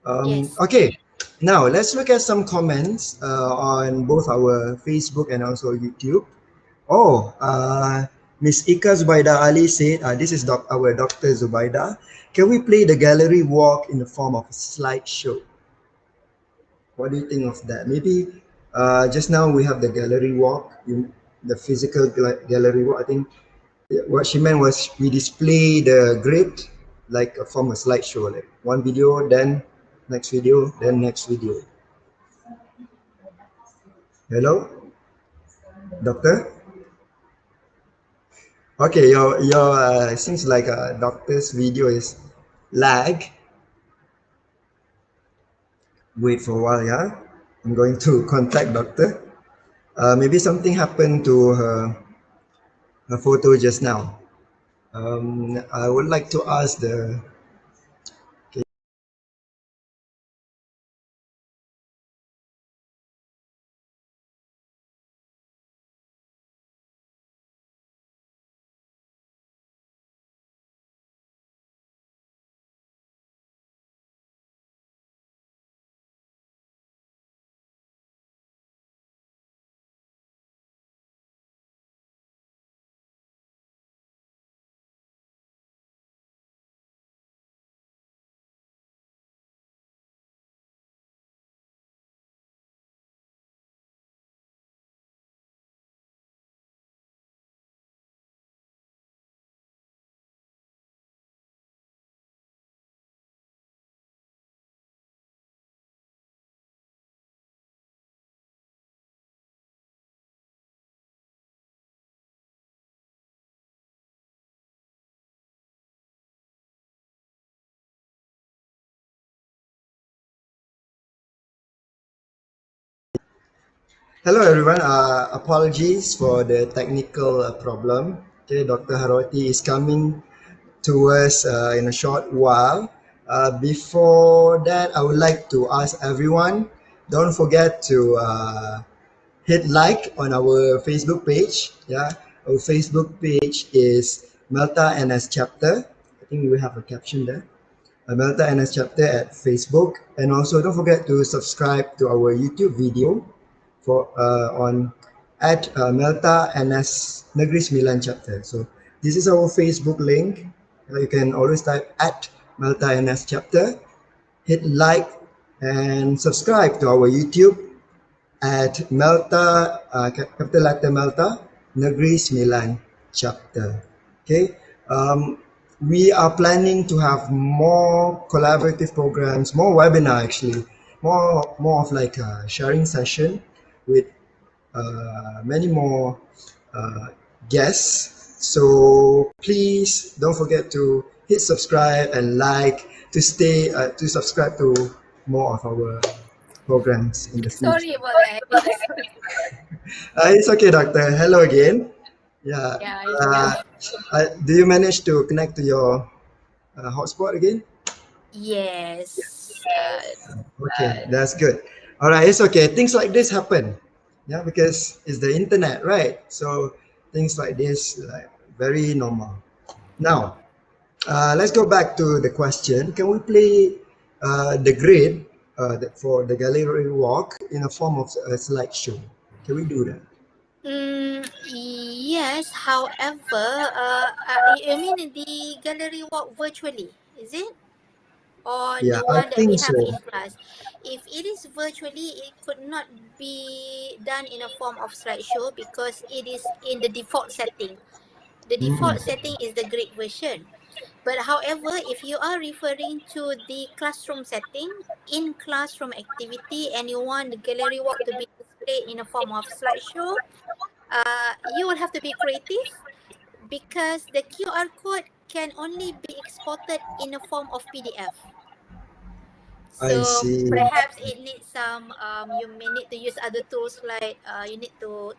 Yes. Okay, now let's look at some comments on both our Facebook and also YouTube. Oh, Miss Ika Zubaida Ali said, this is our Dr. Zubaida. Can we play the gallery walk in the form of a slideshow? What do you think of that? Maybe just now we have the gallery walk, the physical gallery walk. I think what she meant was we display the grid like a form of slideshow, like one video, then next video, then next video. Hello, doctor? Okay, your seems like a doctor's video is lag. Wait for a while, yeah. I'm going to contact doctor. Maybe something happened to her photo just now. I would like to ask the. Okay. Hello everyone. Apologies for the technical problem. Okay, Dr. Harwati is coming to us in a short while. Before that, I would like to ask everyone, don't forget to hit like on our Facebook page. Yeah, our Facebook page is Melta NS Chapter. I think we have a caption there. Melta NS Chapter at Facebook, and also don't forget to subscribe to our YouTube video for on at Melta NS Negeri Sembilan Chapter. So this is our Facebook link. You can always type at Melta NS Chapter, hit like and subscribe to our YouTube at Melta, capital letter Melta Negeri Sembilan Chapter. Okay. We are planning to have more collaborative programs, more webinar actually, more of like a sharing session with many more guests. So please don't forget to hit subscribe and like to stay to subscribe to more of our programs in the future. Sorry about that. Sorry. It's okay, doctor. Hello again. Yeah. Do you manage to connect to your hotspot again? Yes. Okay, that's good. All right, it's okay. Things like this happen. Yeah, because it's the internet, right? So things like this, like very normal. Now, let's go back to the question. Can we play the grid for the gallery walk in a form of a slideshow? Can we do that? Yes. However, you mean the gallery walk virtually, is it? Or Yeah, the I one that we think have so. in class? If it is virtually, it could not be done in a form of slideshow because it is in the default setting. The default setting is the grid version. But however, if you are referring to the classroom setting, in classroom activity, and you want the gallery walk to be displayed in a form of slideshow, you will have to be creative because the QR code can only be exported in a form of PDF. I So see. perhaps it needs some, you may need to use other tools like you need to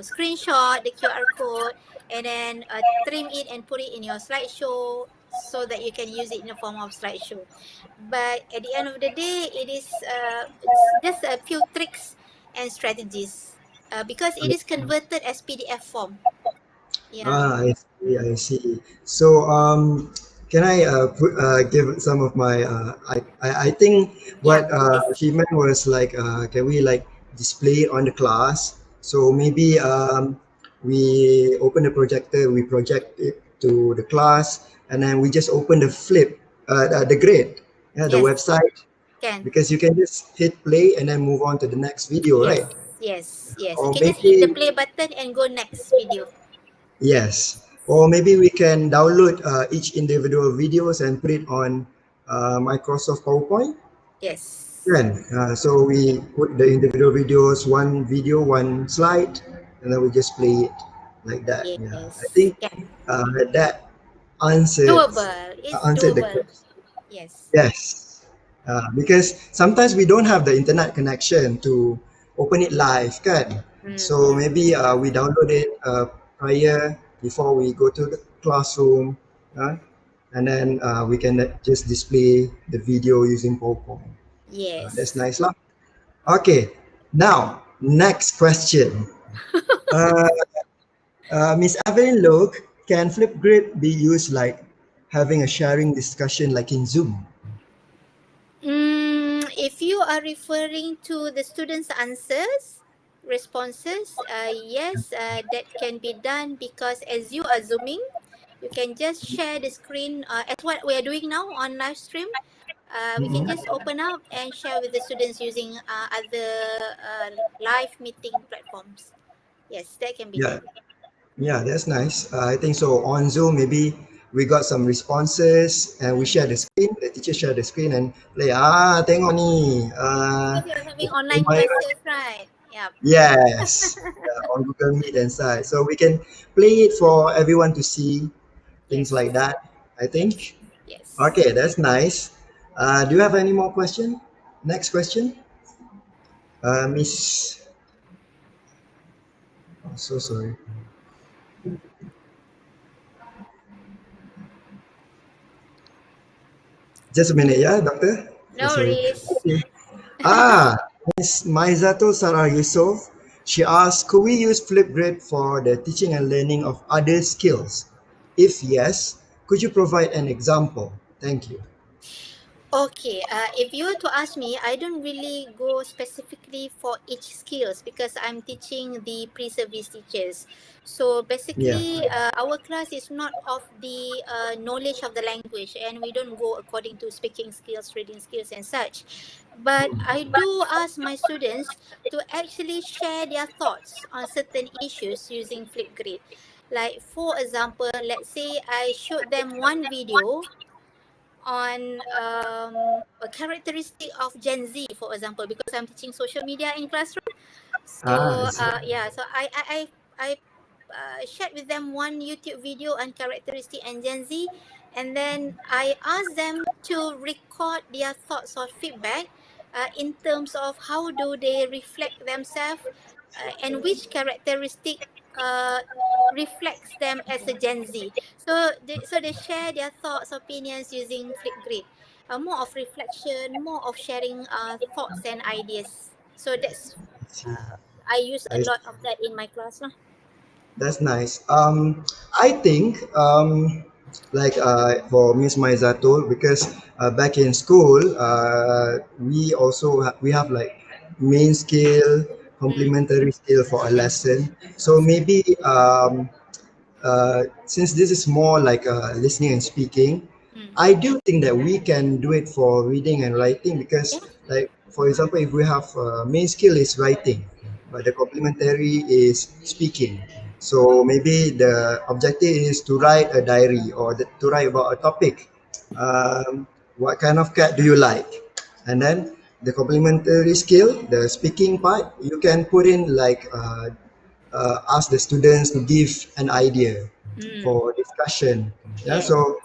screenshot the QR code and then trim it and put it in your slideshow so that you can use it in the form of slideshow. But at the end of the day, it's just a few tricks and strategies. because it is converted as PDF form. Yeah. I see. So, can I give some of my? I think what she meant was like, can we like display it on the class? So maybe we open the projector, we project it to the class, and then we just open the the grid, the website, because you can just hit play and then move on to the next video, right? Yes. You Or can just hit the maybe play button and go next video. yes, or maybe we can download each individual videos and put it on Microsoft PowerPoint. Yes. Then, so we put the individual videos, one video, one slide, and then we just play it like that. Yeah, I think that Doable. It's answered the doable. question. Yes. Yes, because sometimes we don't have the internet connection to open it live, kan? So maybe we download it prior before we go to the classroom, and then we can just display the video using PowerPoint. That's Yes. nice lah. Okay, now next question. Miss Evelyn Look, can Flipgrid be used like having a sharing discussion like in Zoom? If you are referring to the students' responses, yes, that can be done, because as you are zooming, you can just share the screen as what we are doing now on live stream. We can just open up and share with the students using other live meeting platforms. Yes, that can be done. Yeah, that's nice. I think so. On Zoom, maybe we got some responses and we share the screen. The teacher share the screen and play. Tengok ni. Because you're having online classes, right? Yeah. Yes, on Google Meet and such. So we can play it for everyone to see, things like that, I think. Yes. Okay, that's nice. Do you have any more question? Next question. Miss. Oh, so sorry. Just a minute, yeah, doctor? No worries. Okay. Miss Maizatul Sarah Yusof, she asked, could we use Flipgrid for the teaching and learning of other skills? If yes, could you provide an example? Thank you. Okay, if you were to ask me, I don't really go specifically for each skills, because I'm teaching the pre-service teachers. So basically, our class is not of the knowledge of the language, and we don't go according to speaking skills, reading skills and such. But I do ask my students to actually share their thoughts on certain issues using Flipgrid. Like for example, let's say I showed them one video on a characteristic of Gen Z, for example, because I'm teaching social media in classroom. So so I shared with them one YouTube video on characteristic and Gen Z, and then I asked them to record their thoughts or feedback in terms of how do they reflect themselves and which characteristic uh, reflects them as a Gen Z. So they share their thoughts, opinions using Flipgrid. More of reflection, more of sharing thoughts and ideas. So that's I use a lot of that in my class lah. That's nice. I think like for Miss Maizatul, because back in school, we also we have like main skill, complementary skill for a lesson. So maybe since this is more like listening and speaking, I do think that we can do it for reading and writing, because like for example, if we have main skill is writing, but the complementary is speaking. So maybe the objective is to write a diary or to write about a topic. What kind of cat do you like? And then the complementary skill, the speaking part, you can put in like ask the students to give an idea for discussion. So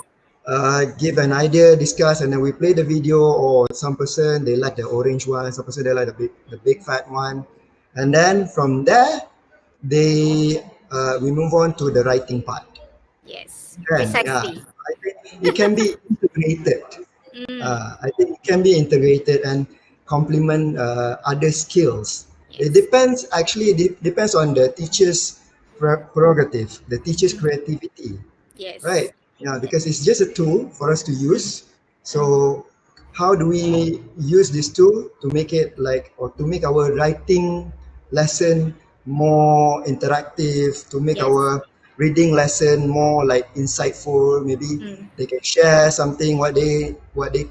give an idea, discuss, and then we play the video. Or some person they like the orange one, some person they like the big fat one, and then from there they we move on to the writing part. Yes, Precisely. precisely. I think it can be integrated. I think it can be integrated and complement other skills. It depends, actually, it depends on the teacher's prerogative, the teacher's creativity, right? Yes. Yeah, because it's just a tool for us to use. So how do we use this tool to make it like, or to make our writing lesson more interactive, to make Yes. our reading lesson more like insightful? Maybe they can share something what they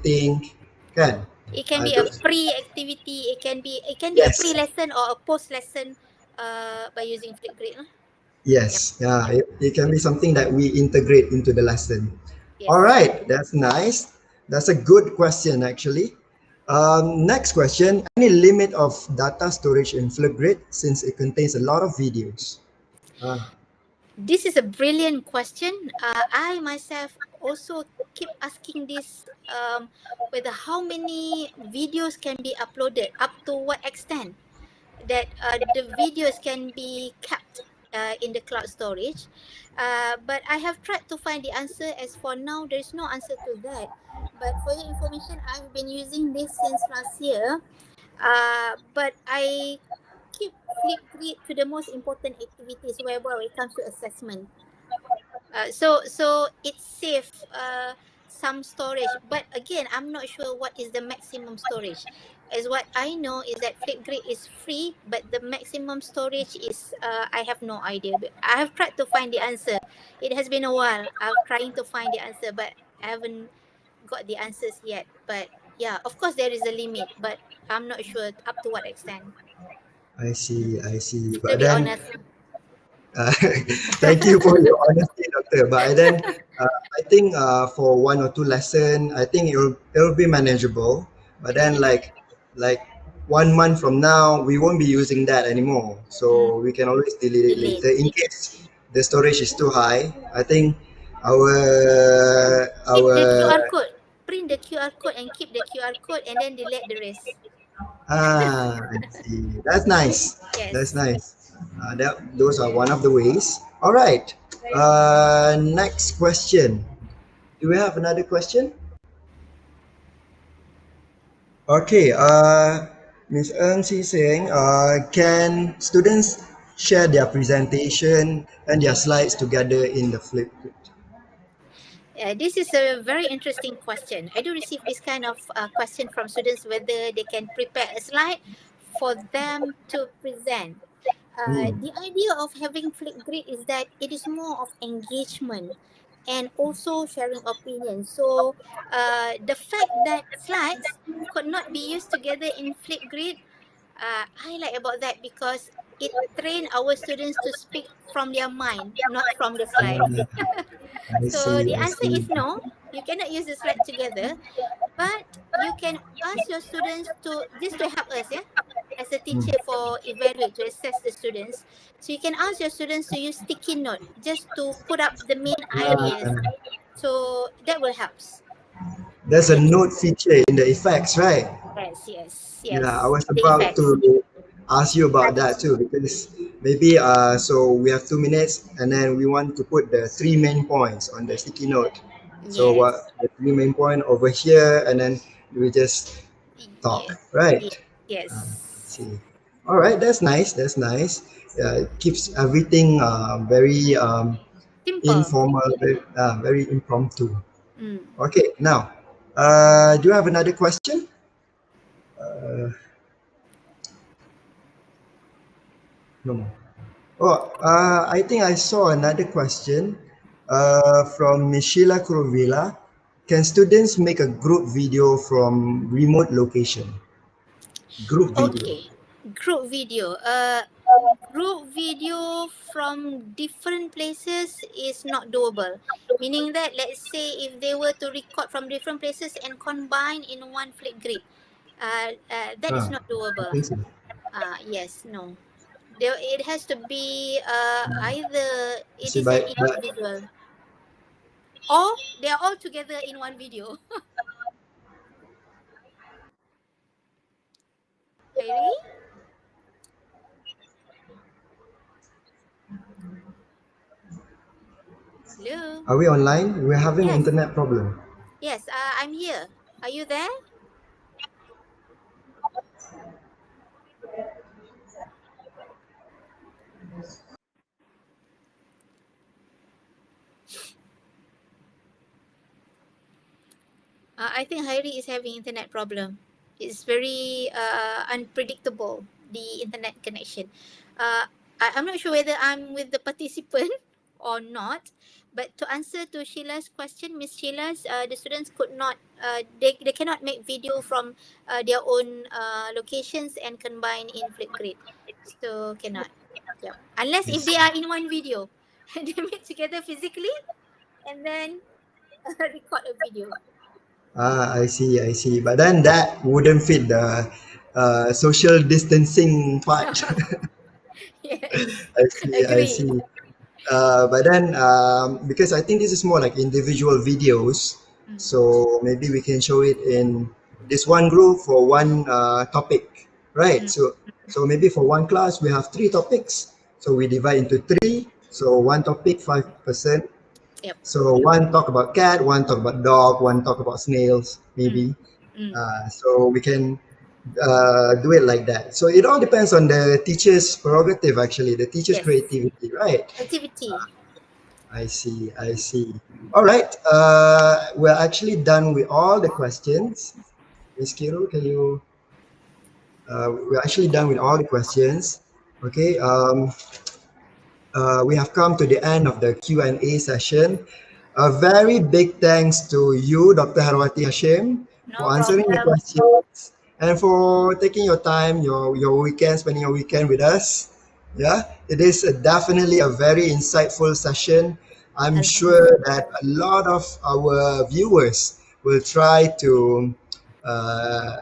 think, kan? It can be a Those, pre-activity. It can be a yes. pre-lesson or a post-lesson by using Flipgrid. Yes, yeah, it can be something that we integrate into the lesson. All Yes. right, that's nice. That's a good question, actually. Next question, any limit of data storage in Flipgrid since it contains a lot of videos? This is a brilliant question. I myself also keep asking this, whether how many videos can be uploaded, up to what extent that the videos can be kept in the cloud storage. But I have tried to find the answer. As for now, there is no answer to that. But for your information, I've been using this since last year. But I keep Flipgrid to the most important activities wherever it comes to assessment. So it save some storage, but again, I'm not sure what is the maximum storage. As what I know is that Flipgrid is free, but the maximum storage is I have no idea. But I have tried to find the answer. It has been a while. I'm trying to find the answer, but I haven't got the answers yet. But yeah, of course there is a limit, but I'm not sure up to what extent. I see, I see. To But be then, honest. uh, thank you for your honesty, doctor. But then, I think for one or two lesson, I think it'll be manageable. But then, like 1 month from now, we won't be using that anymore. So we can always delete it Delete. later in case the storage is too high. I think our Keep the our QR code. Print the QR code and keep the QR code and then delete the rest. I see. That's nice. That's Yes. nice. Those are one of the ways. All right. Next question. Do we have another question? Okay. Ms. Ng, she's saying, can students share their presentation and their slides together in the Flipgrid? This is a very interesting question. I do receive this kind of question from students, whether they can prepare a slide for them to present. The idea of having Flipgrid is that it is more of engagement and also sharing opinions. So the fact that slides could not be used together in Flipgrid, I like about that because it train our students to speak from their mind, not from the slides. I So see. the I answer see. is no. You cannot use the slide together, but you can ask your students to just to help us, yeah, as a teacher for evaluate to assess the students. So you can ask your students to use sticky note just to put up the main ideas. So that will help. There's a Yes, note feature in the effects, right? yes. Yeah, I was The about effects. to ask you about that too because maybe so we have 2 minutes and then we want to put the three main points on the sticky note. So Yes. what the three main point over here and then we just talk, Yes. right? Yes. See. All right, that's nice. That's nice. It keeps everything very Simple. informal, very impromptu. Mm. Okay, now, do you have another question? No more. Oh, I think I saw another question from Ms. Sheila Kurovila. Can students make a group video from remote location? Group video. Okay. Group video. Group video from different places is not doable. Meaning that, let's say, if they were to record from different places and combine in one Flipgrid, that is not I doable. think so. Yes, no. It has to be either it See, is an but individual or they are all together in one video. Harry? Hello? are we online? We're having Yes. internet problem. Yes, I'm here. Are you there? I think Hairi is having internet problem. It's very unpredictable, the internet connection. I'm not sure whether I'm with the participant or not. But to answer to Sheila's question, Miss Sheila's, the students could not, they cannot make video from their own locations and combine in Flipgrid. So cannot. Yep. Unless if they are in one video, they meet together physically and then record a video. Ah, I see, I see. But then that wouldn't fit the social distancing part. Yes, I see, I agree. see. But then, because I think this is more like individual videos, so maybe we can show it in this one group for one topic, right? So maybe for one class we have 3 topics, so we divide into 3. So one topic, 5%. Yep. So one talk about cat, one talk about dog, one talk about snails, maybe. So we can do it like that. So it all depends on the teacher's prerogative, actually, the teacher's Yes. creativity, right? Activity. I see, I see. All right, we're actually done with all the questions. Ms. Kiro, can you? We're actually done with all the questions. Okay. We have come to the end of the Q&A session. A very big thanks to you, Dr. Harwati Hashim, for answering the questions and for taking your time, your weekend, spending your weekend with us. Yeah, it is definitely a very insightful session. I'm sure that a lot of our viewers will try to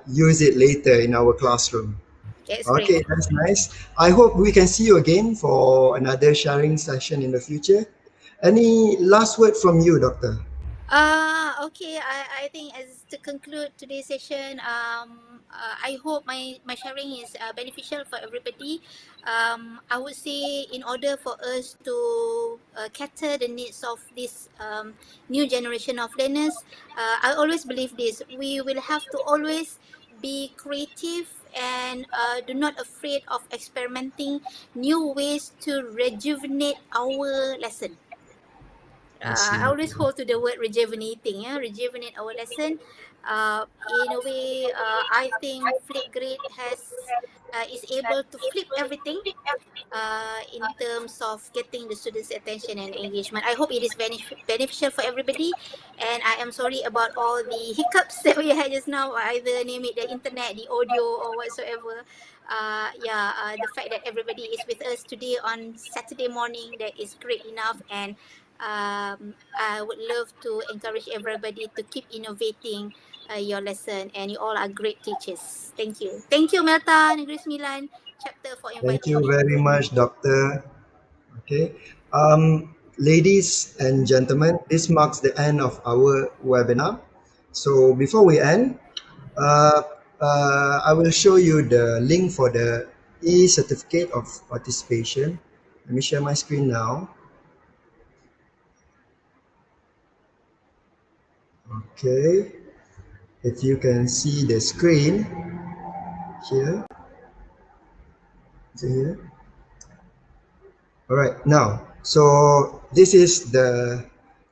use it later in our classroom. That's Okay, great. that's nice. I hope we can see you again for another sharing session in the future. Any last word from you, Doctor? Okay. I think as to conclude today's session, I hope my sharing is beneficial for everybody. I would say in order for us to cater the needs of this new generation of learners, I always believe this: we will have to always be creative and do not afraid of experimenting new ways to rejuvenate our lesson. I always hold to the word rejuvenating, rejuvenate our lesson. In a way, I think Flipgrid is able to flip everything in terms of getting the students' attention and engagement. I hope it is beneficial for everybody, and I am sorry about all the hiccups that we had just now, either name it the internet, the audio, or whatsoever. The fact that everybody is with us today on Saturday morning, that is great enough, and I would love to encourage everybody to keep innovating your lesson, and you all are great teachers. Thank you. Thank you, MELTA Negeri Sembilan chapter, for Thank inviting you me. very much, Doctor. Okay. Ladies and gentlemen, this marks the end of our webinar. So before we end, uh, I will show you the link for the e-certificate of participation. Let me share my screen now. Okay. If you can see the screen here. Is it here? All right, now, so this is the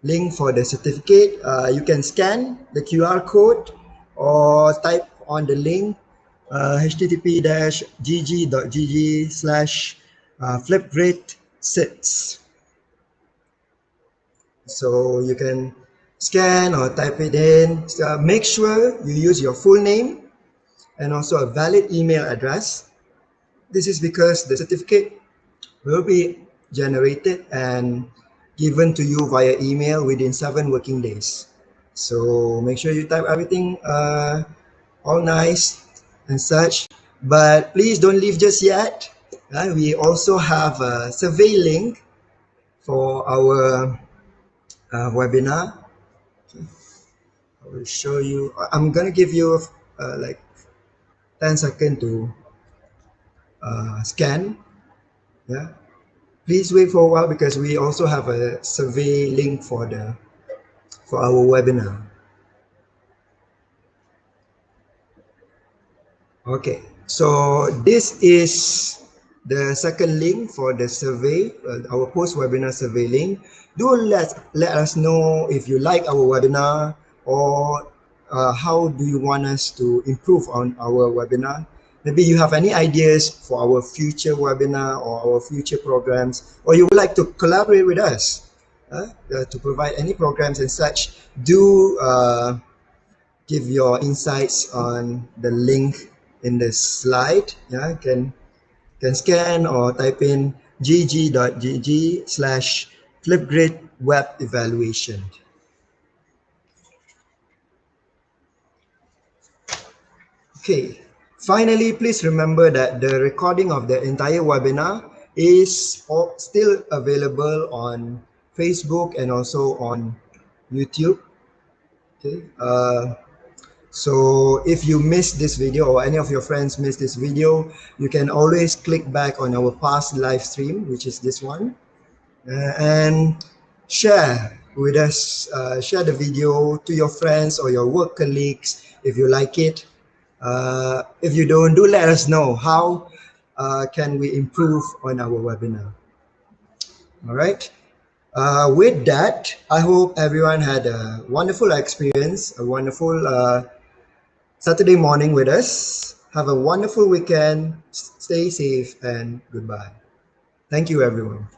link for the certificate. You can scan the QR code or type on the link http://gg.gg/flipgrid6. So you can scan or type it in. So make sure you use your full name and also a valid email address. This is because the certificate will be generated and given to you via email within 7 working days. So make sure you type everything all nice and such. But please don't leave just yet. We also have a survey link for our webinar. I will show you. I'm gonna give you like 10 seconds to scan. Yeah. Please wait for a while because we also have a survey link for our webinar. Okay, so this is the second link for the survey, our post-webinar survey link. Do let us know if you like our webinar, or how do you want us to improve on our webinar. Maybe you have any ideas for our future webinar or our future programs, or you would like to collaborate with us to provide any programs and such. Do give your insights on the link in the slide. Yeah, can scan or type in gg.gg/Flipgrid web evaluation. Okay, finally, please remember that the recording of the entire webinar is still available on Facebook and also on YouTube. Okay, so if you missed this video or any of your friends missed this video, you can always click back on our past live stream, which is this one, and share with us, share the video to your friends or your work colleagues if you like it. If you don't, do let us know how can we improve on our webinar. All right. With that, I hope everyone had a wonderful experience, a wonderful Saturday morning with us. Have a wonderful weekend. Stay safe and goodbye. Thank you, everyone.